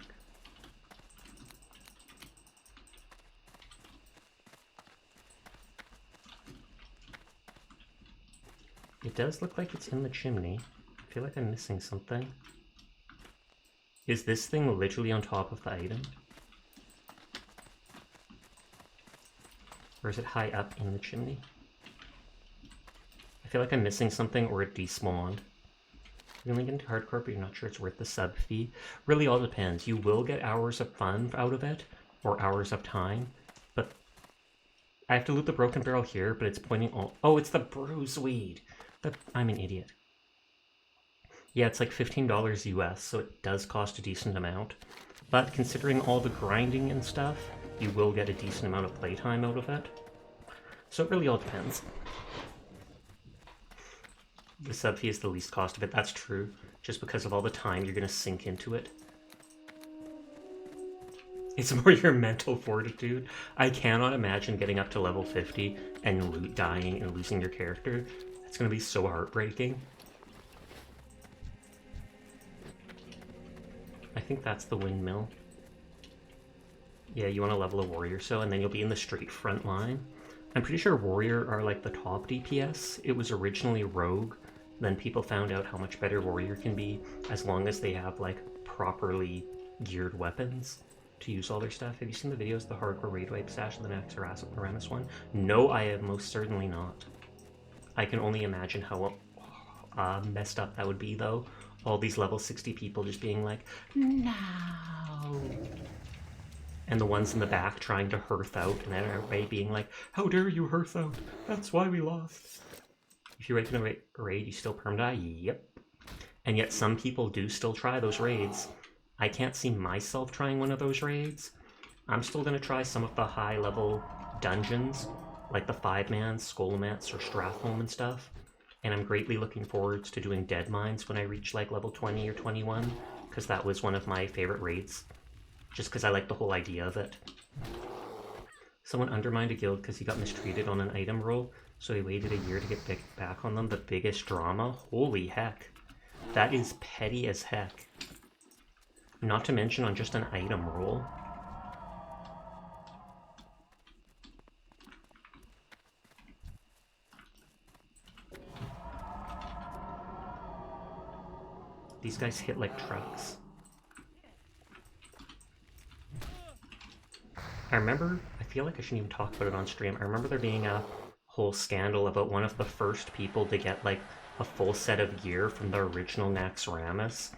It does look like it's in the chimney. I feel like I'm missing something. Is this thing literally on top of the item? Or is it high up in the chimney? I feel like I'm missing something or it despawned. You're gonna get into hardcore, but you're not sure it's worth the sub fee. Really all depends. You will get hours of fun out of it, or hours of time, but I have to loot the broken barrel here, but it's pointing all— oh, it's the bruise weed! I'm an idiot. Yeah, it's like $15 US, so it does cost a decent amount. But considering all the grinding and stuff, you will get a decent amount of playtime out of it. So it really all depends. The sub fee is the least cost of it, that's true. Just because of all the time you're going to sink into it. It's more your mental fortitude. I cannot imagine getting up to level 50 and dying and losing your character. It's going to be so heartbreaking. I think that's the windmill. Yeah, you want to level a warrior so, and then you'll be in the straight front line. I'm pretty sure warrior are like the top DPS. It was originally rogue. Then people found out how much better warrior can be as long as they have like properly geared weapons to use all their stuff. Have you seen the videos of the hardcore raid wipe stash and the next Aramis one? No, I have most certainly not. I can only imagine how messed up that would be though. All these level 60 people just being like, no. And the ones in the back trying to hearth out, and then everybody being like, how dare you hearth out? That's why we lost. If you raid in a raid, you still perm die? Yep. And yet some people do still try those raids. I can't see myself trying one of those raids. I'm still going to try some of the high-level dungeons, like the 5-man, Skolomets, or Strathholm and stuff. And I'm greatly looking forward to doing Dead Mines when I reach like level 20 or 21, because that was one of my favorite raids. Just because I like the whole idea of it. Someone undermined a guild because he got mistreated on an item roll, so he waited a year to get back on them. The biggest drama? Holy heck. That is petty as heck. Not to mention on just an item roll. These guys hit like trucks. I remember, I feel like I shouldn't even talk about it on stream. I remember there being a whole scandal about one of the first people to get like a full set of gear from the original Naxxramas.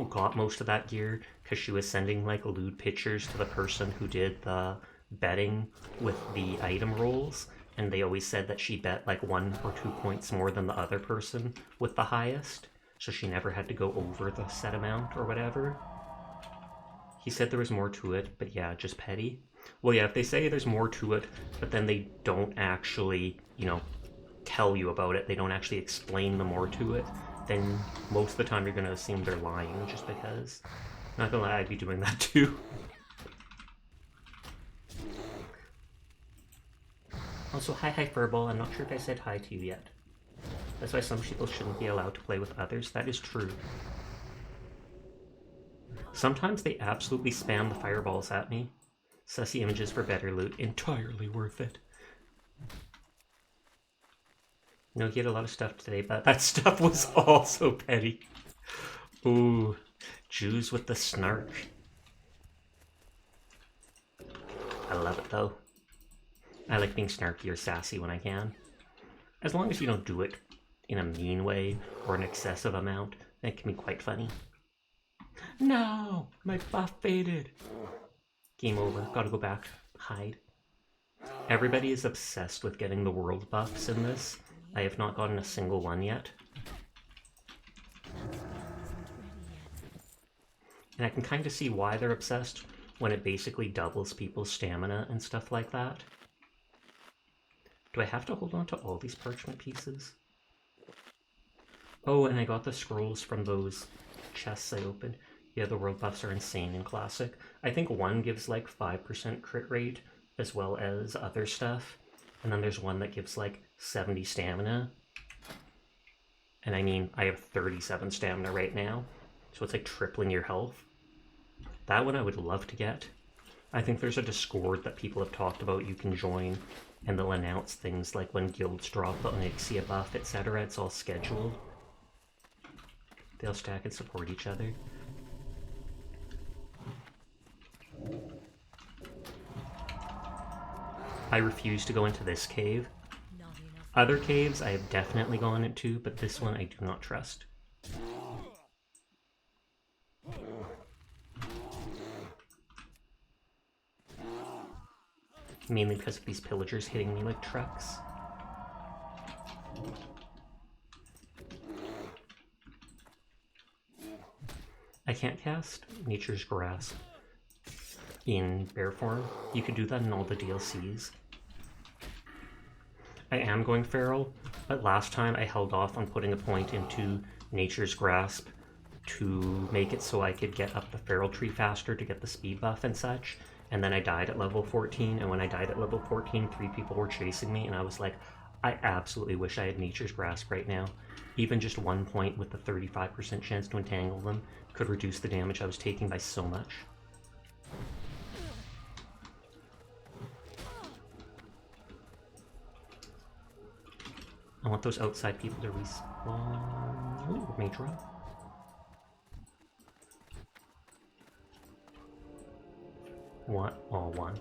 Got most of that gear because she was sending like lewd pictures to the person who did the betting with the item rolls, and they always said that she bet like 1 or 2 points more than the other person with the highest, so she never had to go over the set amount or whatever. He said there was more to it, but yeah, just petty. Well, yeah, if they say there's more to it, but then they don't actually, you know, tell you about it, they don't actually explain the more to it, then most of the time you're going to assume they're lying just because. Not gonna lie, I'd be doing that too. Also, hi Furball, I'm not sure if I said hi to you yet. That's why some people shouldn't be allowed to play with others. That is true. Sometimes they absolutely spam the fireballs at me. Sussy images for better loot. Entirely worth it. No, he had a lot of stuff today, but that stuff was also petty. Ooh, Jews with the snark. I love it though. I like being snarky or sassy when I can. As long as you don't do it in a mean way or an excessive amount, it can be quite funny. No! My buff faded! Game over. Gotta go back. Hide. Everybody is obsessed with getting the world buffs in this. I have not gotten a single one yet. And I can kind of see why they're obsessed when it basically doubles people's stamina and stuff like that. Do I have to hold on to all these parchment pieces? Oh, and I got the scrolls from those chests I opened. Yeah, the world buffs are insane in Classic. I think one gives like 5% crit rate, as well as other stuff. And then there's one that gives like 70 stamina. And I mean, I have 37 stamina right now, so it's like tripling your health. That one I would love to get. I think there's a Discord that people have talked about you can join, and they'll announce things like when guilds drop the Onyxia buff, etc. It's all scheduled. They'll stack and support each other. I refuse to go into this cave. Other caves I have definitely gone into, but this one I do not trust. Mainly because of these pillagers hitting me like trucks. I can't cast Nature's Grasp in bear form. You could do that in all the DLCs. I am going feral, but last time I held off on putting a point into Nature's Grasp to make it so I could get up the feral tree faster to get the speed buff and such, and then I died at level 14, and when I died at level 14, 3 people were chasing me, and I was like, I absolutely wish I had Nature's Grasp right now. Even just 1 point with the 35% chance to entangle them could reduce the damage I was taking by so much. I want those outside people to respawn. Ooh, may drop. What? Oh, 1.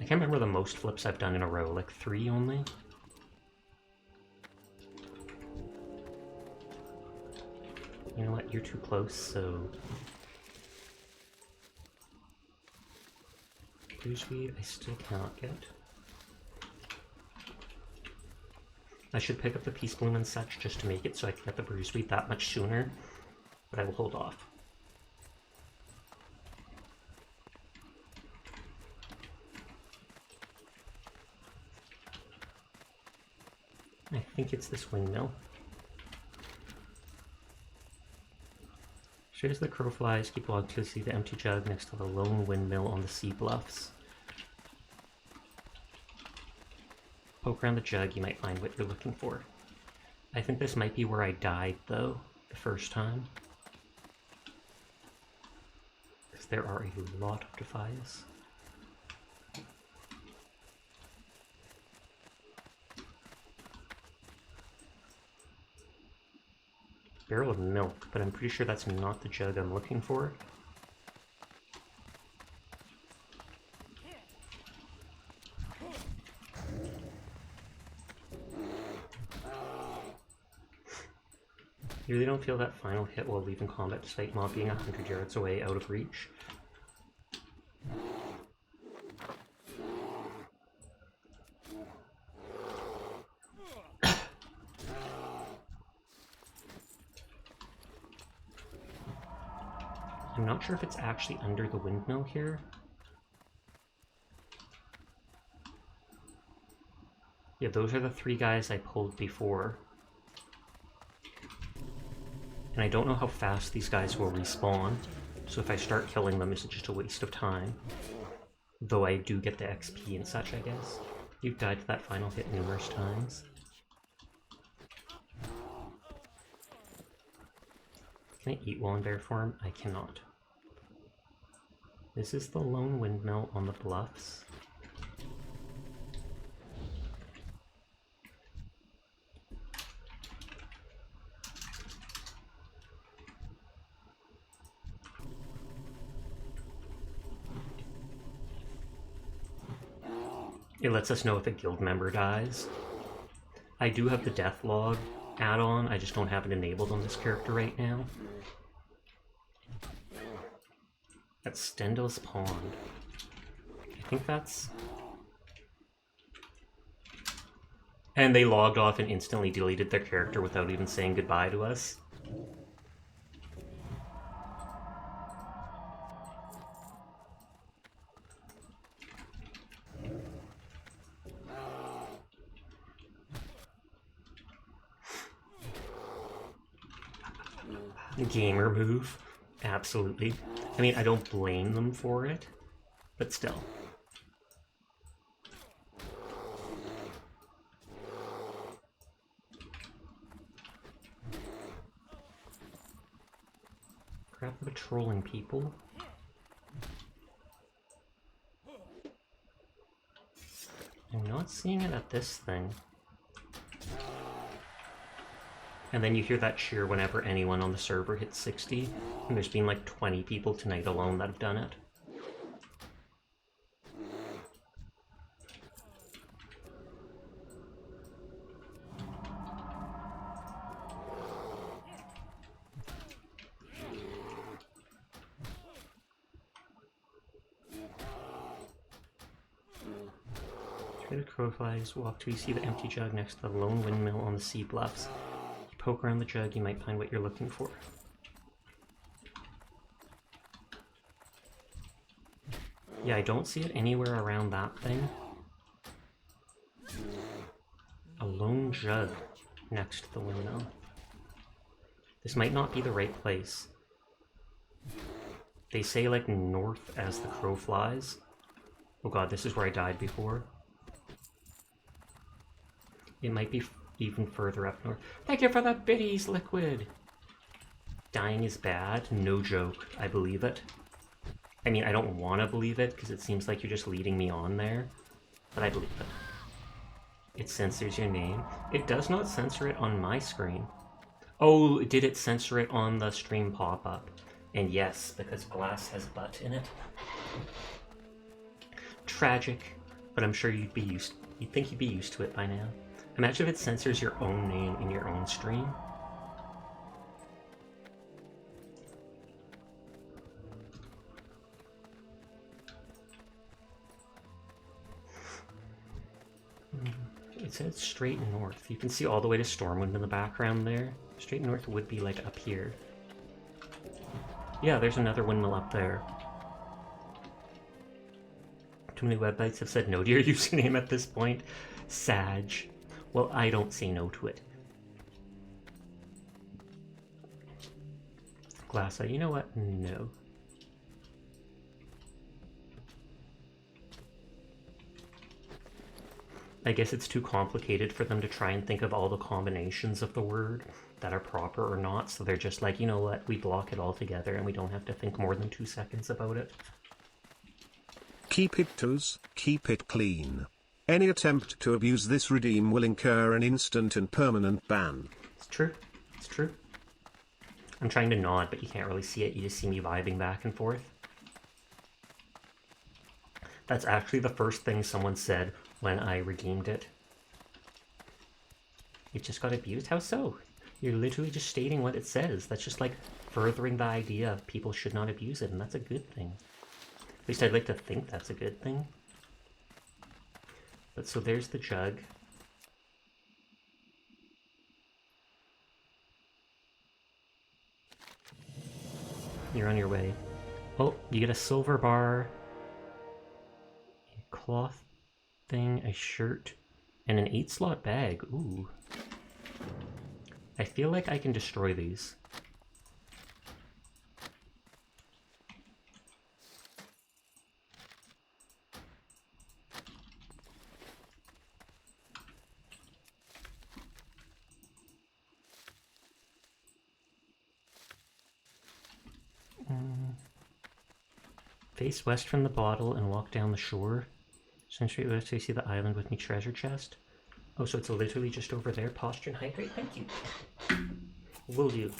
I can't remember the most flips I've done in a row, like 3 only? You know what, you're too close, so... Bruiseweed, I still cannot get. I should pick up the Peace Bloom and such just to make it so I can get the Bruiseweed that much sooner, but I will hold off. I think it's this windmill. Straight as the crow flies, keep walking to see the empty jug next to the lone windmill on the sea bluffs. Poke around the jug, you might find what you're looking for. I think this might be where I died, though, the first time. Because there are a lot of Defias. Barrel of milk, but I'm pretty sure that's not the jug I'm looking for. You really don't feel that final hit while leaving combat despite mob being 100 yards away out of reach? I'm not sure if it's actually under the windmill here. Yeah, those are the 3 guys I pulled before. And I don't know how fast these guys will respawn, so if I start killing them, it's just a waste of time. Though I do get the XP and such, I guess. You've died to that final hit numerous times. Can I eat while in bear form? I cannot. This is the lone windmill on the bluffs. It lets us know if a guild member dies. I do have the death log add-on, I just don't have it enabled on this character right now. That's Stendel's Pond. I think that's... And they logged off and instantly deleted their character without even saying goodbye to us. Gamer move. Absolutely. I mean, I don't blame them for it, but still. Grab the patrolling people. I'm not seeing it at this thing. And then you hear that cheer whenever anyone on the server hits 60. And there's been like 20 people tonight alone that have done it. Try the crowflies, walk till you see the empty jug next to the lone windmill on the sea bluffs. Poke around the jug, you might find what you're looking for. Yeah, I don't see it anywhere around that thing. A lone jug next to the windmill. This might not be the right place. They say like north as the crow flies. Oh god, this is where I died before. It might be even further up north. Thank you for the biddies, Liquid! Dying is bad? No joke. I believe it. I mean, I don't want to believe it, because it seems like you're just leading me on there. But I believe it. It censors your name. It does not censor it on my screen. Oh, did it censor it on the stream pop-up? And yes, because glass has butt in it. Tragic, but I'm sure you'd think you'd be used to it by now. Imagine if it censors your own name in your own stream. It says straight north. You can see all the way to Stormwind in the background there. Straight north would be like up here. Yeah, there's another windmill up there. Too many websites have said no to your username at this point. Sag. Well, I don't say no to it. Glassa, you know what? No. I guess it's too complicated for them to try and think of all the combinations of the word that are proper or not, so they're just like, you know what, we block it all together and we don't have to think more than 2 seconds about it. Keep it toes, keep it clean. Any attempt to abuse this redeem will incur an instant and permanent ban. It's true. It's true. I'm trying to nod, but you can't really see it. You just see me vibing back and forth. That's actually the first thing someone said when I redeemed it. It just got abused? How so? You're literally just stating what it says. That's just like furthering the idea of people should not abuse it, and that's a good thing. At least I'd like to think that's a good thing. But so there's the jug. You're on your way. Oh, you get a silver bar, a cloth thing, a shirt, and an 8-slot bag. Ooh. I feel like I can destroy these. Face west from the bottle and walk down the shore. Send straight west so you see the island with me treasure chest. Oh, so it's literally just over there. Posture and hydrate. Thank you. Will do.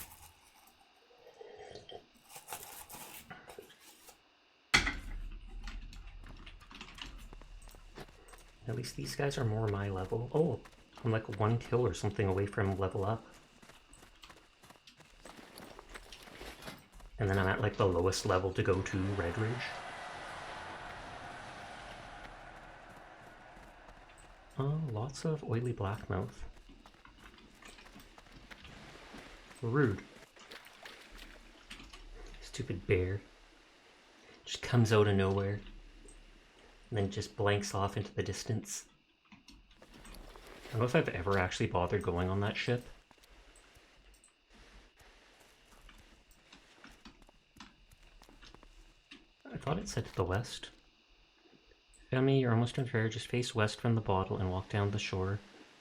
At least these guys are more my level. Oh, I'm like 1 kill or something away from level up. And then I'm at like the lowest level to go to Red Ridge. Oh, lots of oily blackmouth. Rude. Stupid bear. Just comes out of nowhere. And then just blanks off into the distance. I don't know if I've ever actually bothered going on that ship. I thought it said to the west. Femi, you're almost unfair. Just face west from the bottle and walk down the shore.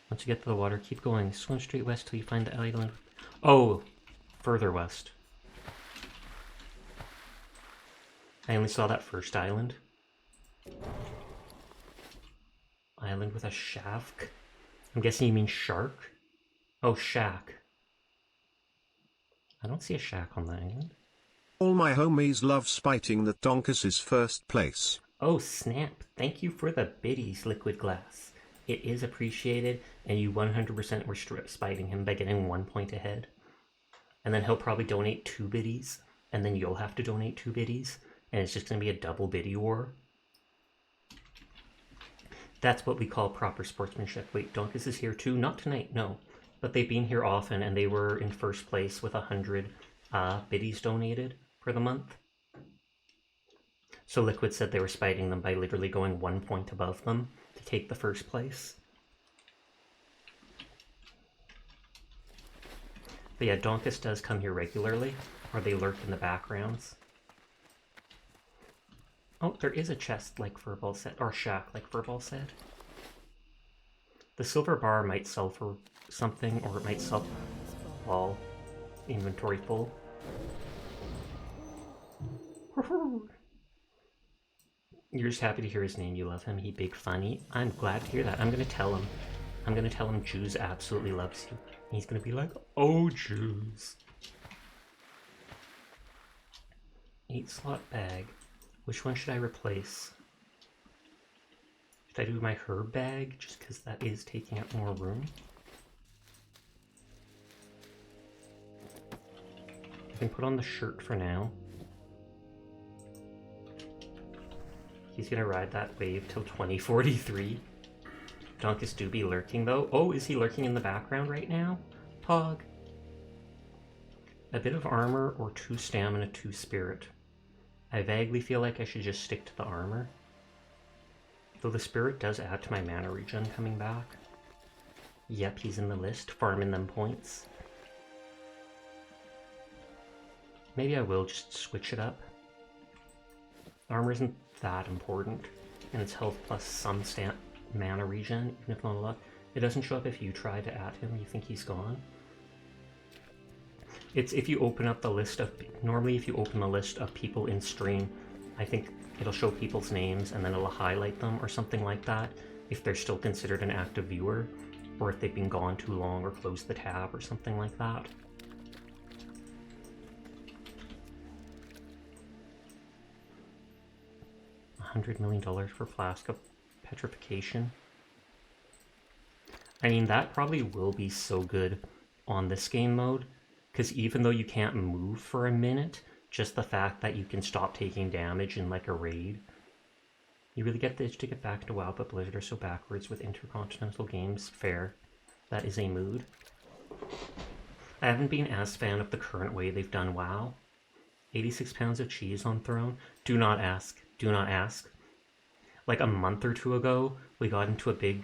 Once you get to the water, keep going. Swim straight west till you find the island. Oh, further west. I only saw that first island. Island with a shack. I'm guessing you mean shark? Oh, shack. I don't see a shack on the island. All my homies love spiting that Donkus is first place. Oh, snap. Thank you for the biddies, Liquid Glass. It is appreciated, and you 100% were spiting him by getting 1 point ahead. And then he'll probably donate 2 biddies, and then you'll have to donate 2 biddies, and it's just going to be a double biddy war. That's what we call proper sportsmanship. Wait, Donkus is here too? Not tonight, no. But they've been here often, and they were in first place with 100 biddies donated for the month. So Liquid said they were spiting them by literally going 1 point above them to take the first place. But yeah, Donkus does come here regularly, or they lurk in the backgrounds. Oh, there is a chest like Furball said, or shack like Furball said. The silver bar might sell for something, or it might sell all inventory full. You're just happy to hear his name. You love him. He big funny. I'm glad to hear that. I'm gonna tell him. I'm gonna tell him Jews absolutely loves you. And he's gonna be like, oh, Jews. 8-slot bag. Which one should I replace? Should I do my herb bag, just because that is taking up more room? I can put on the shirt for now. He's gonna ride that wave till 2043. Donkus do be lurking though. Oh, is he lurking in the background right now? Pog. A bit of armor or 2 stamina, 2 spirit. I vaguely feel like I should just stick to the armor. Though the spirit does add to my mana regen coming back. Yep, he's in the list, farming them points. Maybe I will just switch it up. Armor isn't that important, and it's health plus some mana regen, even if not a lot. It doesn't show up if you try to add him, you think he's gone. It's if you open up the list of, normally if you open the list of people in stream, I think it'll show people's names and then it'll highlight them or something like that if they're still considered an active viewer, or if they've been gone too long or closed the tab or something like that. $100 million for Flask of Petrification. I mean, that probably will be so good on this game mode, because even though you can't move for a minute, just the fact that you can stop taking damage in like a raid, you really get the itch to get back to WoW, but Blizzard are so backwards with intercontinental games. Fair. That is a mood. I haven't been as fan of the current way they've done WoW. 86 pounds of cheese on Throne? Do not ask. Do not ask. Like a month or two ago, we got into a big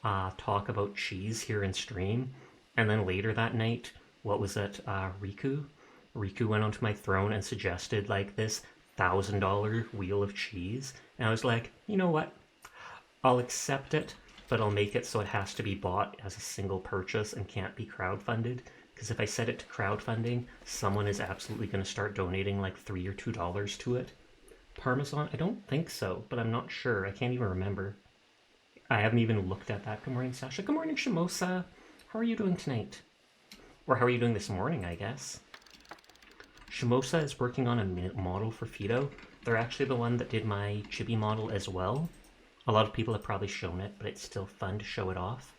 talk about cheese here in stream, and then later that night, what was it, Riku? Riku went onto my throne and suggested like this $1,000 wheel of cheese, and I was like, you know what? I'll accept it, but I'll make it so it has to be bought as a single purchase and can't be crowdfunded, because if I set it to crowdfunding, someone is absolutely going to start donating like $3 or $2 to it. Parmesan? I don't think so, but I'm not sure. I can't even remember. I haven't even looked at that. Good morning, Sasha. Good morning, Shimosa. How are you doing tonight? Or how are you doing this morning, I guess? Shimosa is working on a model for Fido. They're actually the one that did my chibi model as well. A lot of people have probably shown it, but it's still fun to show it off.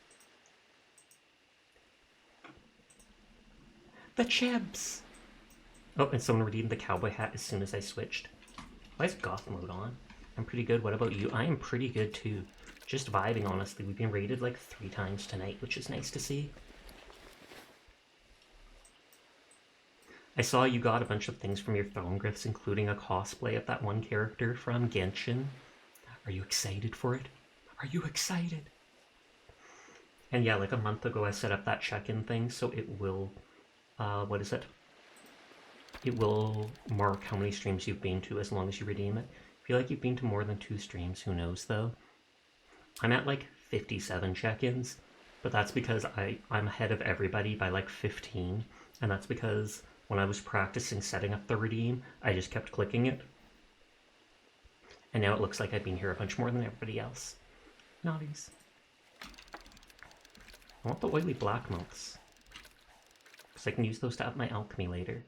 The chibs! Oh, and someone redeemed the cowboy hat as soon as I switched. Why is goth mode on? I'm pretty good. What about you? I am pretty good too. Just vibing, honestly. We've been raided like 3 times tonight, which is nice to see. I saw you got a bunch of things from your throne glyphs, including a cosplay of that one character from Genshin. Are you excited for it? Are you excited? And yeah, like a month ago I set up that check-in thing, so it will, what is it? It will mark how many streams you've been to as long as you redeem it. I feel like you've been to more than 2 streams, who knows though? I'm at like 57 check-ins, but that's because I'm ahead of everybody by like 15, and that's because when I was practicing setting up the redeem, I just kept clicking it. And now it looks like I've been here a bunch more than everybody else. Naughties. I want the oily black moths, because I can use those to up my alchemy later.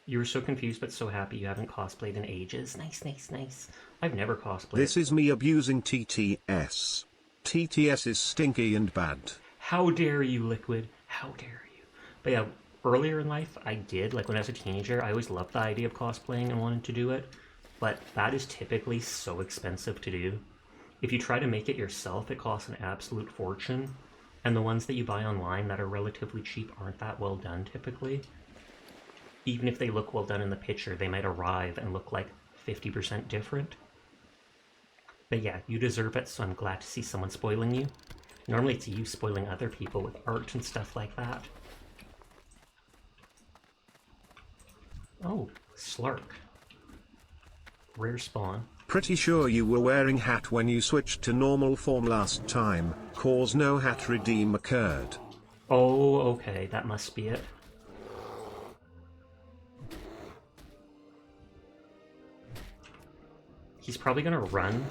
You were so confused but so happy you haven't cosplayed in ages. Nice, nice, nice. I've never cosplayed. This is me abusing TTS. TTS is stinky and bad. How dare you, Liquid? How dare you? But yeah, earlier in life, I did. Like when I was a teenager, I always loved the idea of cosplaying and wanted to do it. But that is typically so expensive to do. If you try to make it yourself, it costs an absolute fortune. And the ones that you buy online that are relatively cheap aren't that well done typically. Even if they look well done in the picture, they might arrive and look like 50% different. But yeah, you deserve it, so I'm glad to see someone spoiling you. Normally it's you spoiling other people with art and stuff like that. Oh, Slark. Rare spawn. Pretty sure you were wearing hat when you switched to normal form last time, cause no hat redeem occurred. Oh, okay, that must be it. He's probably gonna run.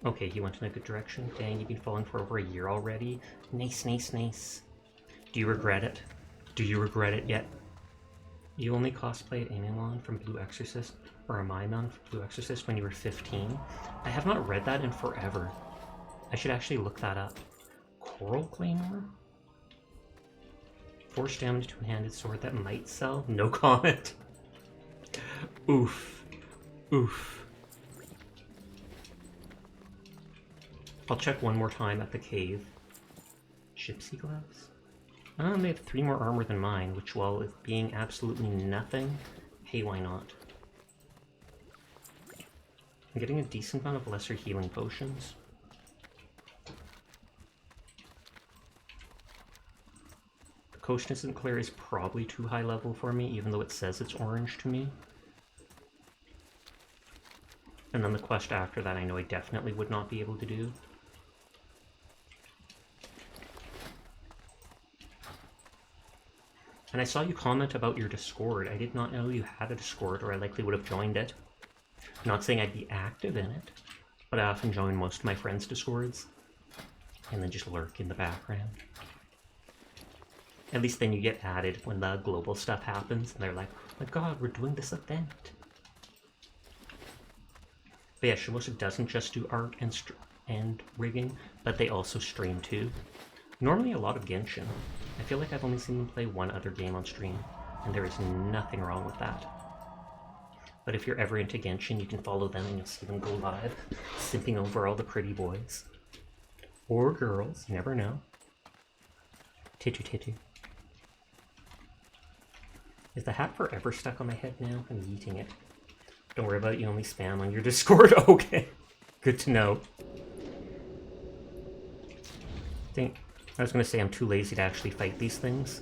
Okay, he went in a good direction. Dang, you've been falling for over a year already. Nice, nice, nice. Do you regret it? Do you regret it yet? You only cosplayed Amimon from Blue Exorcist, or Amaimon from Blue Exorcist when you were 15? I have not read that in forever. I should actually look that up. Coral Claymore? Force damage to a handed sword that might sell? No comment. Oof. Oof. I'll check one more time at the cave. Gypsy gloves? They have 3 more armor than mine, which while it being absolutely nothing, hey, why not? I'm getting a decent amount of lesser healing potions. The coast isn't clear is probably too high level for me, even though it says it's orange to me. And then the quest after that I know I definitely would not be able to do. And I saw you comment about your Discord. I did not know you had a Discord, or I likely would have joined it. Not saying I'd be active in it, but I often join most of my friends' Discords, and then just lurk in the background. At least then you get added when the global stuff happens, and they're like, oh my god, we're doing this event. But yeah, Shimosa doesn't just do art and rigging, but they also stream too. Normally a lot of Genshin. I feel like I've only seen them play one other game on stream, and there is nothing wrong with that. But if you're ever into Genshin, you can follow them and you'll see them go live, simping over all the pretty boys. Or girls, you never know. Titu titu. Is the hat forever stuck on my head now? I'm eating it. Don't worry about it, you only spam on your Discord. Okay. Good to know. I was gonna say I'm too lazy to actually fight these things.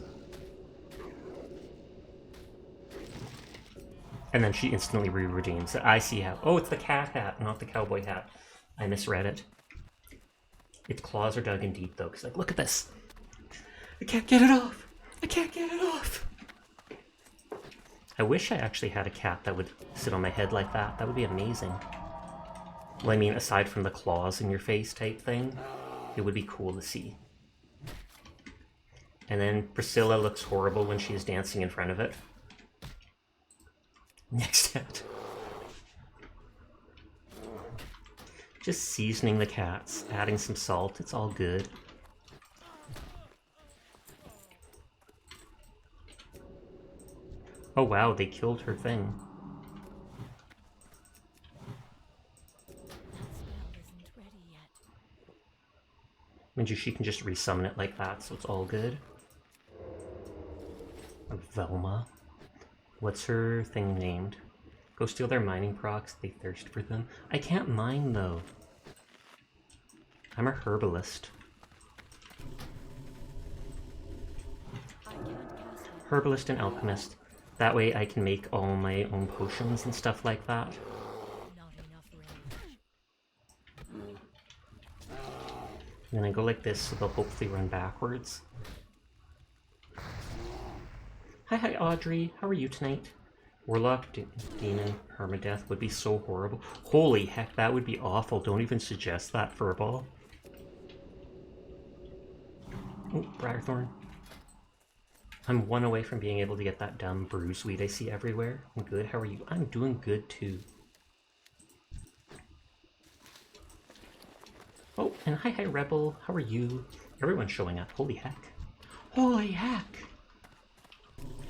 And then she instantly re-redeems it. I see how. Oh, it's the cat hat, not the cowboy hat. I misread it. Its claws are dug in deep though, because like, look at this. I can't get it off. I can't get it off. I wish I actually had a cat that would sit on my head like that. That would be amazing. Well, I mean, aside from the claws in your face type thing, it would be cool to see. And then Priscilla looks horrible when she's dancing in front of it. Next hat. Just seasoning the cats, adding some salt, it's all good. Oh wow, they killed her thing. Isn't ready yet. Means she can just resummon it like that, so it's all good. Velma. What's her thing named? Go steal their mining procs, they thirst for them. I can't mine though. I'm a herbalist. Herbalist and alchemist. That way I can make all my own potions and stuff like that. Not enough range. And then I go like this, so they'll hopefully run backwards. Hi Audrey, how are you tonight? Warlock, Demon, Permadeath would be so horrible. Holy heck, that would be awful. Don't even suggest that for a ball. Oh, Briarthorn. I'm one away from being able to get that dumb bruise weed I see everywhere. I'm good, how are you? I'm doing good too. Oh, and hi Rebel, how are you? Everyone's showing up, holy heck. Holy heck!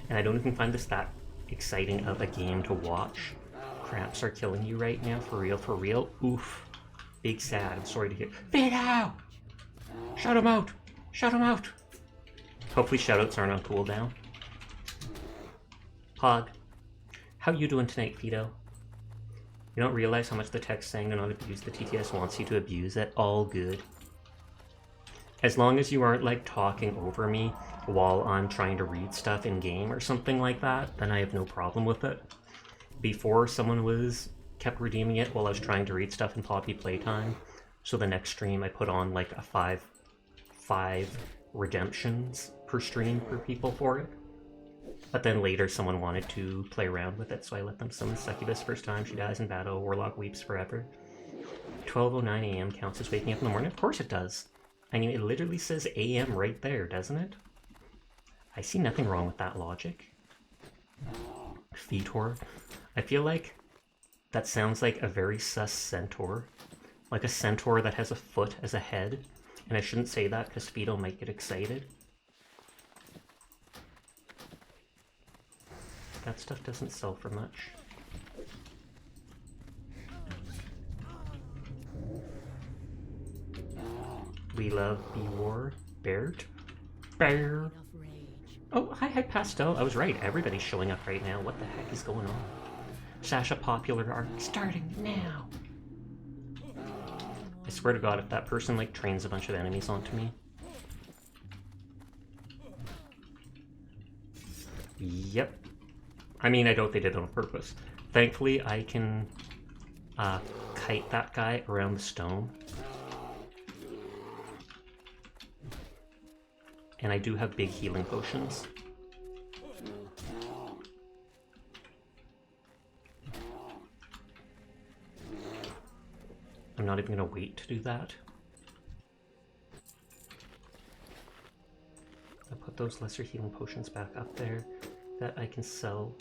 And I don't even find this that exciting of a game to watch. Cramps are killing you right now, for real, for real. Oof. Big sad, I'm sorry to hear. Vito! Shout him out! Shout him out! Hopefully shoutouts aren't on cooldown. Pog. How you doing tonight, Fido? You don't realize how much the text saying do not abuse the TTS wants you to abuse it. All good. As long as you aren't like talking over me while I'm trying to read stuff in game or something like that, then I have no problem with it. Before, someone kept redeeming it while I was trying to read stuff in Poppy Playtime. So the next stream I put on like a five redemptions per stream for people for it. But then later someone wanted to play around with it, so I let them summon Succubus first time. She dies in battle. Warlock weeps forever. 12:09 AM counts as waking up in the morning? Of course it does. I mean, it literally says AM right there, doesn't it? I see nothing wrong with that logic. Fetor. I feel like that sounds like a very sus centaur. Like a centaur that has a foot as a head. And I shouldn't say that because Fido might get excited. That stuff doesn't sell for much. We love B-War. Baird? Bear. Enough rage. Oh, hi Pastel. I was right. Everybody's showing up right now. What the heck is going on? Sasha popular arc starting now. I swear to God, if that person like trains a bunch of enemies onto me. Yep. I mean, I doubt they did it on purpose. Thankfully, I can kite that guy around the stone. And I do have big healing potions. I'm not even going to wait to do that. I'll put those lesser healing potions back up there that I can sell.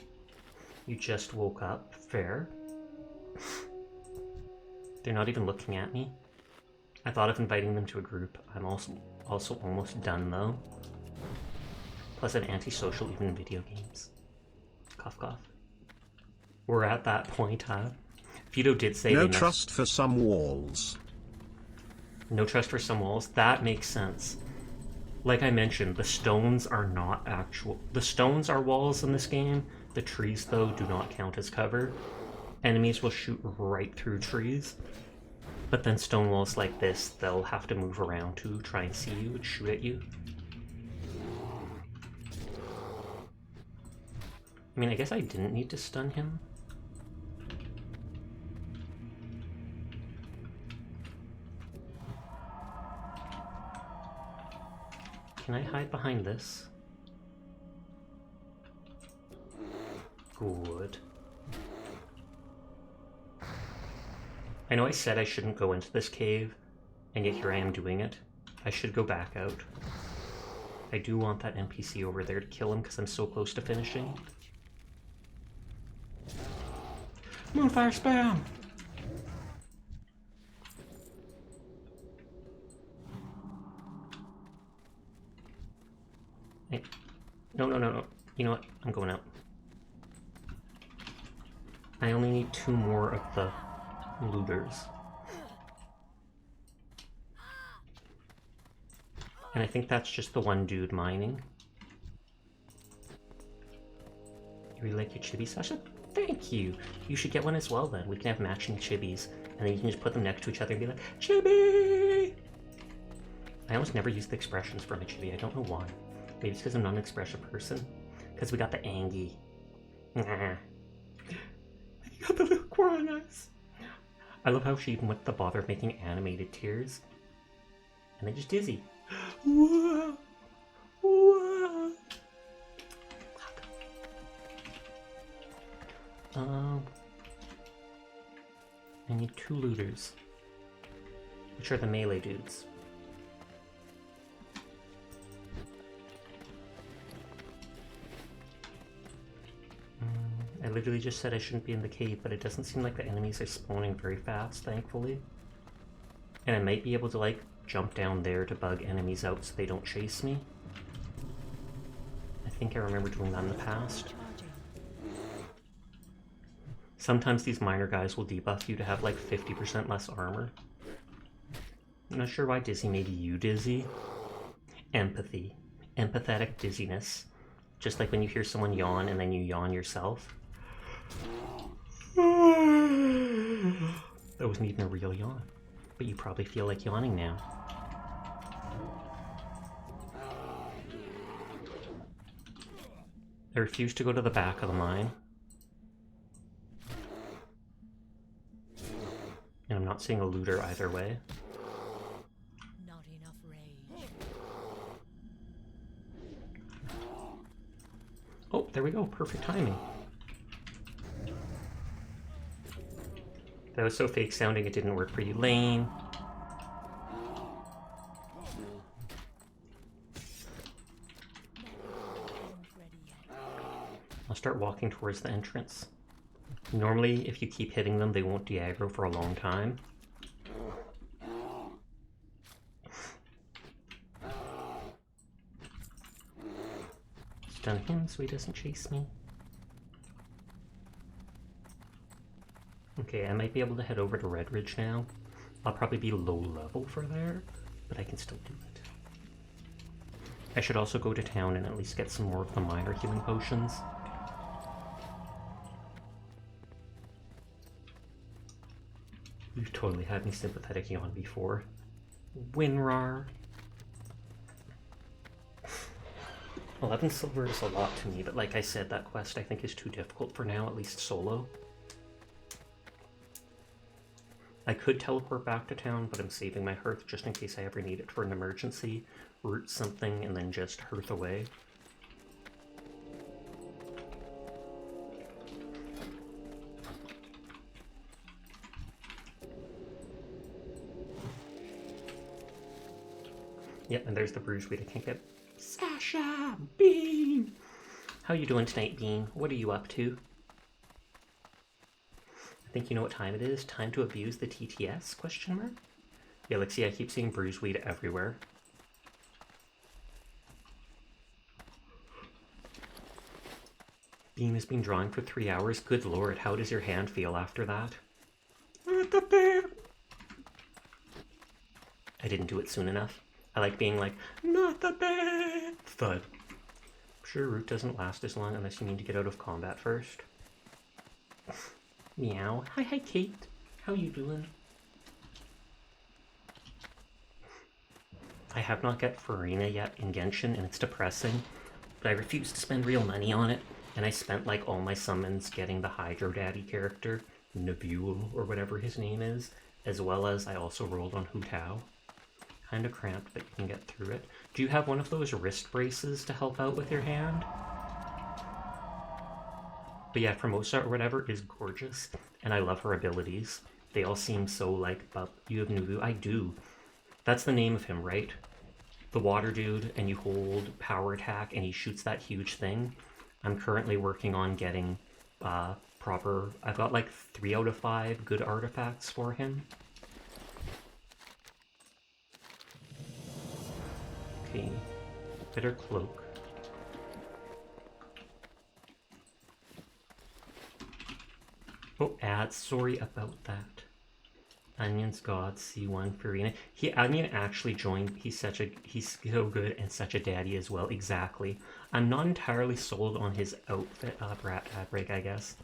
You just woke up. Fair. They're not even looking at me. I thought of inviting them to a group. I'm also almost done though. Plus I'm antisocial even in video games. Cough cough. We're at that point, huh? Vito did say No they trust for some walls. No trust for some walls. That makes sense. Like I mentioned, the stones are not actual. The stones are walls in this game. The trees, though, do not count as cover. Enemies will shoot right through trees. But then stone walls like this, they'll have to move around to try and see you and shoot at you. I mean, I guess I didn't need to stun him. Can I hide behind this? Good. I know I said I shouldn't go into this cave, and yet here I am doing it. I should go back out. I do want that NPC over there to kill him because I'm so close to finishing. Moonfire spam! Hey. No. You know what? I'm going out. I only need 2 more of the looters. And I think that's just the one dude mining. You really like your chibi, Sasha? Thank you! You should get one as well then. We can have matching chibis. And then you can just put them next to each other and be like, Chibi! I almost never use the expressions for my chibi. I don't know why. Maybe it's because I'm not an expression person. Because we got the Angie. You got the little crying eyes. I love how she even went to the bother of making animated tears. And then just dizzy. Whoa. Whoa. I need 2 looters. Which are the melee dudes. I literally just said I shouldn't be in the cave, but it doesn't seem like the enemies are spawning very fast, thankfully. And I might be able to, like, jump down there to bug enemies out so they don't chase me. I think I remember doing that in the past. Sometimes these miner guys will debuff you to have, like, 50% less armor. I'm not sure why Dizzy made you dizzy. Empathy. Empathetic dizziness. Just like when you hear someone yawn and then you yawn yourself. That wasn't even a real yawn. But you probably feel like yawning now. I refuse to go to the back of the mine. And I'm not seeing a looter either way. Not enough rage. Oh, there we go. Perfect timing. That was so fake sounding it didn't work for you. Lane. I'll start walking towards the entrance. Normally, if you keep hitting them, they won't de-aggro for a long time. Stun him so he doesn't chase me. Okay, I might be able to head over to Red Ridge now. I'll probably be low level for there, but I can still do it. I should also go to town and at least get some more of the minor healing potions. You've totally had me sympathetic yawn before. Winrar. 11 silver is a lot to me, but like I said, that quest I think is too difficult for now, at least solo. I could teleport back to town, but I'm saving my hearth just in case I ever need it for an emergency. Root something and then just hearth away. Yep, and there's the bruise weed I can't get. Sasha! Bean! How you doing tonight, Bean? What are you up to? I think you know what time it is. Time to abuse the TTS? Question mark? Yeah, like, see, I keep seeing bruiseweed everywhere. Bean has been drawing for 3 hours. Good lord, how does your hand feel after that? I didn't do it soon enough. I like being like, not the bad thud. I'm sure root doesn't last as long unless you need to get out of combat first. Meow. Hi, Kate. How you doing? I have not got Farina yet in Genshin, and it's depressing. But I refuse to spend real money on it, and I spent like all my summons getting the Hydro Daddy character, Nabule, or whatever his name is, as well as I also rolled on Hu Tao. Kinda cramped, but you can get through it. Do you have one of those wrist braces to help out with your hand? But yeah, Formosa or whatever is gorgeous, and I love her abilities. They all seem so like, but you have Nuvu. I do. That's the name of him, right? The water dude, and you hold power attack, and he shoots that huge thing. I'm currently working on getting proper... I've got like 3 out of 5 good artifacts for him. Okay, bitter cloak. Oh, ads, sorry about that. Onion's God, C1 Farina. Onion actually joined. He's so good and such a daddy as well. Exactly. I'm not entirely sold on his outfit. Brat break, I guess.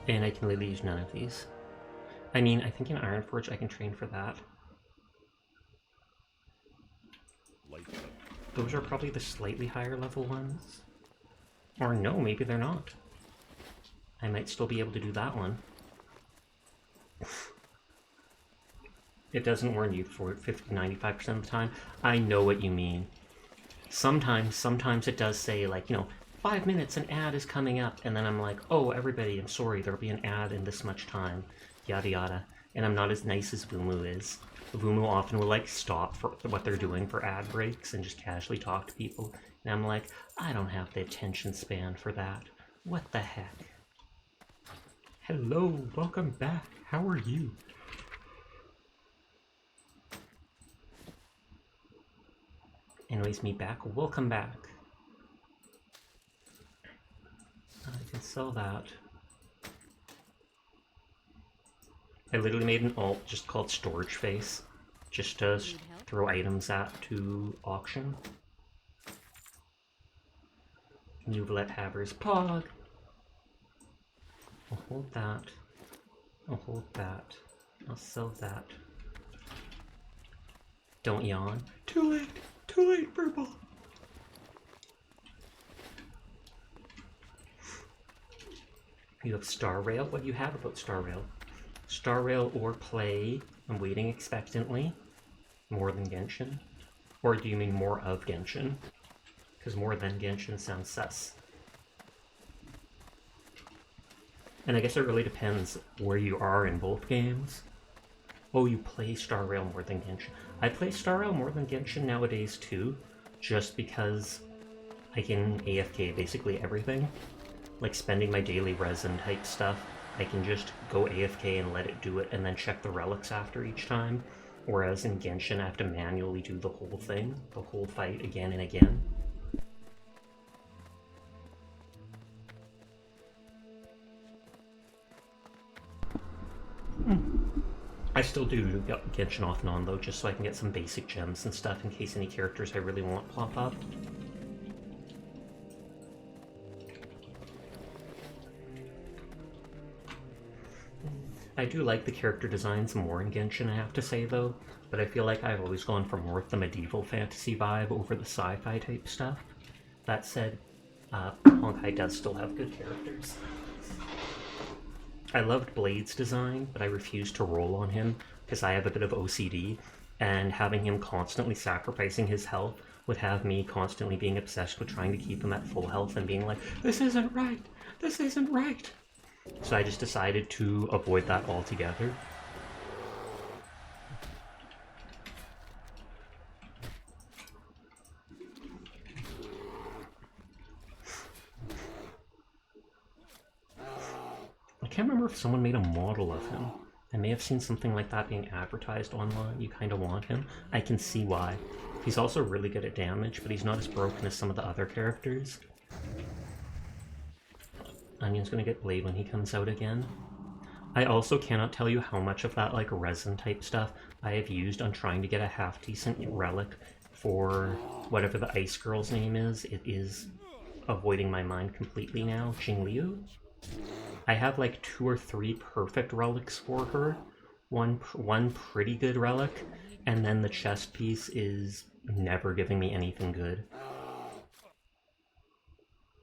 And I can literally use none of these. I mean, I think in Ironforge I can train for that. Those are probably the slightly higher level ones. Or no, maybe they're not. I might still be able to do that one. It doesn't warn you for 95% of the time. I know what you mean. Sometimes it does say, like, 5 minutes, an ad is coming up, and then I'm like, oh, everybody, I'm sorry, there'll be an ad in this much time, yada yada. And I'm not as nice as Vumu is. Vumu often will, like, stop for what they're doing for ad breaks and just casually talk to people. And I'm like, I don't have the attention span for that. What the heck? Hello, welcome back. How are you? Anyways, me back. Welcome back. I can sell that. I literally made an alt just called Storage Face, just to throw items at to auction. Nuvelet Havers Pog. I'll hold that. I'll hold that. I'll sell that. Don't yawn. Too late! Too late, Purple! You have Star Rail? What do you have about Star Rail? Star Rail or play I'm waiting expectantly. More than Genshin? Or do you mean more of Genshin? Because more than Genshin sounds sus. And I guess it really depends where you are in both games. Oh, you play Star Rail more than Genshin. I play Star Rail more than Genshin nowadays too, just because I can AFK basically everything. Like spending my daily resin type stuff, I can just go AFK and let it do it and then check the relics after each time. Whereas in Genshin I have to manually do the whole thing, the whole fight again and again. I still do Genshin off and on though, just so I can get some basic gems and stuff in case any characters I really want pop up. I do like the character designs more in Genshin, I have to say though, but I feel like I've always gone for more of the medieval fantasy vibe over the sci-fi type stuff. That said, Honkai does still have good characters. I loved Blade's design, but I refused to roll on him because I have a bit of OCD. and having him constantly sacrificing his health would have me constantly being obsessed with trying to keep him at full health and being like, this isn't right, this isn't right. So I just decided to avoid that altogether. I can't remember if someone made a model of him. I may have seen something like that being advertised online. You kind of want him. I can see why. He's also really good at damage, but he's not as broken as some of the other characters. Onion's gonna get Blade when he comes out again. I also cannot tell you how much of that like resin type stuff I have used on trying to get a half decent relic for whatever the ice girl's name is. It is avoiding my mind completely now. Xingliu? I have like 2 or 3 perfect relics for her. One pretty good relic, and then the chest piece is never giving me anything good.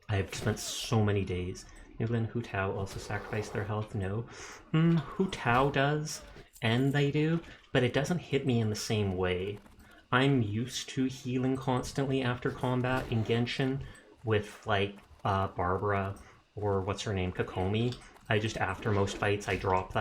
I have spent so many days. Nugla and Hu Tao also sacrifice their health? No. Hu Tao does, and they do, but it doesn't hit me in the same way. I'm used to healing constantly after combat in Genshin with, like, Barbara, or what's her name, Kokomi. I just, after most fights, I drop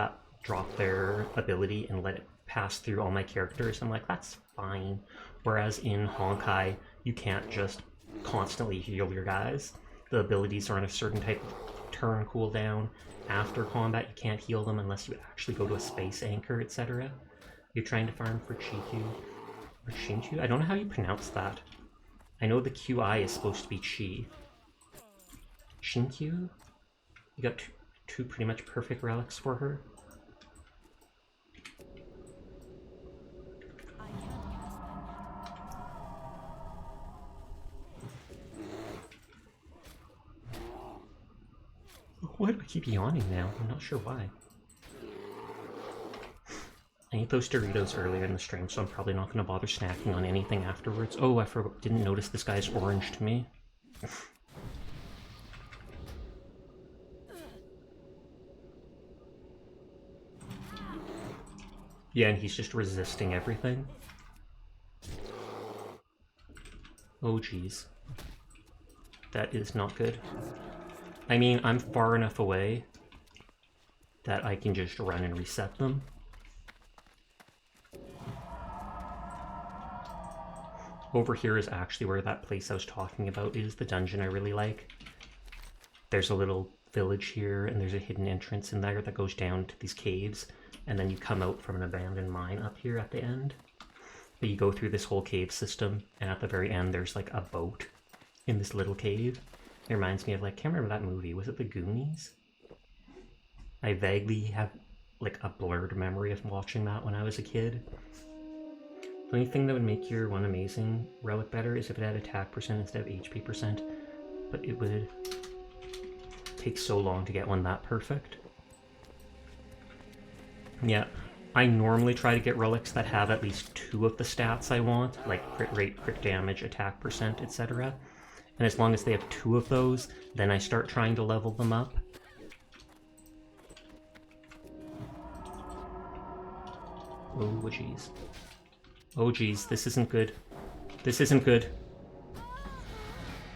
their ability and let it pass through all my characters. I'm like, that's fine. Whereas in Honkai, you can't just constantly heal your guys. The abilities are on a certain type of turn cooldown. After combat, you can't heal them unless you actually go to a space anchor, etc. You're trying to farm for Chiku or Shinchu? I don't know how you pronounce that. I know the QI is supposed to be Chi. Shinkyu? You got two pretty much perfect relics for her. I can't cast them. Why do I keep yawning now? I'm not sure why. I ate those Doritos earlier in the stream, so I'm probably not going to bother snacking on anything afterwards. Oh, I didn't notice this guy's orange to me. Yeah, and he's just resisting everything. Oh, geez. That is not good. I mean, I'm far enough away that I can just run and reset them. Over here is actually where that place I was talking about is, the dungeon I really like. There's a little village here, and there's a hidden entrance in there that goes down to these caves, and then you come out from an abandoned mine up here at the end. But you go through this whole cave system, and at the very end there's like a boat in this little cave. It reminds me of, like, can't remember that movie, was it The Goonies? I vaguely have like a blurred memory of watching that when I was a kid. The only thing that would make your one amazing relic better is if it had attack percent instead of HP percent, but it would take so long to get one that perfect. Yeah, I normally try to get relics that have at least 2 of the stats I want, like crit rate, crit damage, attack percent, etc. And as long as they have 2 of those, then I start trying to level them up. Oh, jeez. Oh, jeez, this isn't good. This isn't good.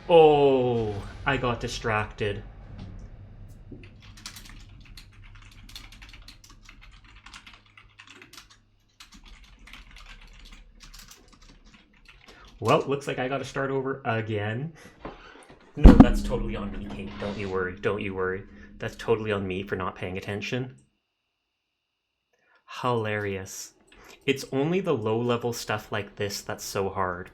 Oh, I got distracted. Well, looks like I gotta start over again. No, that's totally on me, Kate. Don't you worry. Don't you worry. That's totally on me for not paying attention. Hilarious. It's only the low-level stuff like this that's so hard.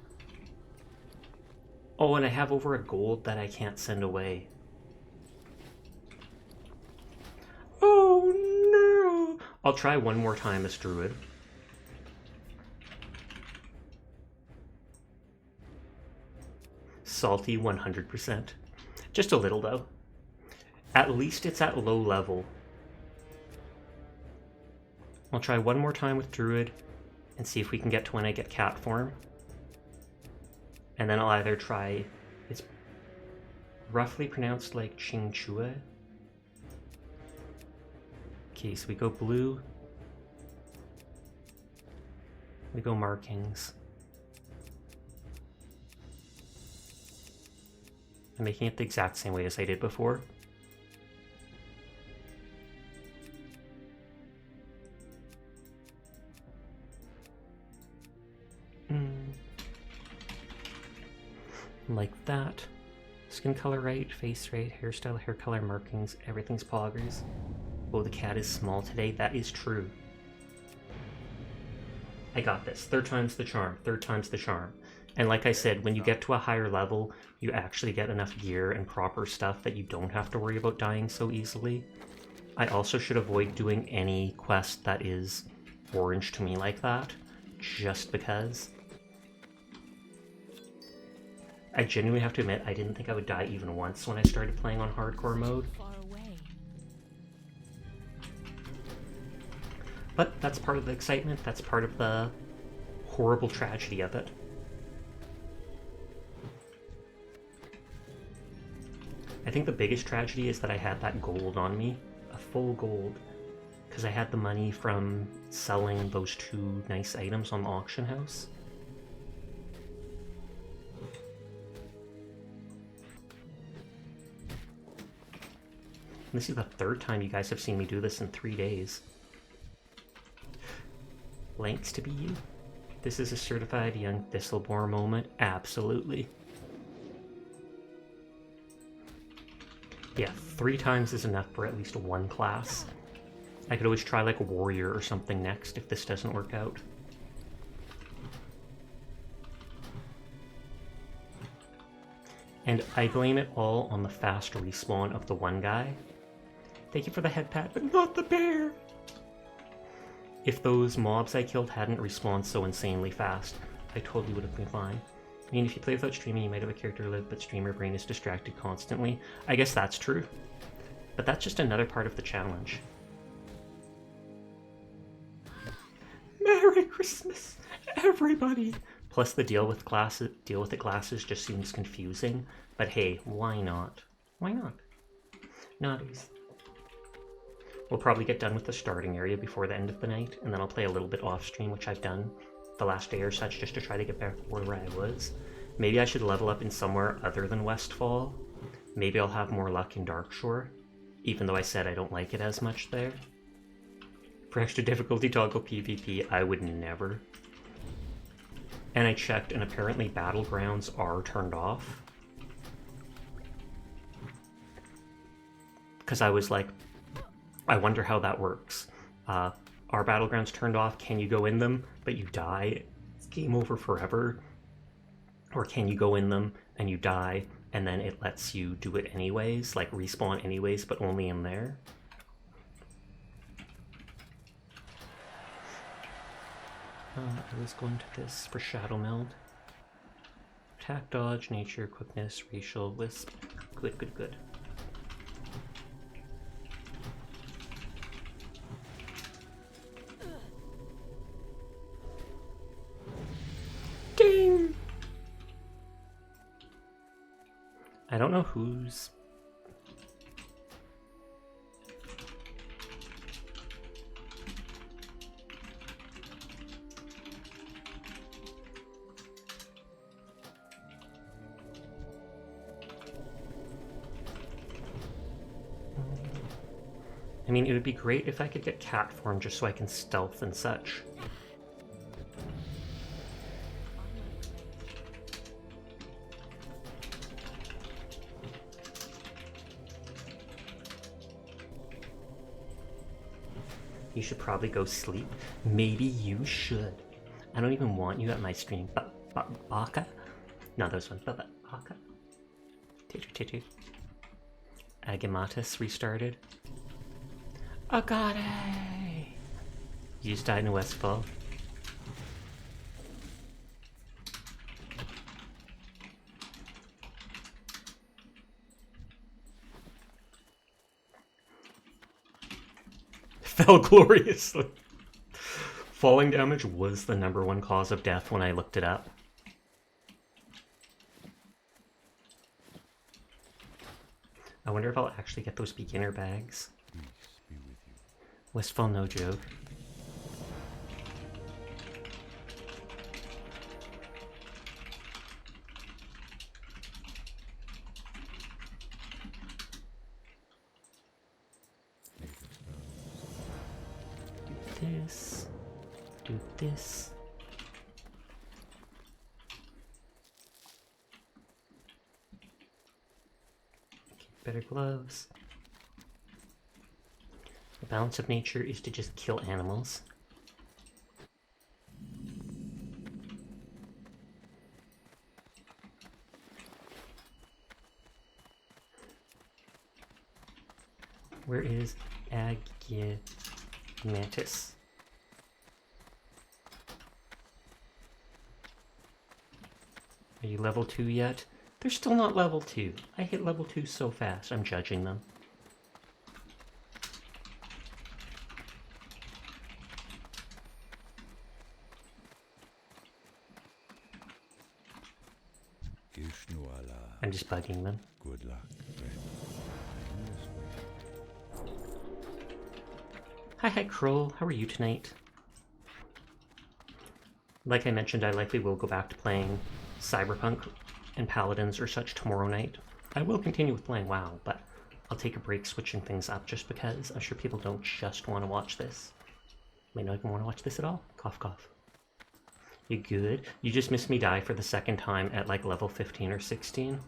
Oh, and I have over a gold that I can't send away. Oh, no! I'll try one more time as Druid. Salty 100%. Just a little, though. At least it's at low level. I'll try one more time with Druid and see if we can get to when I get cat form. And then I'll either try... It's roughly pronounced like Ching Chua. Okay, so we go blue. We go markings. I'm making it the exact same way as I did before. Like that. Skin color right, face right, hairstyle, hair color, markings, everything's poggers. Oh, the cat is small today. That is true. I got this. Third time's the charm. Third time's the charm. And like I said, when you get to a higher level, you actually get enough gear and proper stuff that you don't have to worry about dying so easily. I also should avoid doing any quest that is orange to me like that, just because. I genuinely have to admit, I didn't think I would die even once when I started playing on hardcore mode. Far away. But that's part of the excitement, that's part of the horrible tragedy of it. I think the biggest tragedy is that I had that gold on me, a full gold, because I had the money from selling those 2 nice items on the auction house. And this is the 3rd time you guys have seen me do this in 3 days. Thanks to be you. This is a certified young Thistleborn moment. Absolutely. Yeah, 3 times is enough for at least one class. I could always try like a warrior or something next if this doesn't work out. And I blame it all on the fast respawn of the one guy. Thank you for the head pat, but not the bear! If those mobs I killed hadn't respawned so insanely fast, I totally would have been fine. I mean, if you play without streaming, you might have a character live, but streamer brain is distracted constantly. I guess that's true. But that's just another part of the challenge. Merry Christmas, everybody! Plus the deal with it glasses just seems confusing. But hey, why not? Why not? Naughties. We'll probably get done with the starting area before the end of the night, and then I'll play a little bit off stream, which I've done the last day or such, just to try to get back where I was. Maybe I should level up in somewhere other than Westfall. Maybe I'll have more luck in Darkshore, even though I said I don't like it as much there. For extra difficulty toggle PvP, I would never. And I checked, and apparently Battlegrounds are turned off. Because I was like, I wonder how that works. Are Battlegrounds turned off? Can you go in them, but you die? It's game over forever. Or can you go in them, and you die, and then it lets you do it anyways, like respawn anyways, but only in there? I was going to this for Shadow Meld. Attack, dodge, nature, quickness, racial, wisp. Good, good, good. Ding! I don't know who's... I mean, it would be great if I could get cat form just so I can stealth and such. You should probably go sleep. Maybe you should. I don't even want you at my stream. Baka? No, those ones. Baka. Titu. Agamatus restarted. Agate! You just died in Westfall. Fell gloriously. Falling damage was the #1 cause of death when I looked it up. I wonder if I'll actually get those beginner bags. Westfall, no joke. this. Do this. Better gloves. The balance of nature is to just kill animals. Where is Mantis? Are you level 2 yet? They're still not level 2. I hit level 2 so fast, I'm judging them. I'm just bugging them. Good luck, friend. Hi Kroll, how are you tonight? Like I mentioned, I likely will go back to playing Cyberpunk and Paladins or such tomorrow night. I will continue with playing WoW, but I'll take a break switching things up just because I'm sure people don't just want to watch this. May not even want to watch this at all. Cough, cough. You good? You just missed me die for the second time at like level 15 or 16.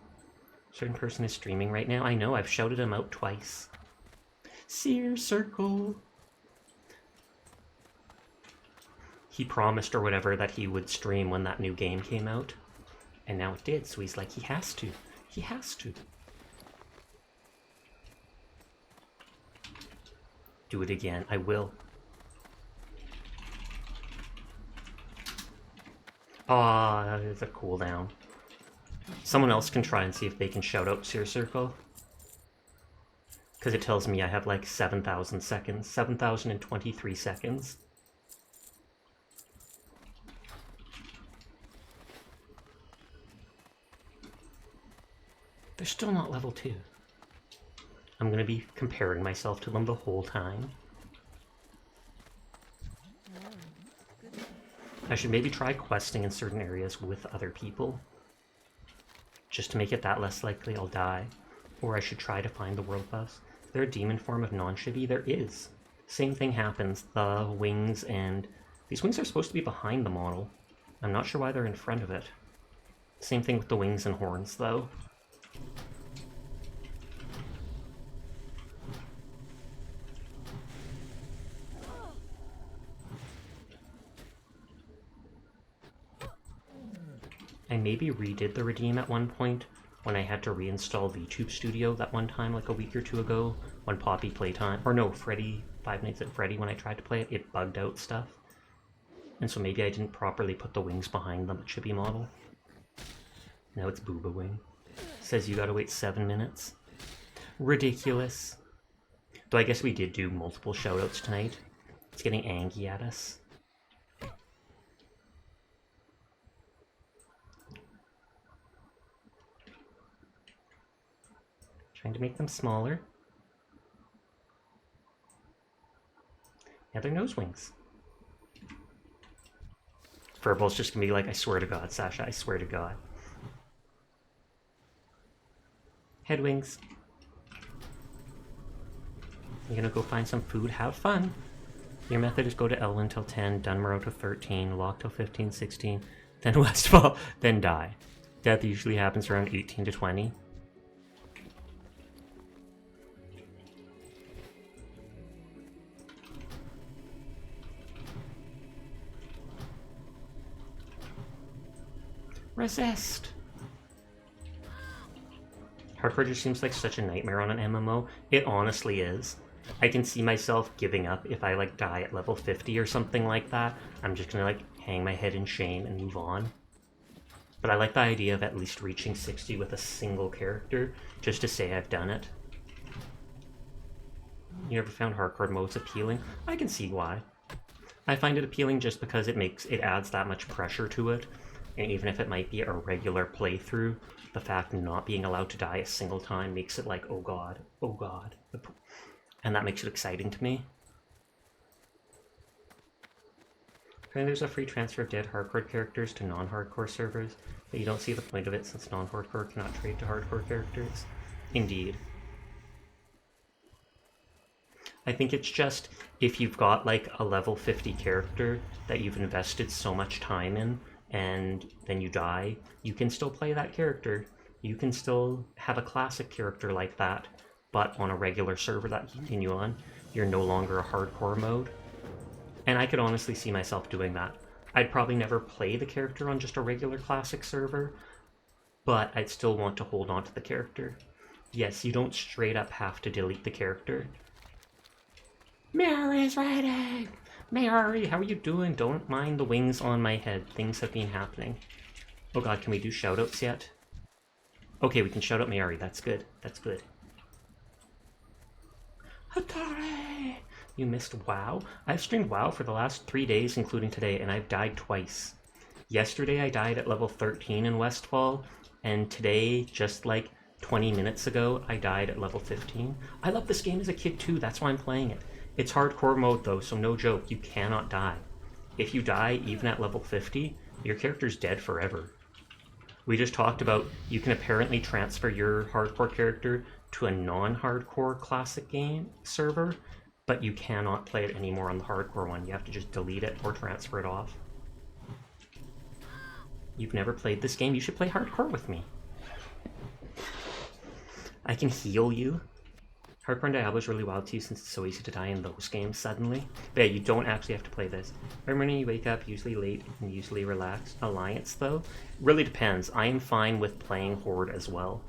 Certain person is streaming right now. I know, I've shouted him out twice. Seer Circle. He promised or whatever that he would stream when that new game came out. And now it did, so he's like, he has to. He has to. Do it again. I will. Ah, there's a cooldown. Someone else can try and see if they can shout out Seer Circle. Because it tells me I have like 7,000 seconds. 7,023 seconds. They're still not level 2. I'm going to be comparing myself to them the whole time. I should maybe try questing in certain areas with other people. Just to make it that less likely I'll die. Or I should try to find the world buffs. Is there a demon form of non-chibi? There is. Same thing happens. The wings and... These wings are supposed to be behind the model. I'm not sure why they're in front of it. Same thing with the wings and horns, though. I maybe redid the redeem at one point when I had to reinstall VTube Studio that one time like a week or two ago when Poppy Playtime, or no, Freddy, Five Nights at Freddy, when I tried to play it, it bugged out stuff. And so maybe I didn't properly put the wings behind the chibi model. Now it's Booba Wing. Says you gotta wait 7 minutes. Ridiculous. Though I guess we did do multiple shoutouts tonight. It's getting angry at us. Trying to make them smaller. Yeah, they're nose wings. Furbal's just gonna be like, I swear to God, Sasha, I swear to God. Head wings. You're gonna go find some food, have fun. Your method is go to Elwyn till 10, Dunmore till 13, Lock till 15, 16, then Westfall, then die. Death usually happens around 18 to 20. Resist! Hardcore just seems like such a nightmare on an MMO. It honestly is. I can see myself giving up if I like die at level 50 or something like that. I'm just gonna like hang my head in shame and move on. But I like the idea of at least reaching 60 with a single character, just to say I've done it. You ever found hardcore modes appealing? I can see why. I find it appealing just because it adds that much pressure to it. And even if it might be a regular playthrough, the fact of not being allowed to die a single time makes it like, oh god, oh god. And that makes it exciting to me. Apparently there's a free transfer of dead hardcore characters to non-hardcore servers, but you don't see the point of it since non-hardcore cannot trade to hardcore characters. Indeed. I think it's just if you've got like a level 50 character that you've invested so much time in and then you die, you can still play that character. You can still have a classic character like that, but on a regular server that you continue on, you're no longer a hardcore mode. And I could honestly see myself doing that. I'd probably never play the character on just a regular classic server, but I'd still want to hold on to the character. Yes, you don't straight up have to delete the character. Mary is ready! Mary, how are you doing? Don't mind the wings on my head. Things have been happening. Oh god, can we do shoutouts yet? Okay, we can shout out Mary. That's good. That's good. Hatari! You missed WoW? I've streamed WoW for the last 3 days, including today, and I've died twice. Yesterday I died at level 13 in Westfall, and today, just like 20 minutes ago, I died at level 15. I loved this game as a kid too, that's why I'm playing it. It's hardcore mode though, so no joke, you cannot die. If you die, even at level 50, your character's dead forever. We just talked about you can apparently transfer your hardcore character to a non-hardcore classic game server, but you cannot play it anymore on the hardcore one. You have to just delete it or transfer it off. You've never played this game? You should play hardcore with me. I can heal you. Hardcore and Diablo is really wild to you since it's so easy to die in those games suddenly. But yeah, you don't actually have to play this. Every morning you wake up, usually late and usually relaxed. Alliance though? Really depends. I am fine with playing Horde as well.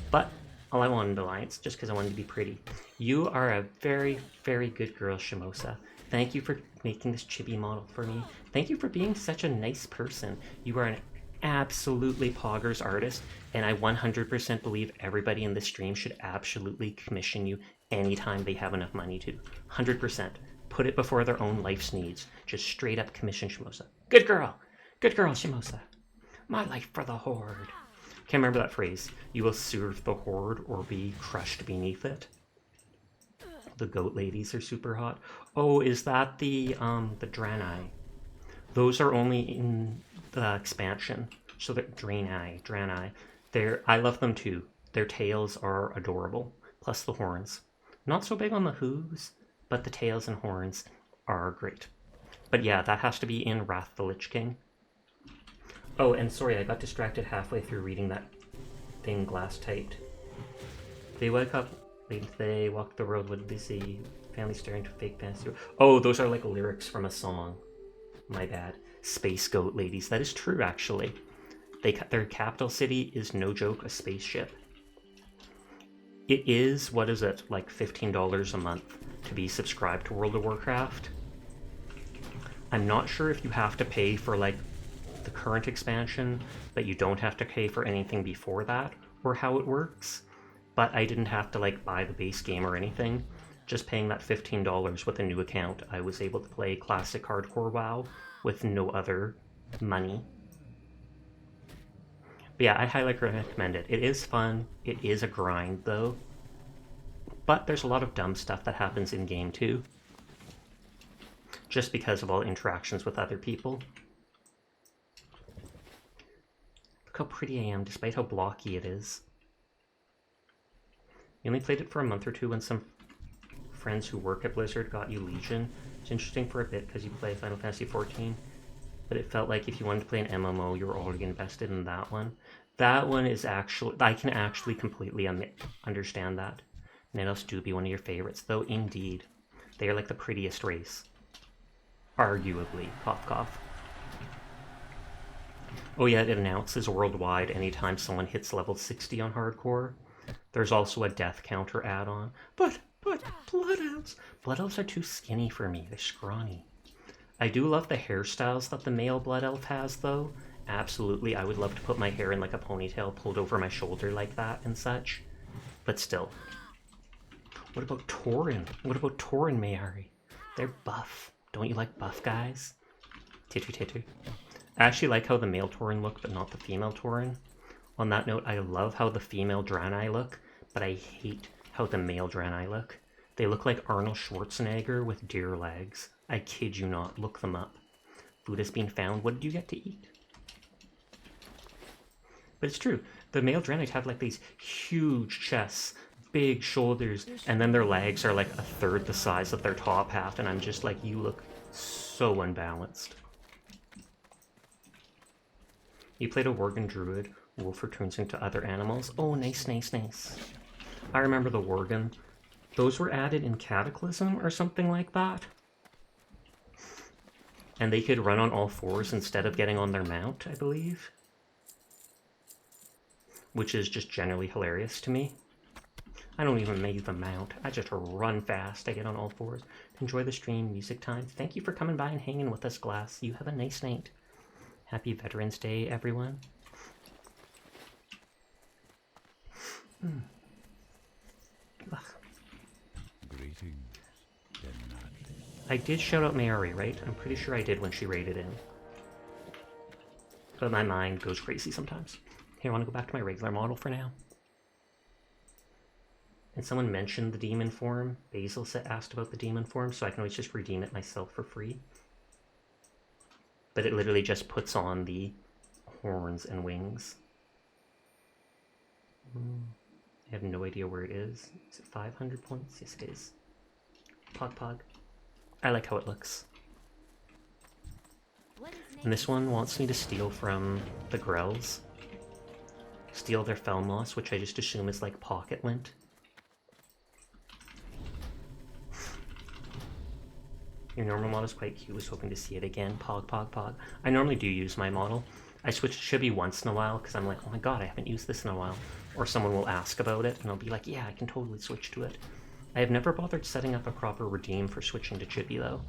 But all I wanted Alliance just because I wanted to be pretty. You are a very, very good girl, Shimosa. Thank you for making this chibi model for me. Thank you for being such a nice person. You are an absolutely poggers artist, and I 100% believe everybody in this stream should absolutely commission you anytime they have enough money to. 100%. Put it before their own life's needs. Just straight up commission Shimosa. Good girl! Good girl, Shimosa. My life for the Horde. Can't remember that phrase. You will serve the Horde or be crushed beneath it. The goat ladies are super hot. Oh, is that the Draenei? Those are only in the expansion. So the Draenei. I love them too. Their tails are adorable. Plus the horns. Not so big on the hooves, but the tails and horns are great. But yeah, that has to be in Wrath the Lich King. Oh, and sorry, I got distracted halfway through reading that thing Glass typed. They wake up, they walk the road, what did they see? Family staring to fake fantasy. Oh, those are like lyrics from a song. My bad. Space goat ladies. That is true, actually. Their capital city is, no joke, a spaceship. It is, what is it, like $15 a month to be subscribed to World of Warcraft. I'm not sure if you have to pay for like the current expansion, but you don't have to pay for anything before that, or how it works. But I didn't have to like buy the base game or anything. Just paying that $15 with a new account, I was able to play classic hardcore WoW with no other money. But yeah, I highly recommend it. It is fun. It is a grind though. But there's a lot of dumb stuff that happens in game too. Just because of all interactions with other people. Look how pretty I am, despite how blocky it is. You only played it for a month or two when some friends who work at Blizzard got you Legion. It's interesting for a bit because you play Final Fantasy XIV, but it felt like if you wanted to play an MMO, you were already invested in that one. That one is actually, I can actually completely understand that. Nedos do be one of your favorites, though indeed. They are like the prettiest race. Arguably. Cough cough. Oh yeah, it announces worldwide anytime someone hits level 60 on hardcore. There's also a death counter add-on. But Blood Elves! Blood Elves are too skinny for me. They're scrawny. I do love the hairstyles that the male Blood Elf has, though. Absolutely, I would love to put my hair in like a ponytail pulled over my shoulder like that and such. But still. What about Tauren? What about Tauren Mayari? They're buff. Don't you like buff guys? Titu. I actually like how the male Tauren look, but not the female Tauren. On that note, I love how the female Draenei look, but I hate how the male Draenei look. They look like Arnold Schwarzenegger with deer legs. I kid you not. Look them up. Food has been found. What did you get to eat? But it's true. The male Draenei have like these huge chests, big shoulders, and then their legs are like a third the size of their top half, and I'm just like, you look so unbalanced. You played a Worgen Druid. Wolf returns into other animals. Oh, nice, nice, nice. I remember the Worgen. Those were added in Cataclysm or something like that. And they could run on all fours instead of getting on their mount, I believe. Which is just generally hilarious to me. I don't even make the mount. I just run fast. I get on all fours. Enjoy the stream, music time. Thank you for coming by and hanging with us, Glass. You have a nice night. Happy Veterans Day, everyone. Greetings, I did shout out Mayari, right? I'm pretty sure I did when she raided in. But my mind goes crazy sometimes. Here, I want to go back to my regular model for now. And someone mentioned the demon form. Basil asked about the demon form, so I can always just redeem it myself for free. But it literally just puts on the horns and wings. I have no idea where it is. Is it 500 points? Yes, it is. Pog Pog. I like how it looks. And this one wants me to steal from the Grells. Steal their Felmoss, which I just assume is like pocket lint. Your normal model is quite cute. Was hoping to see it again. Pog, pog, pog. I normally do use my model. I switch to Chibi once in a while because I'm like, oh my god, I haven't used this in a while. Or someone will ask about it and I'll be like, yeah, I can totally switch to it. I have never bothered setting up a proper redeem for switching to Chibi though.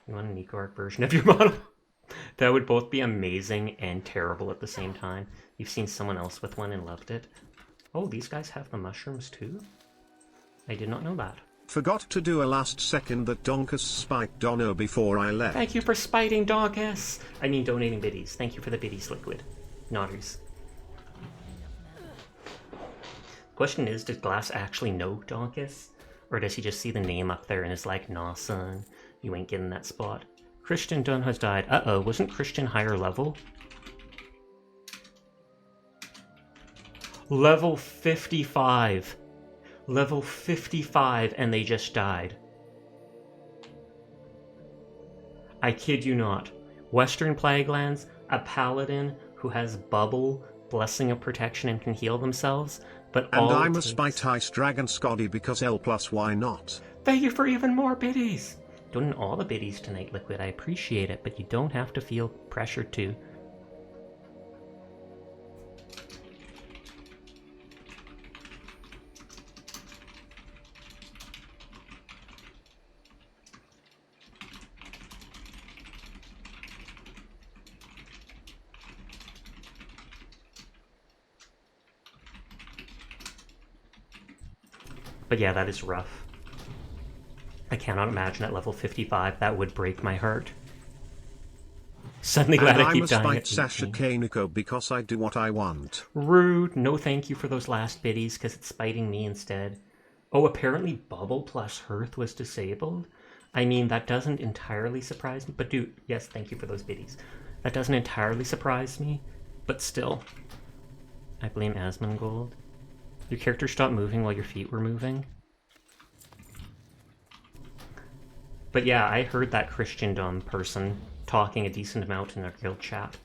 You want an eco-arc version of your model? That would both be amazing and terrible at the same time. You've seen someone else with one and loved it. Oh, these guys have the mushrooms too? I did not know that. Forgot to do a last second that Donkus spiked Donner before I left. Thank you for spiting Donkus! I mean donating biddies. Thank you for the biddies, Liquid. Nodders. Question is, did Glass actually know Donkus? Or does he just see the name up there and is like, nah son, you ain't getting that spot. Christian Dunn has died. Uh-oh, wasn't Christian higher level? Level 55. Level 55 and they just died. I kid you not. Western Plaguelands, a paladin who has bubble, blessing of protection and can heal themselves, but and all I'm a takes... spite ice dragon Scotty because L plus why not? Thank you for even more biddies! Doing all the biddies tonight, Liquid. I appreciate it, but you don't have to feel pressured to. But yeah, that is rough. I cannot imagine at level 55 that would break my heart. Suddenly glad I keep dying I'm a at spite Sasha 18. Kaneko because I do what I want. Rude. No thank you for those last biddies because it's spiting me instead. Oh, apparently Bubble plus Hearth was disabled? I mean, that doesn't entirely surprise me. But dude, yes, thank you for those biddies. That doesn't entirely surprise me, but still. I blame Asmongold. Your character stopped moving while your feet were moving. But yeah, I heard that Christendom person talking a decent amount in our guild chat.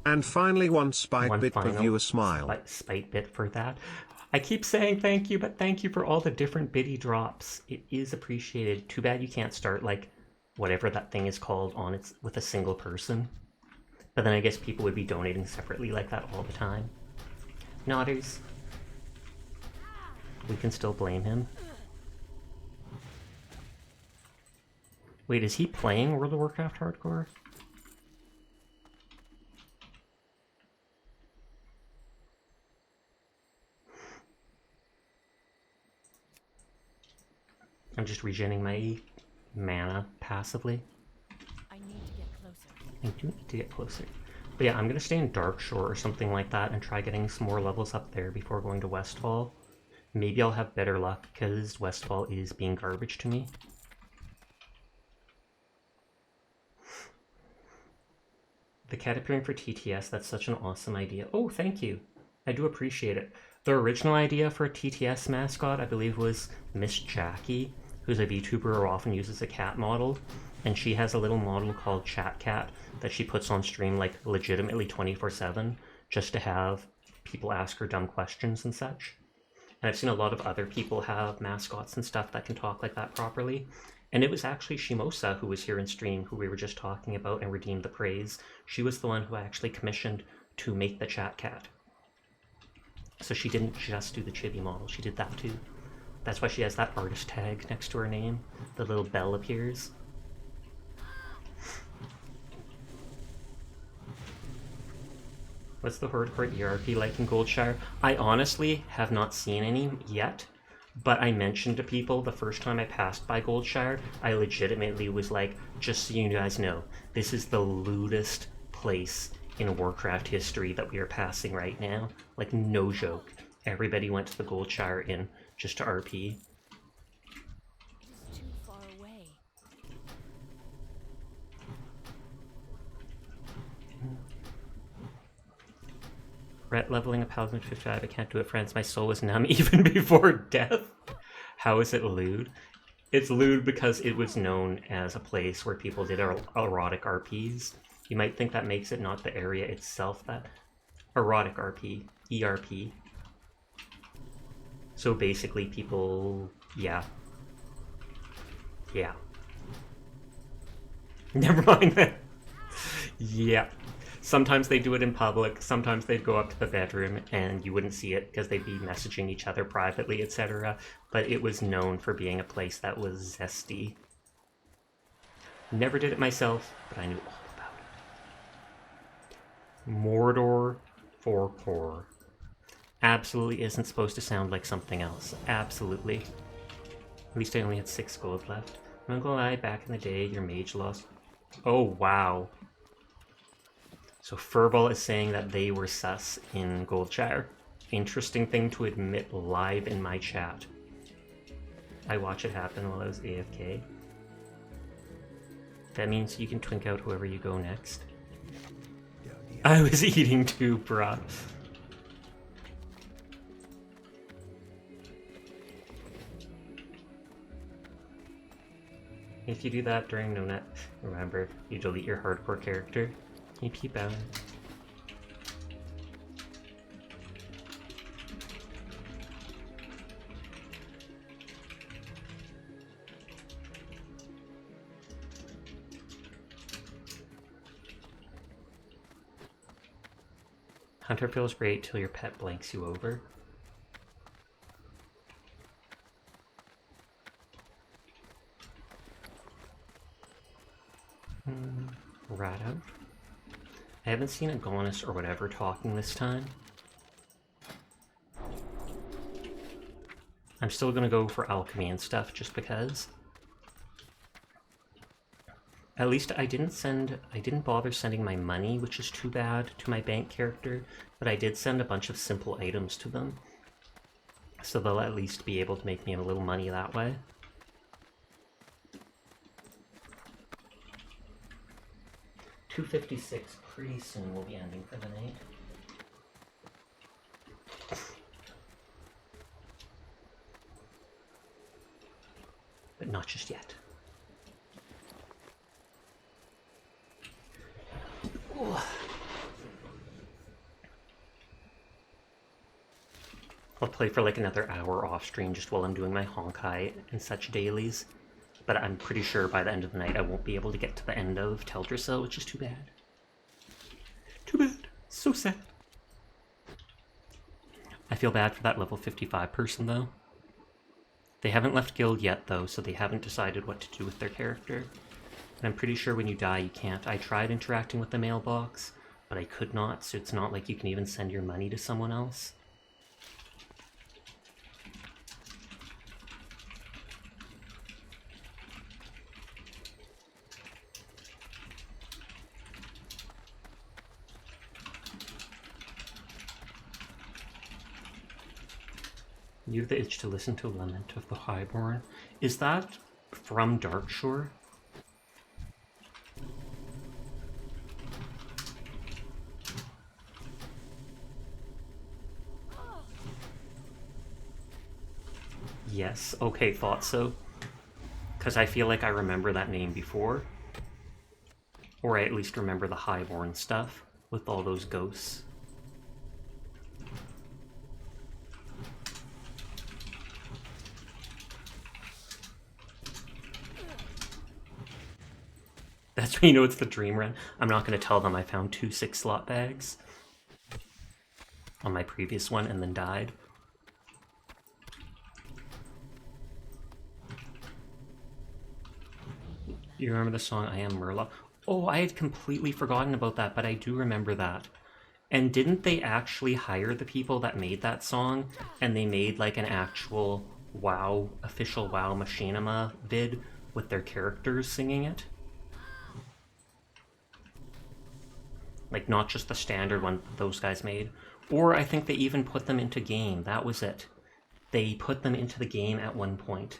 And finally one spite One bit for final viewer smile. Spite bit for that. I keep saying thank you, but thank you for all the different biddy drops. It is appreciated. Too bad you can't start like whatever that thing is called on its with a single person. But then I guess people would be donating separately like that all the time. Nodders. We can still blame him. Wait, is he playing World of Warcraft Hardcore? I'm just regenerating my mana passively. I need to get closer. I do need to get closer. But yeah, I'm going to stay in Darkshore or something like that and try getting some more levels up there before going to Westfall. Maybe I'll have better luck because Westfall is being garbage to me. The cat appearing for TTS, that's such an awesome idea. Oh, thank you. I do appreciate it. The original idea for a TTS mascot, I believe, was Miss Jackie, who's a VTuber who often uses a cat model. And she has a little model called Chat Cat that she puts on stream like legitimately 24/7 just to have people ask her dumb questions and such. And I've seen a lot of other people have mascots and stuff that can talk like that properly. And it was actually Shimosa who was here in stream, who we were just talking about and redeemed the praise. She was the one who I actually commissioned to make the Chat Cat. So she didn't just do the chibi model, she did that too. That's why she has that artist tag next to her name. The little bell appears. What's the hardcore ERP like in Goldshire? I honestly have not seen any yet. But I mentioned to people the first time I passed by Goldshire, I legitimately was like, just so you guys know, this is the lewdest place in Warcraft history that we are passing right now. Like, no joke. Everybody went to the Goldshire Inn just to RP. It is too far away. Ret leveling a paladin 55, I can't do it, friends. My soul was numb even before death. How is it lewd? It's lewd because it was known as a place where people did erotic RPs. You might think that makes it not the area itself that... Erotic RP. ERP. So basically people... Yeah. Yeah. Never mind that. Yeah. Sometimes they do it in public, sometimes they'd go up to the bedroom and you wouldn't see it because they'd be messaging each other privately, etc. But it was known for being a place that was zesty. Never did it myself, but I knew all about it. Mordor for poor. Absolutely isn't supposed to sound like something else. Absolutely. At least I only had 6 gold left. I'm not gonna lie, back in the day, your mage lost... Oh, wow. So Furball is saying that they were sus in Goldshire. Interesting thing to admit live in my chat. I watch it happen while I was AFK. That means you can twink out whoever you go next. I was eating too, bruh. If you do that during no net, remember, you delete your hardcore character. Can you peep out? Hunter feels great till your pet blanks you over. Rat out. I haven't seen Agonis or whatever talking this time. I'm still gonna go for alchemy and stuff just because. At least I didn't bother sending my money, which is too bad, to my bank character, but I did send a bunch of simple items to them. So they'll at least be able to make me a little money that way. $256, pretty soon we'll be ending for the night. But not just yet. Ooh. I'll play for like another hour off stream just while I'm doing my Honkai and such dailies. But I'm pretty sure by the end of the night I won't be able to get to the end of Teldrassil, which is too bad. Too bad. So sad. I feel bad for that level 55 person though. They haven't left guild yet though, so they haven't decided what to do with their character. And I'm pretty sure when you die you can't. I tried interacting with the mailbox, but I could not, so it's not like you can even send your money to someone else. You have the itch to listen to Lament of the Highborn. Is that from Darkshore? Yes, okay, thought so. Because I feel like I remember that name before. Or I at least remember the Highborn stuff with all those ghosts. That's when you know it's the dream run. I'm not going to tell them I found 2 6-slot bags on my previous one and then died. You remember the song I Am Merla? Oh, I had completely forgotten about that, but I do remember that. And didn't they actually hire the people that made that song? And they made like an actual WoW, official WoW Machinima vid with their characters singing it? Like, not just the standard one those guys made. Or I think they even put them into game. That was it. They put them into the game at one point.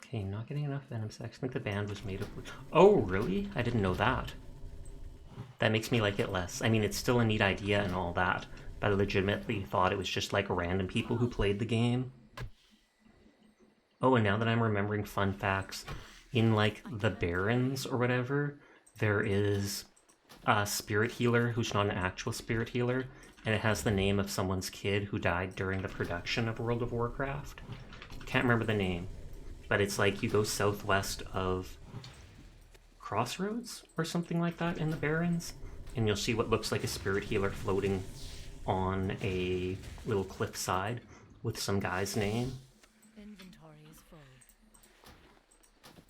Okay, not getting enough Venom Sex. I think the band was made of... Oh, really? I didn't know that. That makes me like it less. I mean, it's still a neat idea and all that, but I legitimately thought it was just like random people who played the game. Oh, and now that I'm remembering fun facts, in like the Barrens or whatever, there is a spirit healer who's not an actual spirit healer, and it has the name of someone's kid who died during the production of World of Warcraft. Can't remember the name, but it's like you go southwest of Crossroads or something like that in the Barrens, and you'll see what looks like a spirit healer floating on a little cliffside with some guy's name. Inventory is full.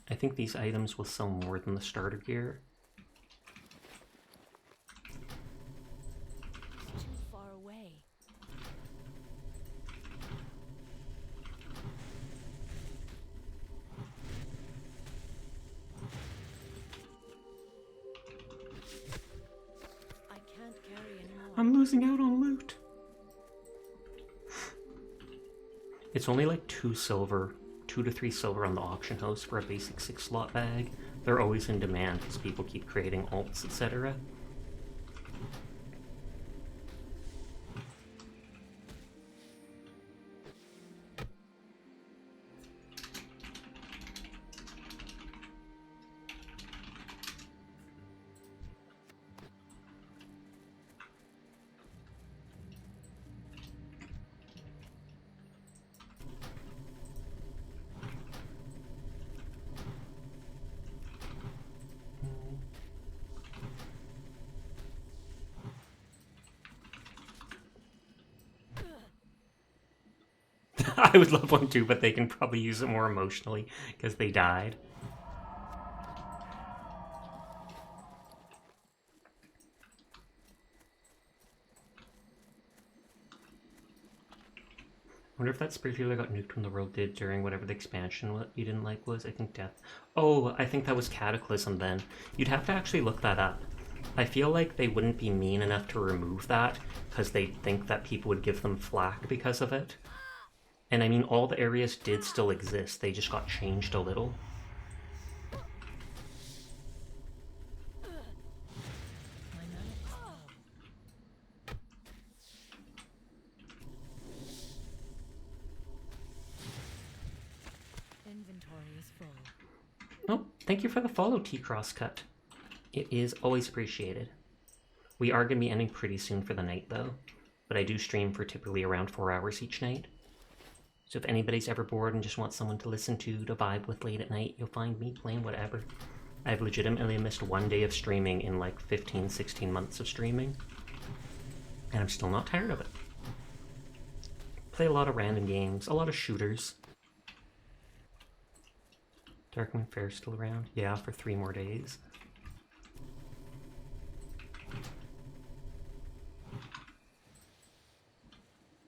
I think these items will sell more than the starter gear. It's too far away. I can't carry anymore. I'm losing out on loot. It's only like 2 silver, 2 to 3 silver on the auction house for a basic 6-slot bag. They're always in demand because people keep creating alts, etc. I would love one too, but they can probably use it more emotionally because they died. I wonder if that spirit healer got nuked when the world did during whatever the expansion what you didn't like was. I think death. Oh, I think that was Cataclysm then. You'd have to actually look that up. I feel like they wouldn't be mean enough to remove that because they'd think that people would give them flack because of it. And I mean, all the areas did still exist, they just got changed a little. My mana is low. Inventory is full. Oh, thank you for the follow, T-Crosscut. It is always appreciated. We are going to be ending pretty soon for the night, though. But I do stream for typically around 4 hours each night. So if anybody's ever bored and just wants someone to listen to vibe with late at night, you'll find me playing whatever. I've legitimately missed 1 day of streaming in like 15, 16 months of streaming. And I'm still not tired of it. Play a lot of random games, a lot of shooters. Darkmoon Fair's still around? Yeah, for 3 more days.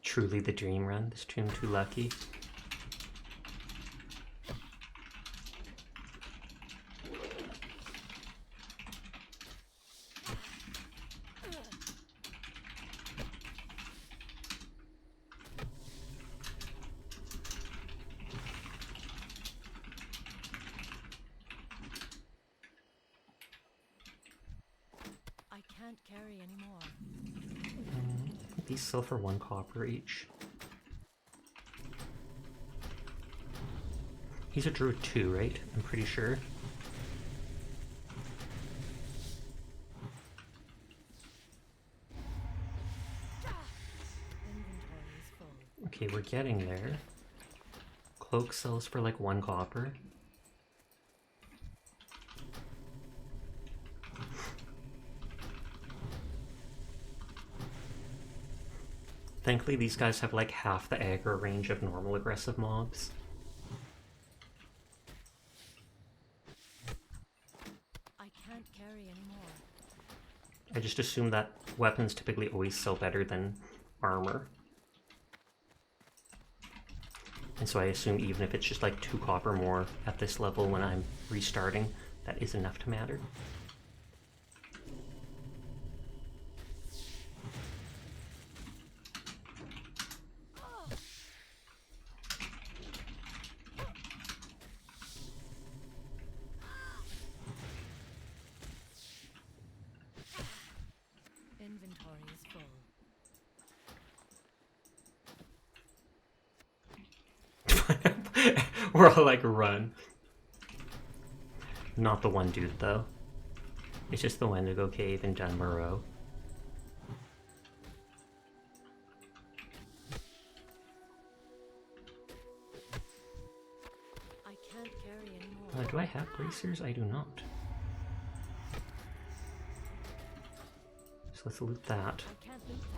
Truly the dream run. This tomb too lucky. carry any more. These sell for 1 copper each. He's a druid too, right? I'm pretty sure. Inventory is full. Okay, we're getting there. Cloak sells for like 1 copper. Thankfully, these guys have like half the aggro range of normal aggressive mobs. I can't carry any more. I just assume that weapons typically always sell better than armor. And so I assume even if it's just like 2 copper more at this level when I'm restarting, that is enough to matter. Inventory is full. We're all like, run. Not the one dude though. It's just the Wendigo Cave in Dunmurrow. I can't carry any more. Do I have bracers? I do not. So let's loot that. I can't loot that.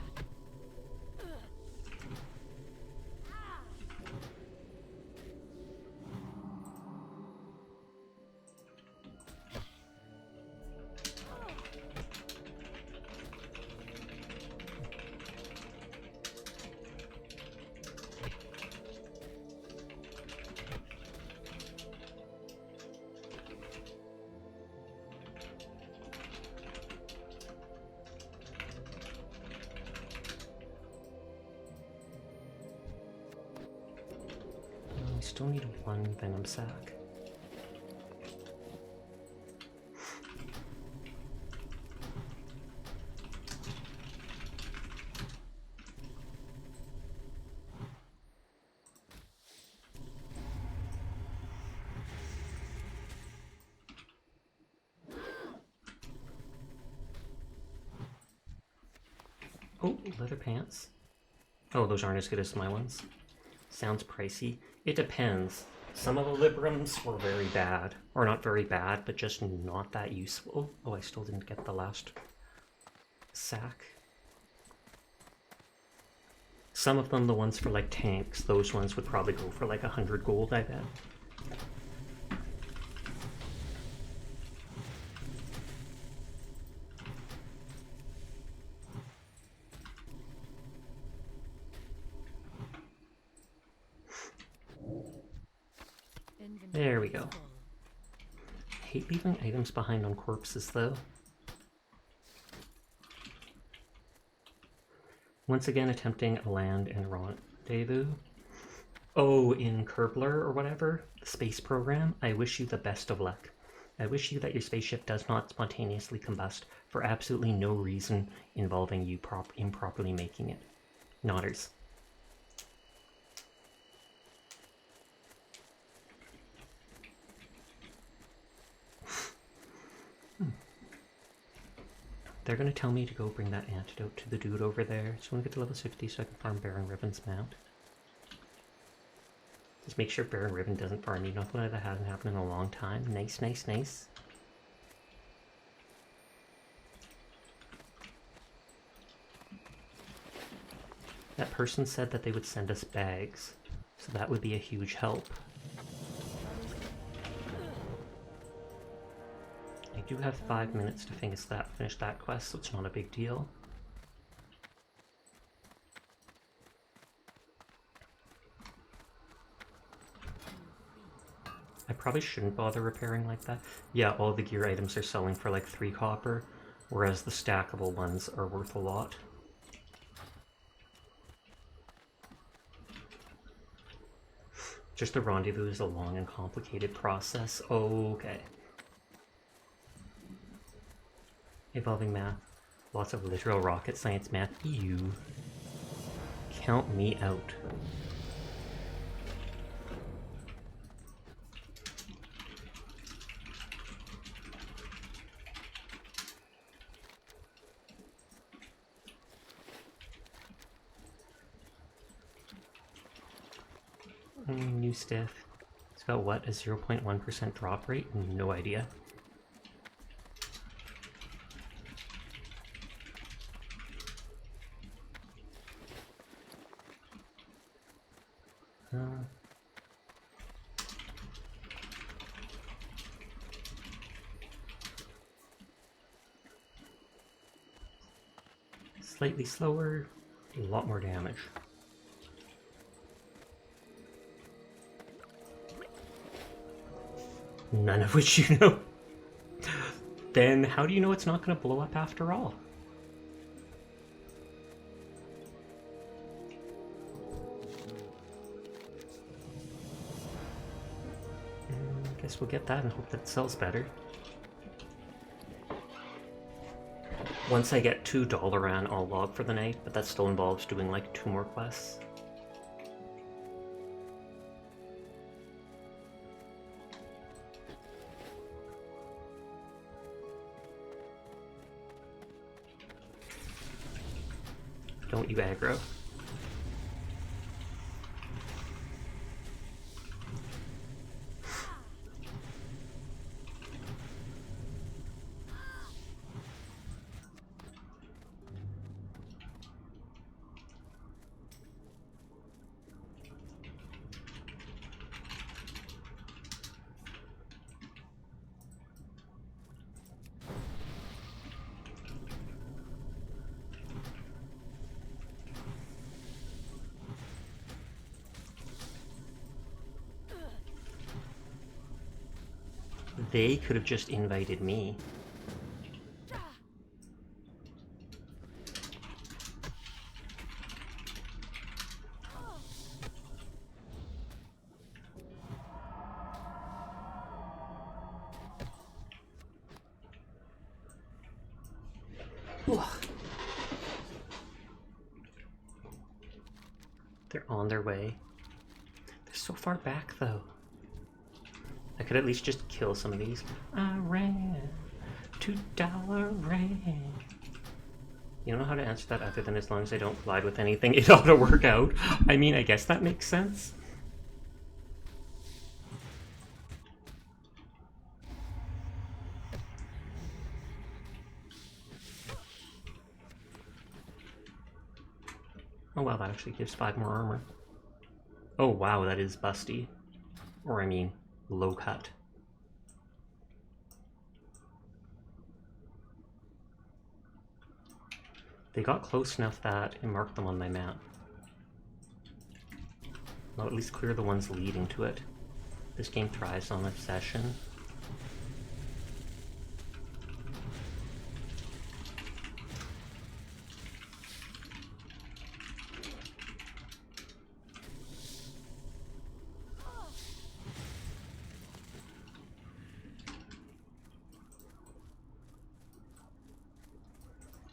I still need 1 venom sac. Oh, leather pants. Oh, those aren't as good as my ones. Sounds pricey. It depends. Some of the Librams were very bad. Or not very bad, but just not that useful. Oh, I still didn't get the last sack. Some of them, the ones for like tanks, those ones would probably go for like 100 gold, I bet. Inventory There we is go. full. I hate leaving items behind on corpses, though. Once again, attempting a land and rendezvous. Oh, in Kerbler or whatever, the space program, I wish you the best of luck. I wish you that your spaceship does not spontaneously combust for absolutely no reason involving you improperly making it. Nodders. They're gonna tell me to go bring that antidote to the dude over there. Just want to get to level 60 so I can farm Baron Ribbon's mount. Just make sure Baron Ribbon doesn't farm me. Nothing like that hasn't happened in a long time. Nice, nice, nice. That person said that they would send us bags, so that would be a huge help. I do have 5 minutes to finish that quest, so it's not a big deal. I probably shouldn't bother repairing like that. Yeah, all the gear items are selling for like 3 copper, whereas the stackable ones are worth a lot. Just the rendezvous is a long and complicated process. Okay. Evolving math. Lots of literal rocket science math. Ew. Count me out. New stiff. It's got what? A 0.1% drop rate? No idea. Slightly slower, a lot more damage. None of which you know. Then how do you know it's not going to blow up after all? Guess we'll get that and hope that it sells better. Once I get to Dalaran, I'll log for the night, but that still involves doing like 2 more quests. Don't you aggro. They could have just invited me. Ugh. They're on their way. They're so far back, though. I could at least just kill some of these. I ran to Dalaran. You don't know how to answer that other than as long as I don't collide with anything, it ought to work out. I mean, I guess that makes sense. Oh wow, that actually gives 5 more armor. Oh wow, that is busty. Or I mean, low cut. They got close enough that I marked them on my map. I'll at least clear the ones leading to it. This game thrives on obsession.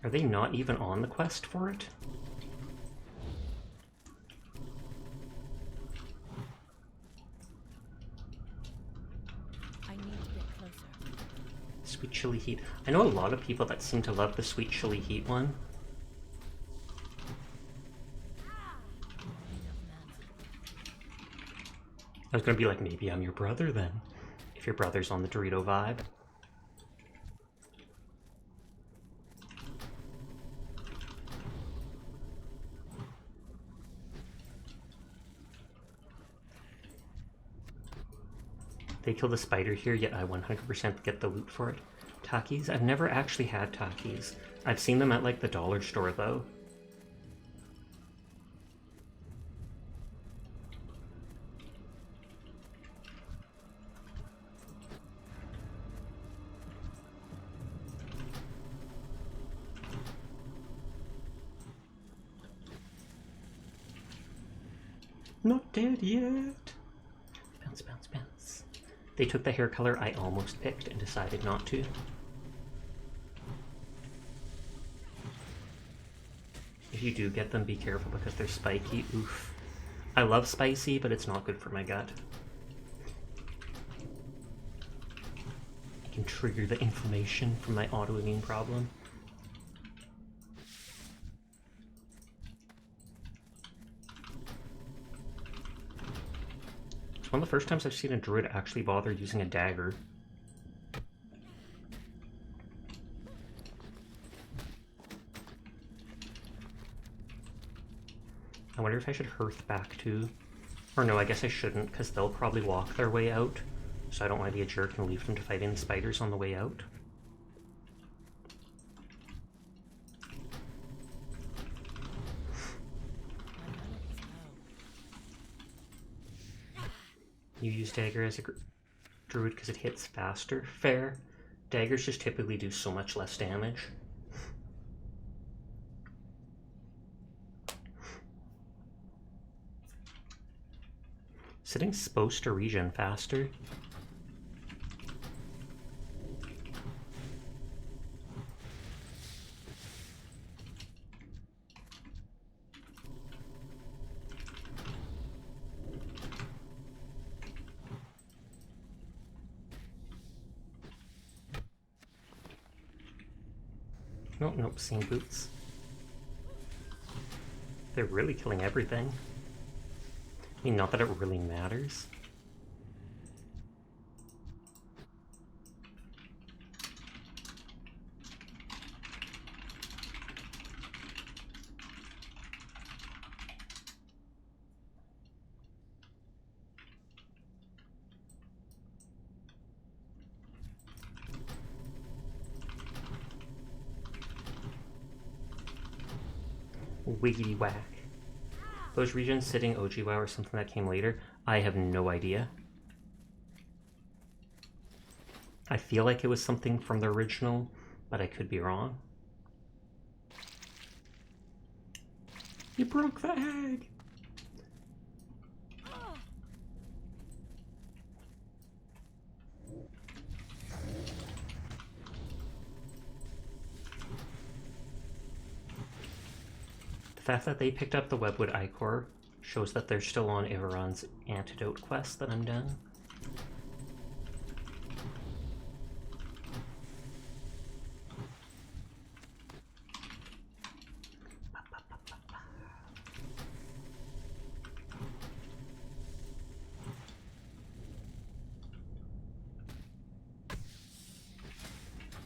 Are they not even on the quest for it? I need to get closer. Sweet chili heat. I know a lot of people that seem to love the sweet chili heat one. I was gonna be like, maybe I'm your brother then. If your brother's on the Dorito vibe. They kill the spider here, yet I 100% get the loot for it. Takis? I've never actually had Takis. I've seen them at like the dollar store though. Not dead yet. Bounce, bounce, bounce. They took the hair color I almost picked and decided not to. If you do get them, be careful because they're spiky. Oof. I love spicy, but it's not good for my gut. It can trigger the inflammation from my autoimmune problem. It's one of the first times I've seen a druid actually bother using a dagger. I wonder if I should hearth back too. Or no, I guess I shouldn't, because they'll probably walk their way out. So I don't want to be a jerk and leave them to fight any spiders on the way out. You use dagger as a druid because it hits faster. Fair. Daggers just typically do so much less damage. Sitting's supposed to regen faster. Nope, nope, same boots. They're really killing everything. I mean, not that it really matters. Wiggity whack. Those regions sitting OG WoW or something that came later, I have no idea. I feel like it was something from the original, but I could be wrong. You broke the egg! The fact that they picked up the Webwood Ichor shows that they're still on Iveron's antidote quest that I'm done.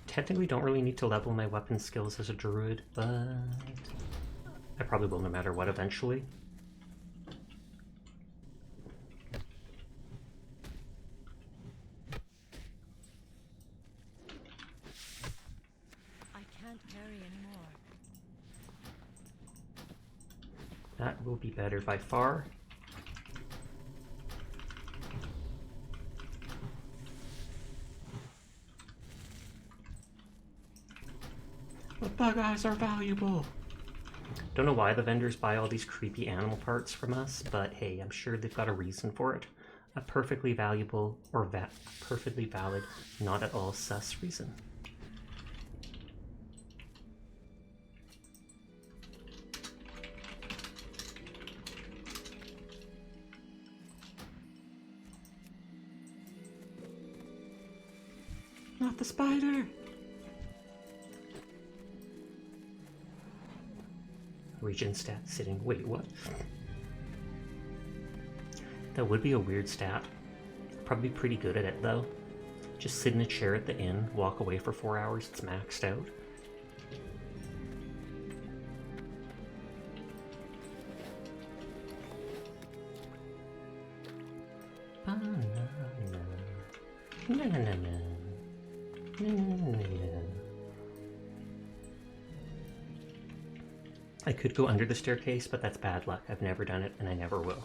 Technically don't really need to level my weapon skills as a druid, but I probably will no matter what eventually. I can't carry anymore. That will be better by far. The bug eyes are valuable. Don't know why the vendors buy all these creepy animal parts from us, but hey, I'm sure they've got a reason for it. A perfectly valuable or perfectly valid, not at all sus reason. Not the spider! Regen stat sitting. Wait, what? That would be a weird stat. Probably pretty good at it though. Just sit in a chair at the inn, walk away for 4 hours, it's maxed out. I could go under the staircase, but that's bad luck. I've never done it, and I never will.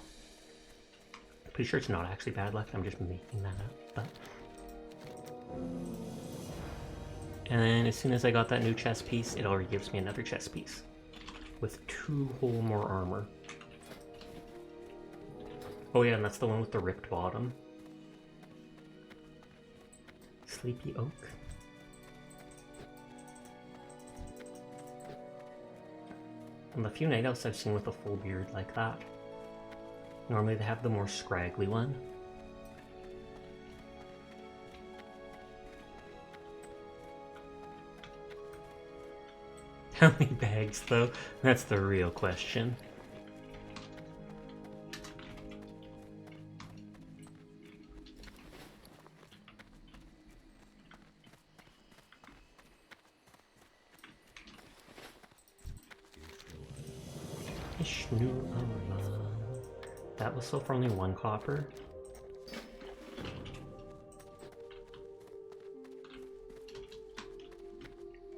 I'm pretty sure it's not actually bad luck, I'm just making that up, but... And then as soon as I got that new chest piece, it already gives me another chest piece. With 2 whole more armor. Oh yeah, and that's the one with the ripped bottom. Sleepy Oak. And the few night elves I've seen with a full beard like that, normally they have the more scraggly one. How many bags, though? That's the real question. Ishnu Allah. That was sold for only 1 copper.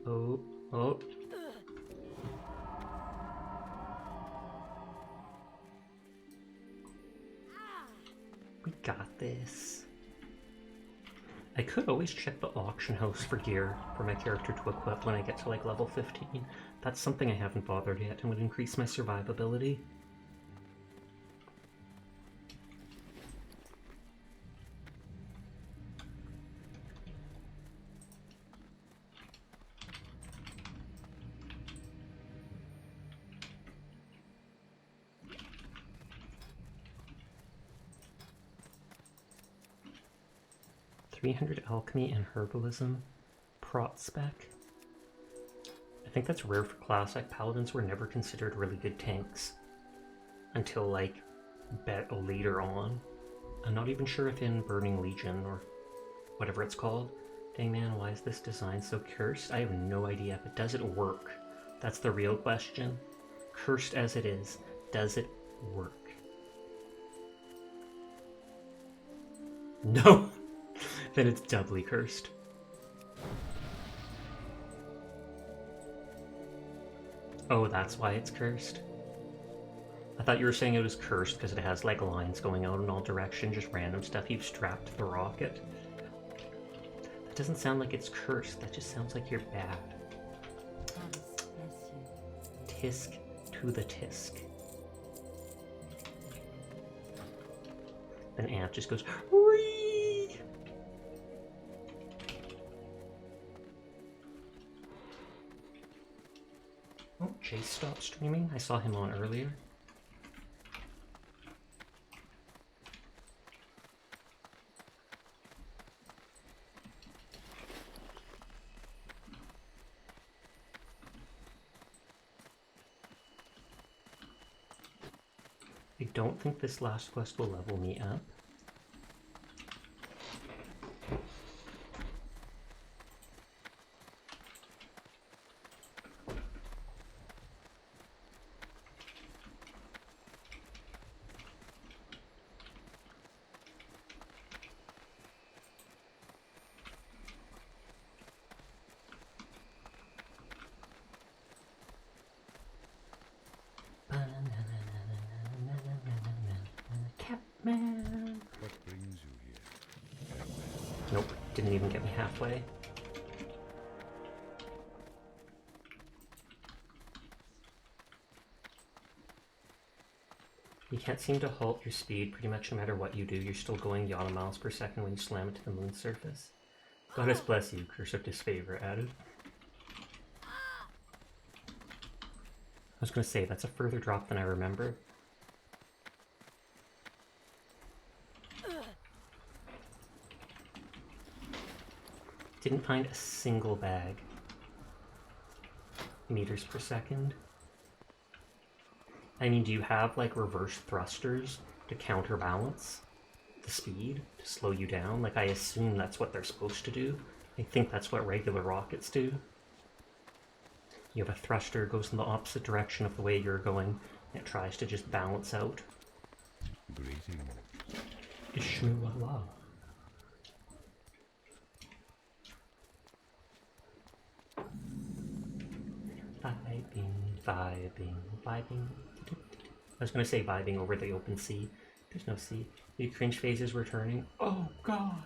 Oh, oh. We got this. I could always check the auction house for gear for my character to equip when I get to like level 15. That's something I haven't bothered yet and would increase my survivability. $300 alchemy and herbalism. Prot spec. I think that's rare for classic. Paladins were never considered really good tanks until like later on. I'm not even sure if in Burning Legion or whatever it's called. Dang man, why is this design so cursed? I have no idea, but does it work? That's the real question. Cursed as it is, does it work? No! Then it's doubly cursed. Oh, that's why it's cursed? I thought you were saying it was cursed because it has like lines going out in all directions, just random stuff you've strapped to the rocket. That doesn't sound like it's cursed, that just sounds like you're bad. Tisk to the tisk. Then Ant just goes, whee! Oh, Chase stopped streaming. I saw him on earlier. I don't think this last quest will level me up. Catman. What brings you here? Nope, didn't even get me halfway. You can't seem to halt your speed pretty much no matter what you do. You're still going yada miles per second when you slam it to the moon's surface. Goddess bless you, curse of disfavor added. I was gonna say, that's a further drop than I remember. Didn't find a single bag. Meters per second. I mean, do you have like reverse thrusters to counterbalance the speed, to slow you down? Like, I assume that's what they're supposed to do. I think that's what regular rockets do. You have a thruster, goes in the opposite direction of the way you're going, and it tries to just balance out. Greeting. Ishnu Allah. Vibing. I was gonna say vibing over the open sea. There's no sea. Your cringe phase is returning. Oh god!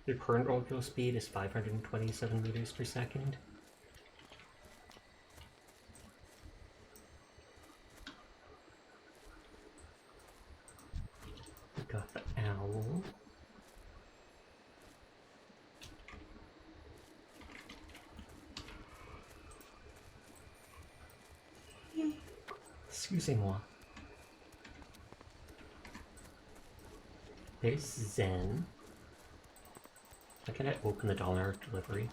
Your current orbital speed is 527 meters per second. We got the owl. Excusez-moi. There's Zen. How can I open the dollar delivery?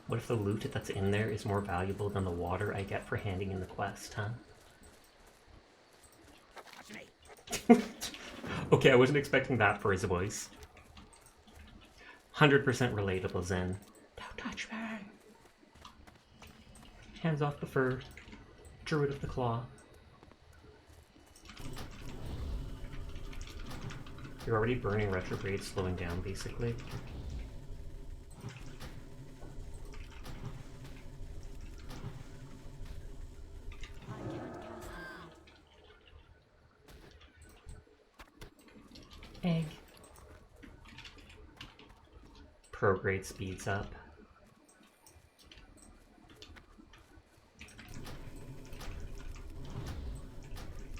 What if the loot that's in there is more valuable than the water I get for handing in the quest, huh? Okay, I wasn't expecting that for his voice. 100% relatable, Zen. Don't touch me! Hands off the fur. Druid of the claw. You're already burning retrograde, slowing down, basically. I can't cast that yet. Egg. Prograde speeds up.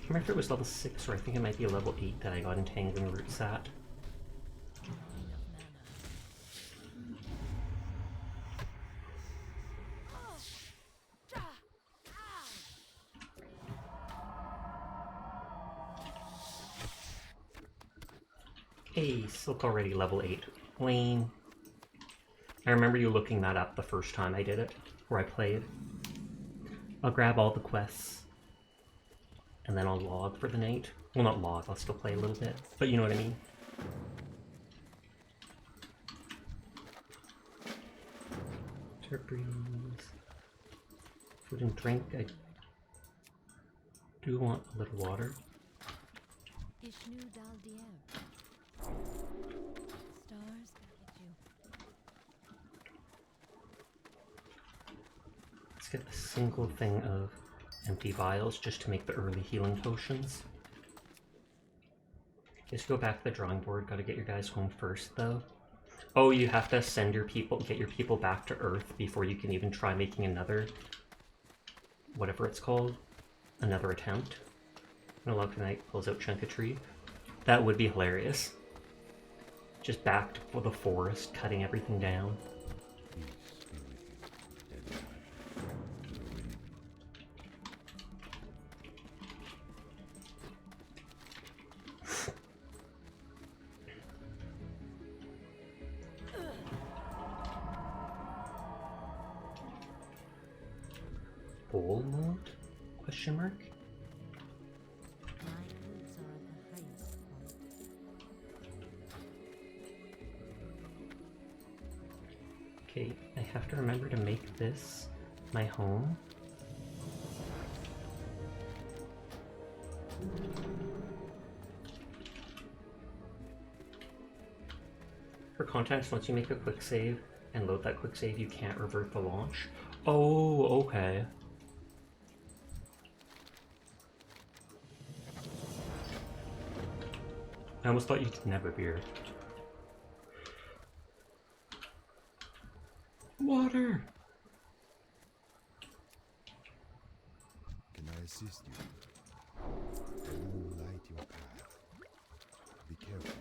I remember if it was level 6 or I think it might be a level 8 that I got Entangling Roots at. Drain of Hey, Silk already level 8. Lame. I remember you looking that up the first time I did it, where I played. I'll grab all the quests. And then I'll log for the night. Well, not log, I'll still play a little bit. But you know what I mean. Breeze. Food and drink. I do want a little water. Ishnu dal dier. Stars guide you. Let's get a single thing of empty vials just to make the early healing potions. Just go back to the drawing board. Gotta get your guys home first, though. Oh, you have to send your people, get your people back to Earth before you can even try making another, whatever it's called, another attempt. No luck tonight. Pulls out chunk of tree. That would be hilarious. Just back to the forest, cutting everything down. Bowl mode? Question mark? My boots are of the highest quality. Okay, I have to remember to make this my home. For context, once you make a quick save and load that quick save, you can't revert the launch. Oh, okay. I almost thought you could never beer. Water! Can I assist you? I will light your path. Be careful.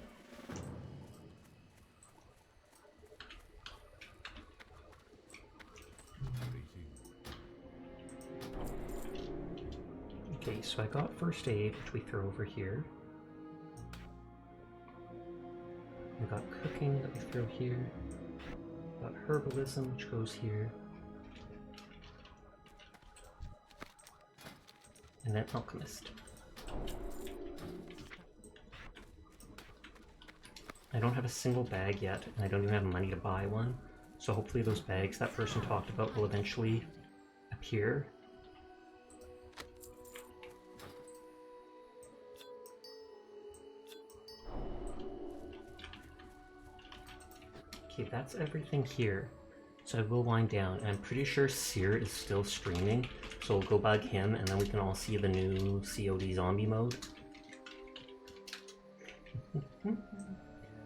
Okay, so I got first aid, which we throw over here. We got cooking that we throw here. Got herbalism, which goes here. And then alchemist. I don't have a single bag yet, and I don't even have money to buy one. So hopefully those bags that person talked about will eventually appear. Okay, that's everything here. So I will wind down. And I'm pretty sure Seer is still streaming, so we'll go bug him, and then we can all see the new COD zombie mode.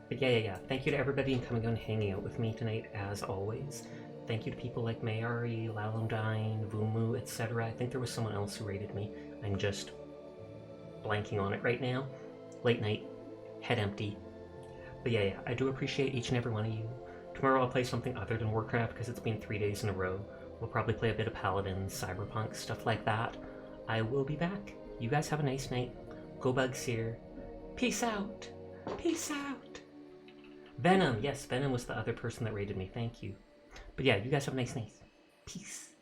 But yeah. Thank you to everybody for coming out and hanging out with me tonight, as always. Thank you to people like Mayari, Lalondine, Vumu, etc. I think there was someone else who rated me. I'm just blanking on it right now. Late night, head empty. But yeah, I do appreciate each and every one of you. Tomorrow I'll play something other than Warcraft because it's been 3 days in a row. We'll probably play a bit of Paladins, Cyberpunk, stuff like that. I will be back. you guys have a nice night. Go Bugseer. Peace out. Peace out. Venom. Yes, Venom was the other person that rated me. Thank you. But yeah, you guys have a nice night. Peace.